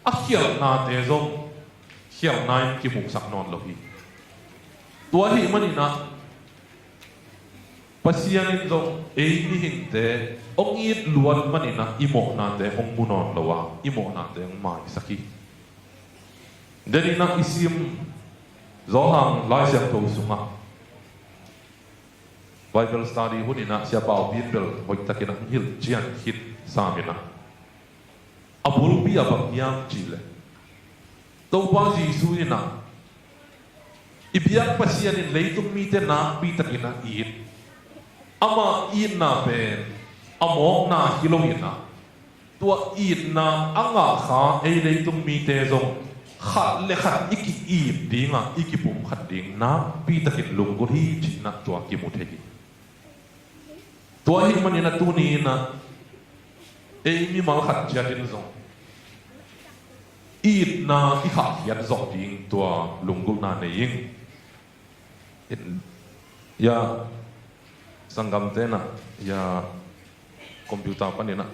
อาเขียวนาเตซงเขียวนายกิมุกสักนอนโลหีตัวที่มันนี่นะปัสยานินซงเอ็นี่หินเตองอีดล้วนมันนี่นะอิโมนาเตองมุนอนโลวะอิโมนาเตองมาสักทีเดี๋ยวนี้นักอิสลามจอหังไล่เสียงตัวสุงะ Bible study หุ่นนี่นะเสียเปล่าบินเบลหอยตะกินักฮิลเจียนฮิตสามินะอับรุบีอับยามจีเลตัวบ้าจีซูนี่นะอิบยักปัสยานินเลยตุมีเตนะปีตะกินักอีดอามาอีดนะเป็น amok na hilongin na tua it na anga kha ei leitung mi te zong khat le khat iki ip dinga iki pum khat ding na pi takin lungul hi china tua ki mu the hi tua hi manina tu ni na ei mi mal khat chia din zong it na i kha hiat zong ding tua lungul na ne ying ya sanggam te na ya computer panina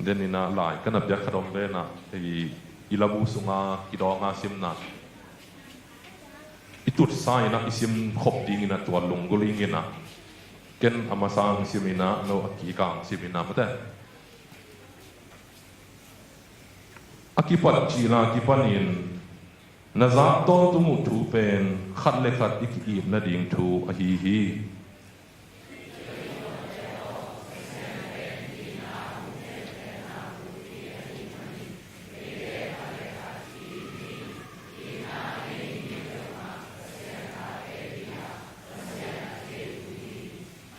den ina lai kana bia khadom be na ei ilabu sunga kidonga simna itut sai na isim khop ding ina tua lungguling ina ken amasang simina no aki kang simina mate akipat chila kipanin nazak to tumu thu pen khat le khat iki na ding thu a hi hi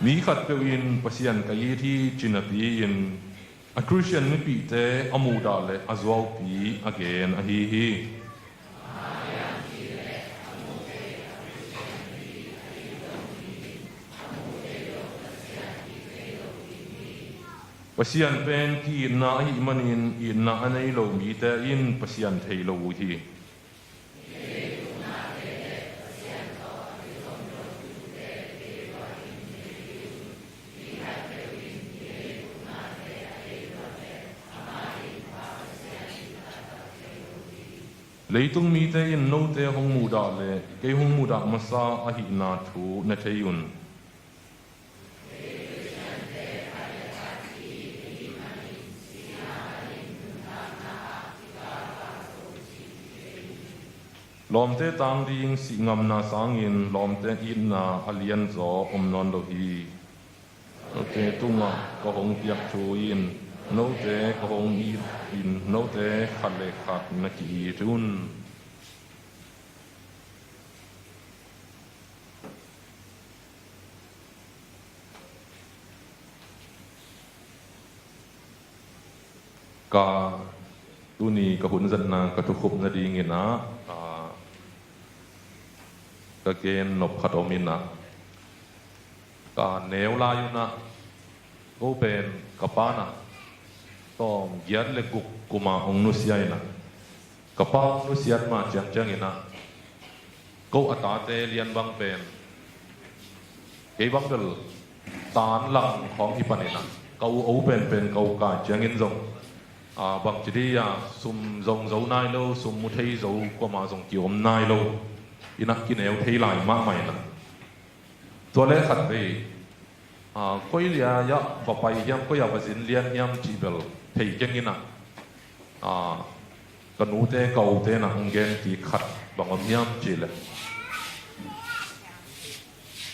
มีขัดเปวินปัสยันกายที่จินปีอินอะคริสเตียนไม่ปีเตอมูดาเลอจวาวปีอเกนอะฮีฮีปัสยันเป็นกีนาอิมันอินนาอันนี้เรามีแต่อินปัสยันเทโลฮีเลยต้องมีแต่ยินโน้ตแต่ห้องมูดาเลยแกห้องมูดามาซาอหินาทูนเทยุนลอมเตตังดิงสิงามนาสังอินลอมเตอินนาอเลียนโซอมนอนโลฮีโอเคตุ้งอ่ะก็ห้องเปียกชูอินโน้ตแต่ก็ห้องอินโน้ตแต่ขัดเลขัดนักกีจุนกาตุนีกหุ่นจันนากระทุกขบนาดีเงินนะกะเกณฑ์นบขัดอมินนะกาเนวลายุนะก็เป็นกป้านะต้องยัดเล็กุกกุมาองนุสยายนะกป้าองนุสยายมาจังจังเงินนะก็อัตราเตเลียนบังเป็นเกี่ยบังเดลตานหลังของที่ปนินะก็เอาเป็นก็กาจังเงินจงบางทีสุ่มจงเจ้านายโลสุ่มมุทัยเจ้าก็มาจงเกี่ยวนายโลอินักกินเอวเทยลายมากไหมนะตัวเล็กขัดไปก็ยายะบ่ไปยังก็ยาบสินเลียนยังจีเบลเทยจังกินนะกันนูเตเก่าเตนะองเกนที่ขัดบางวันยังจีเลย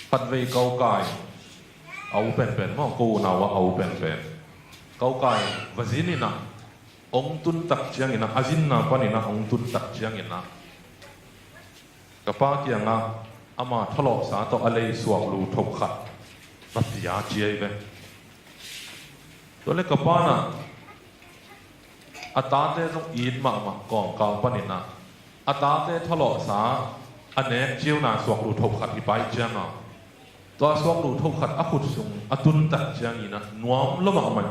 ขัดไปเก่าไก่เอาเป็นมั่งกูน่าว่าเอาเป็นเก่าไก่วสินนี่นะองตุนตักเชียงอินะอาจินนาปานินะองตุนตักเชียงอินะกับป้าเกียงนะอามาทะเลาะสาต่ออะไรสวกรูทบขัดรัตยาเจียไปตัวเล็กกับป้านะอัตราเตต้องอินมากองเก่าปานินะอัตราเตทะเลาะสาอันเนี้ยเจียวนาสวกรูทบขัดที่ไปเจียงอ่ะตัวสวกรูทบขัดอขุดสูงอตุนตักเชียงอินะนวมละมั่งมัน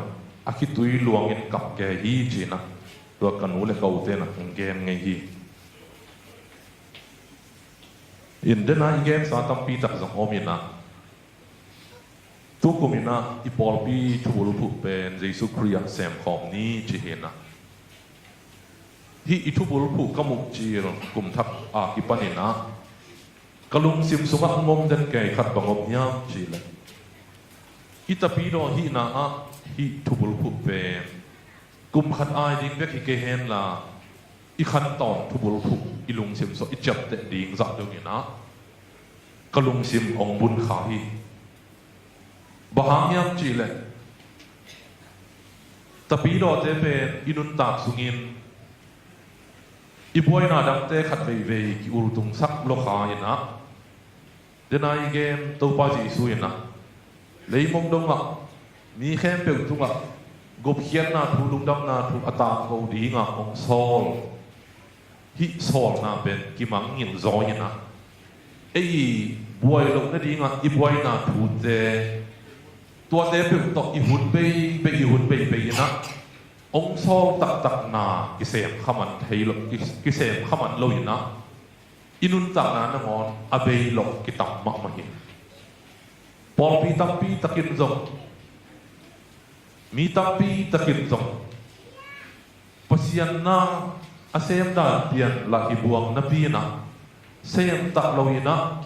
อาคิตุยลวงอินกับแกฮีจีนะตัวกันนูเลกเอาเตนะเกมไงฮีอินเดน่าอีเกมสาตัมปีตักสังอมินะทุกคนมินะอีปอลปีทูบลูพุเป็นเยซูคริสต์เสมของนี้จีเห็นนะที่อีทูบลูพุก็มุกจีรกุมทักอากิปันินะกลุงซิมสุขงมเดินแก่ขัดบังอบยามจีเลยอีตาปีโดฮีนะฮีทูบลูพุเป็นกุมขัดอายดิ้งเบกอีเกเฮนละอีขั้นตอนทูบลูพุอีลุงซิมสุอีจับเตะดิ้งจับตรงนี้นะกลุงซิมองบุญขาฮีบางยามจีเลยตาปีโดเตเป็นอินุนตากสุงินอีบวยนาดังเตขัดเวกิอุรุตุงสักโลกายินะเดนายเกมตัวปาจีสุยนะ lấy mong đông ngọc mi khem biểu tung ngọc gộp hiến na thu lung đâm na thu ata câu đi ngọc ông sol hi sol na bên kim mang nhìn gió như na ấy buổi lông na đi ngọc i buổi na thu te tua te biểu tộc i hun bay na ông sol tak tak na cái xem khaman thấy lộc cái xem khaman lâu như na inun tak na na ngon abei lộc cái tam mak ma hi Paul pi takin zong mi tapi takin zong pasian na asem da pian la ibuang na pi na sem tak loina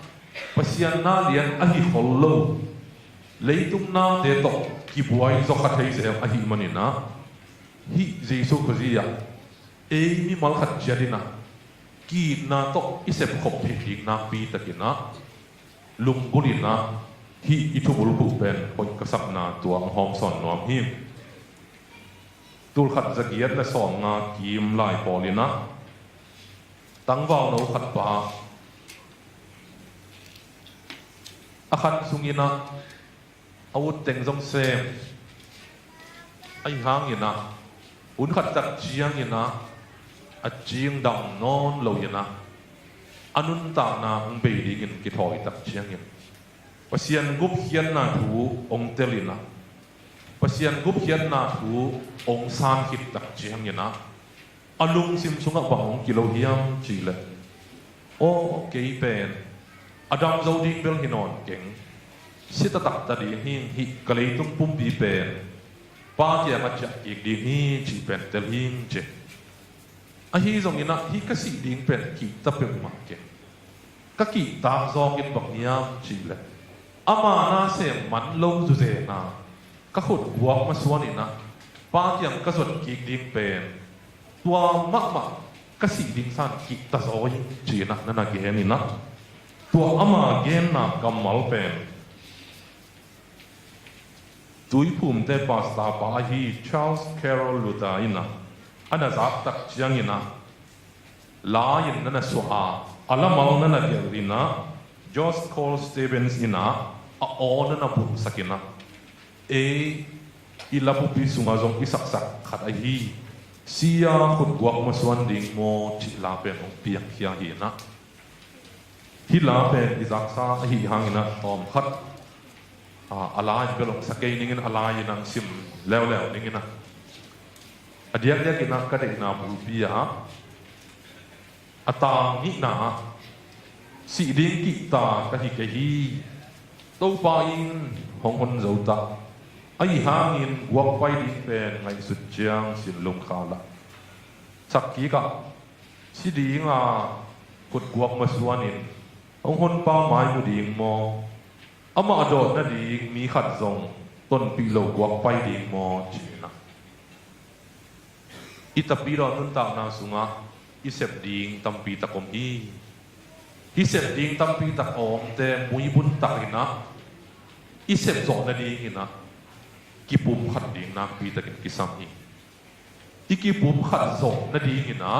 pasian na lian ahi hollo leitung na de to ki buai zo kha thei sem ahi manina hi jesu ko zia e mi mal khat jadina ki na to isep khop hi na pi takina lungulina hi itu bulbu pen hoi kasap na tuang hom son nom him tul khat zagiat la som nga kim lai polina tang wal no khat pa akhan sungina awut teng jong sem ai hang ina un khat tak chiang ina a chiang dang non lo ina anun ta na ung be dingin ki thoi tak chiang ina pasian gup hian na thu ong telina pasian gup hian na thu ong san hit tak chiang yana alung sim sunga bang kilo hiam chile o ke pen adam zo ding bel hinon keng sita tak ta di hi kalei tung pum bi pen pa kia ma cha ki di hi chi pen tel hing che a hi zong ina hi ka si ding pen ki ta pe ma ke ka ki ta zong in bang hiam chile ama na se man lo zu ze na ka khut buak ma suan ina pa tiang ka zot ki ding pen tua ma ka si ding san ki ta zo yin chi na na ge ni na tua ama gen na kamal pen tui phum te pasta pa hi Charles Carroll Luta ina ana zak tak chiang ina la yin na suha ala mal na gelina Josh Cole Stevens ina a on na bu sakina e ilabu pi sunga zong isak sak khat a hi sia khut guak ma suan ding mo chi la pen ong piak hia hi na hi la pen izak sa hi hangina tom khat alai belong sakei ningin alai nang sim lew ningina adiak dia kina ka de na bu pia atang ni na si ding ki ta ka hi ke hi to pa in hong hon zo ta ai hangin guak pai ding pen ngai su chiang sin lung khala sak ki ka si ding a kut guak ma suanin hong hon pa mai mu ding mo ama adot na ding mi khat zong ton pi lo guak pai ding mo china itapi ro nun ta na sunga isep ding tampi takom hi isep ding tampi tak om te mui bun takina isep zo na ding ina ki pum khat ding na pi takin kisam hi iki pum khat zo na ding ina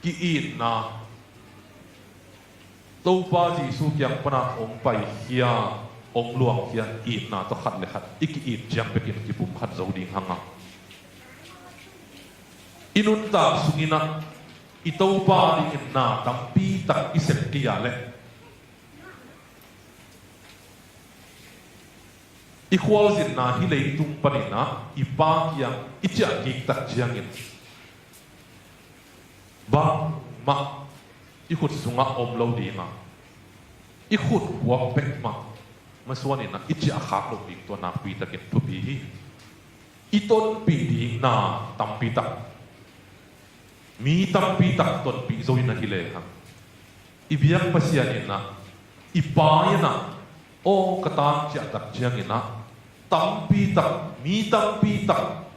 ki in na to pa ji su kyang pana ong pai hia ong luang hia in na to khat le khat iki in jam pekin ki pum khat zo ding hanga inun ta sungina itau pa ding na tampi tak isep kia le ikhwal zin na hi lei tung panina ipa kiang icha ki tak chiangin ba ma ikhut sunga om lo di ma ikhut wak pek ma maswanina icha khak lo ding to na pi takin thu bi hi iton pi ding na tampi tak mi tampi tak ton pi zo ina hi le ha ibiak pasianina ipayana o katan cha tak chiangina tampi tak mi tampi tak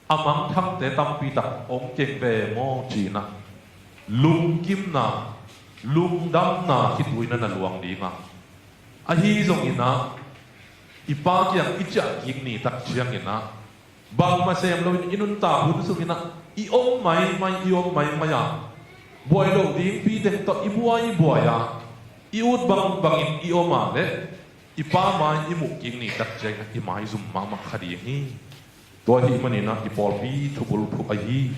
amang thang te tampi tak ong keng be mo china lung kim na lung dam na hituina na luang di nga a hi zong ina ipa kyang icha king ni tak chiangina bang ma sem lo inun ta hun sungina i om mai maya boy lo ding pi deng to i buaya i ut bang bangin i oma le ipa mai imu king ni tak jai na imai zum mama khadi hi to hi mani na ipol pi thubul thu ai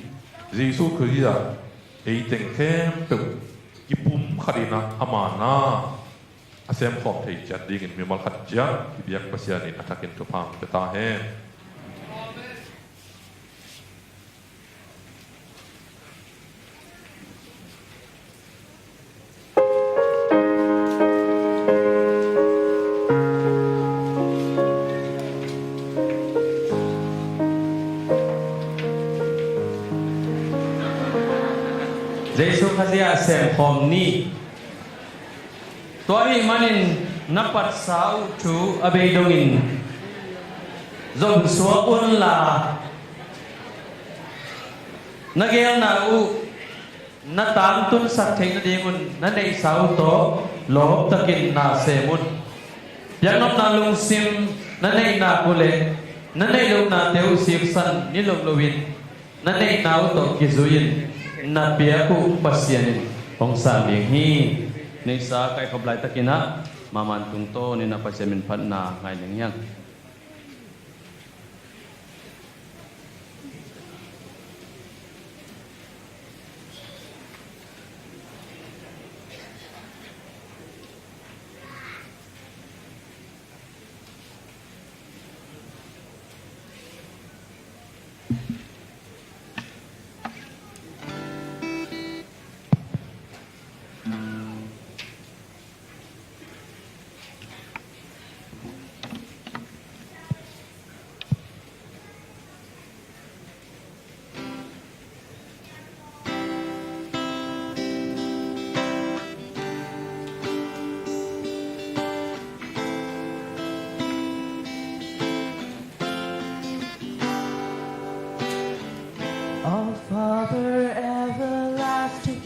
jesu khriya ei teng khem pe ipum khadi na amana asem khom thei chat ding in mi mal khat ja biak pasia ni atakin to pham ta he Jesu khazia sem khom ni toy manin napat sau chu abeidongin zom suwa un la nagel na u na tam tun sak thei na dingun na nei sau to lob takin na semun yanop na lung sim na nei na kule na nei lung na teu sim san ni lung lovin na nei na u to kizuin na pia ku pasyanin ong sa hi ni sa kai khablai takina maman tung to ni na pasyamin phat na ngai leng yang Our Father everlasting,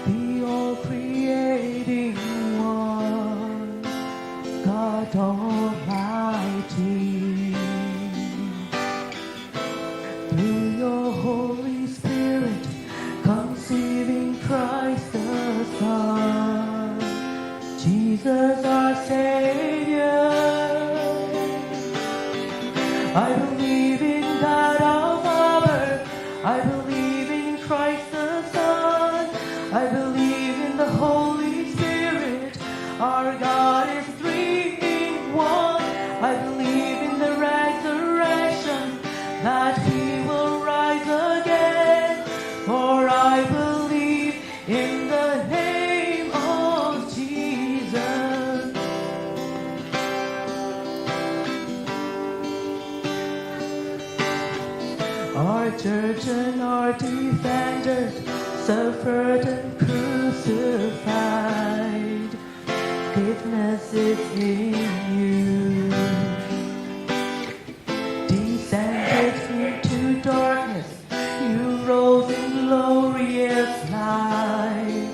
the all-creating one, God Almighty. Through your Holy Spirit, conceiving Christ the Son, Jesus our Savior. I believe in God our Father, I believe in Christ the Son, I believe in the Holy Spirit, our God is three in one. I believe in the resurrection, that He will rise again, for I believe in the name of Jesus. Our church and our defender suffered and crucified. Goodness is in you. Descended into darkness, you rose in glorious light,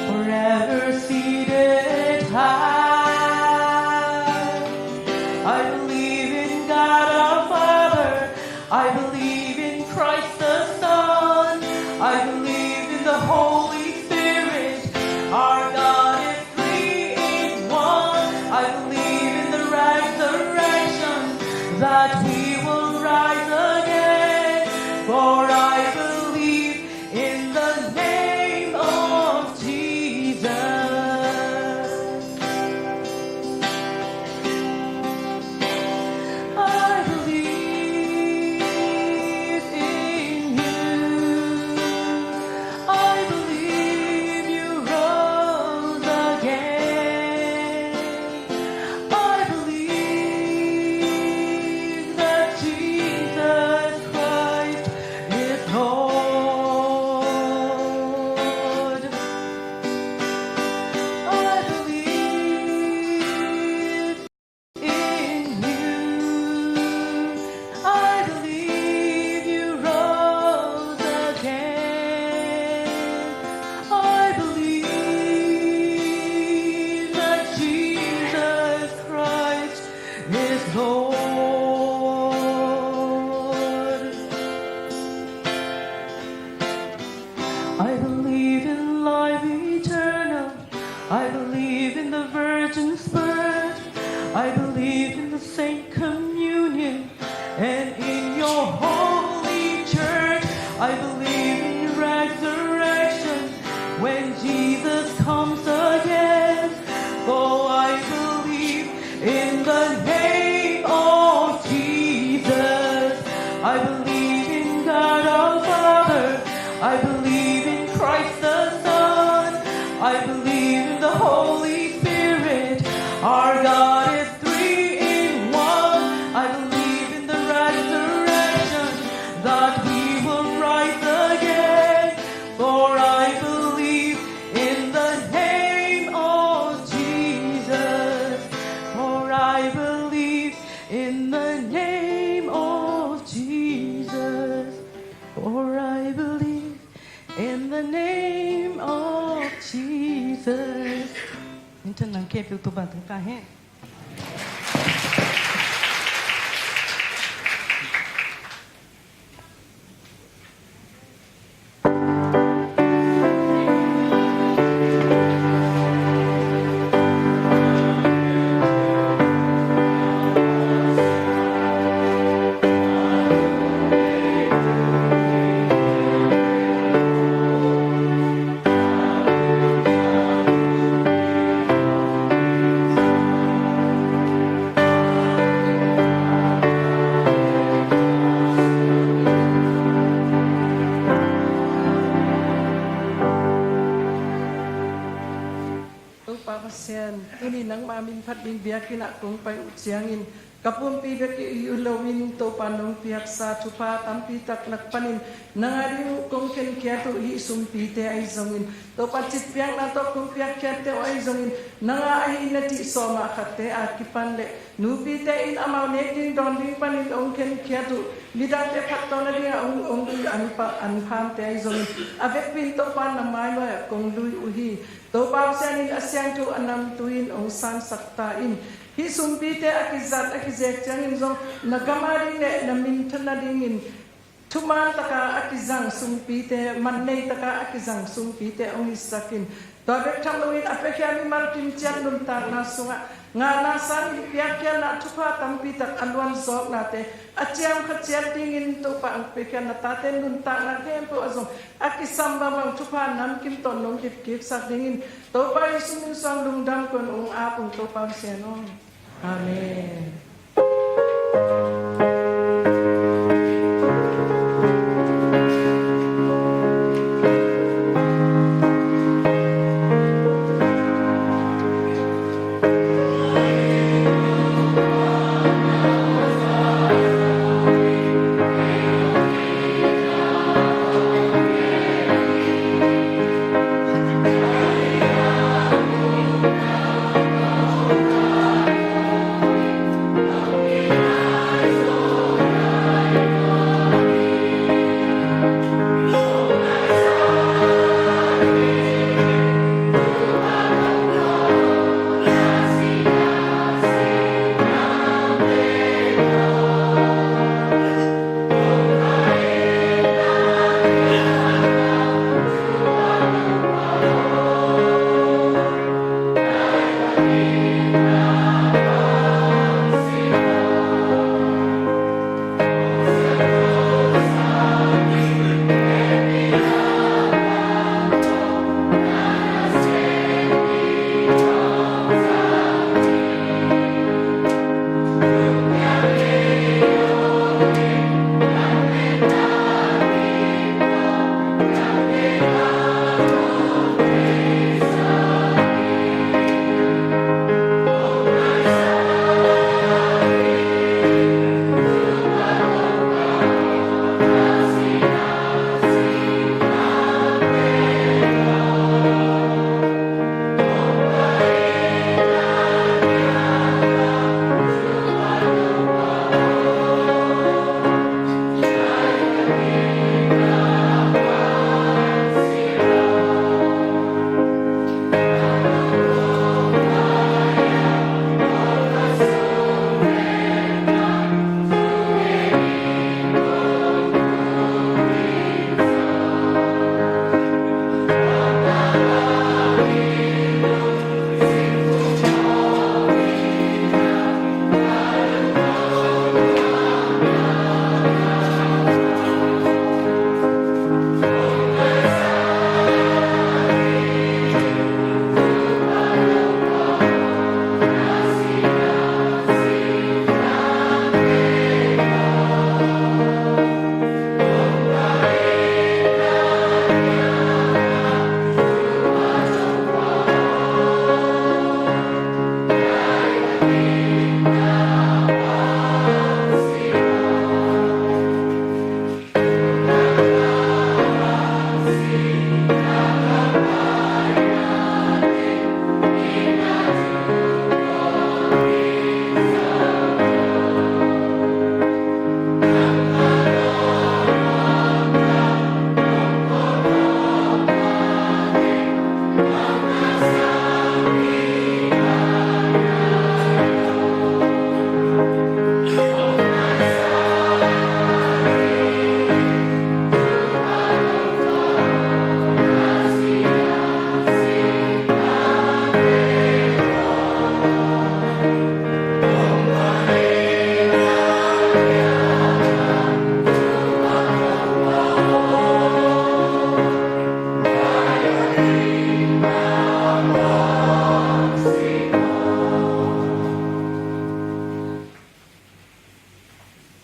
forever seated high. I believe in God our Father, I believe in Christ the Son, I believe in the Holy Spirit, our God is three in one. I believe in the resurrection, that He will rise again, for I believe in the name of Jesus. I believe in you. I believe you rose again. I believe that I believe in the Holy Spirit. Our God is three in one. I believe in the resurrection, that we will rise again. For I believe in the name of Jesus. For I believe in the name of Jesus. For I believe in the name of Jesus. Nên chân nắng kẹp tụ bản thằng ca hết. Sen tuni nang mamin phat bin biakin akong pai uchiangin kapum pi beki ulowin to panong piak sa tupa tampi tak nakpanin nangari kong ken kya to hi sumpi te ai zongin to pachit piang na to kong piak kya te ai zongin nanga ai na ti soma khatte akipan le nupi te in amaw ne din don ding panin ong ken kya to lidang te phat to na dia ong an pham te ai zongin avek pin to pan na mai lo kong lui uhi to pa sianin asyang tu anam tuin ong san sakta in hi sumpite akizat akizek changin zong nagamari ne namin thana dingin tuman taka akizang sumpite manne taka akizang sumpite ong isakin to bek thamluin apekya mi martin chan dum ta na sunga nga na san piakya na thupa tampi tak anwan sok na te achiam khachel dingin to pa ang pekya na taten dum ta na tempo azong akisamba mang thupa nam kim ton nong kip kip sak dingin to pa isumin sang lungdam kon ong apong to pa senong. Amen. I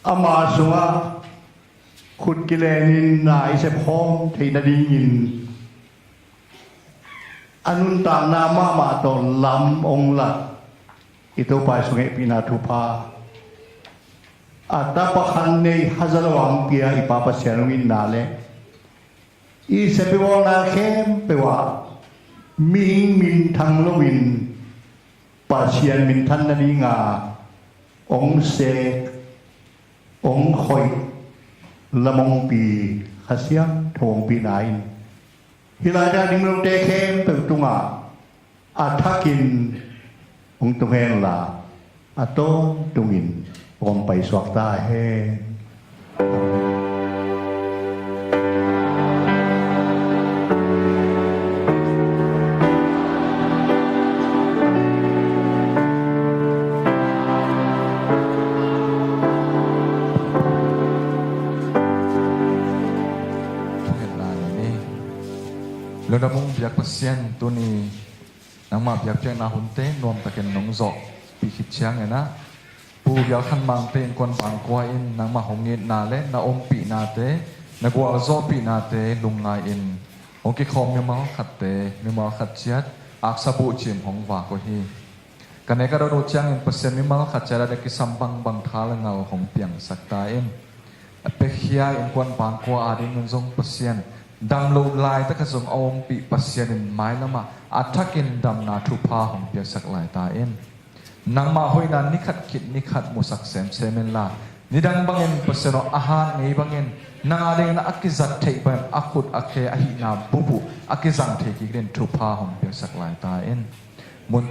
อามาสงะขุดกิเลนินนายเสพห้องที่นาดียินอนุนตานามาตอนลำองละอิโตไปสงเอปินาทุพาอัตตาปะคันในฮัจลวังเปียอิปาปเสนวินนาเลอีเสพวอนาเข้มเปว่ามินทางลวินปัจเจียนมินทันนาดีงาองเสกองคอยละมงปีขเสียงทวงปีไหนฮิลาดาดิมลงเตเข้มเปิดตุงอาทักินองตุงเฮนลาอาโตตุงินปอมไปสวกตาเฮเรื่องมุงเบียกเปอร์เซ็นต์ตัวนี้นังมาเบียกเจ้านาหุ่นเต้นวมตะเกียนนงจอกปีขิดเชียงไงนะปูเบียกขันบางเต้นคนบางกว่าอินนังมาหงเงินนาเล่นาอมปีนาเต้นักว่าจอปีนาเต้ลุงไงอินองค์กิคอมมีมาขัดเต้มีมาขัดเชียดอักษบุจิมของวากฮีกันในกระโดดเชียงอินเปอร์เซ็นต์มีมาขัดเชียดได้กิสัมบังบังท้าละเงาของเปียงสักตาอินเปกเฮียอินคนบางกว่าอาดิเงินทรงเปอร์เซ็นต์ดังโลลายตะกะสงอมปีปัสยานินไม้ละมาอัฐกินดำนาทุพาของเปียสักลายตาเอ็นนางมาหอยนันนิขัดคิดนิขัดมุสักเซมเซเมนลานิดังบังเอ็นปัสยาอาหารนี้บังเอ็นนางอะไรนะอักิจัดเทบันอักุดอักเคอหินาบุบุอักิจังเทกิเรนทุพาของเปียสักลายตาเอ็นมุน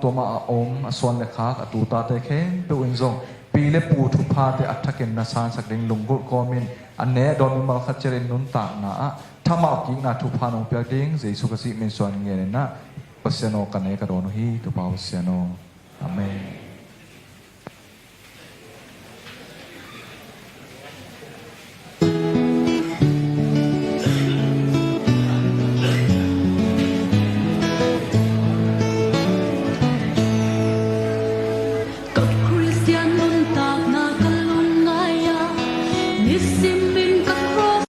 ตัวมาอมส่วนเลขาอตูตาเตเคนเปวินซงปีเลปูทุพาเตอัฐกินนาซานสักเด้งลุงกุกอมินอันเนดอนมิมาขัดเจริญนุนตานาถ้ามากินนาทุพานองเปียกดิ้งเจสุกสิเมนส่วนเงี้ยนะปัสยาโนกันเนกระโดนฮีตุปาปัสยาโนอาเมน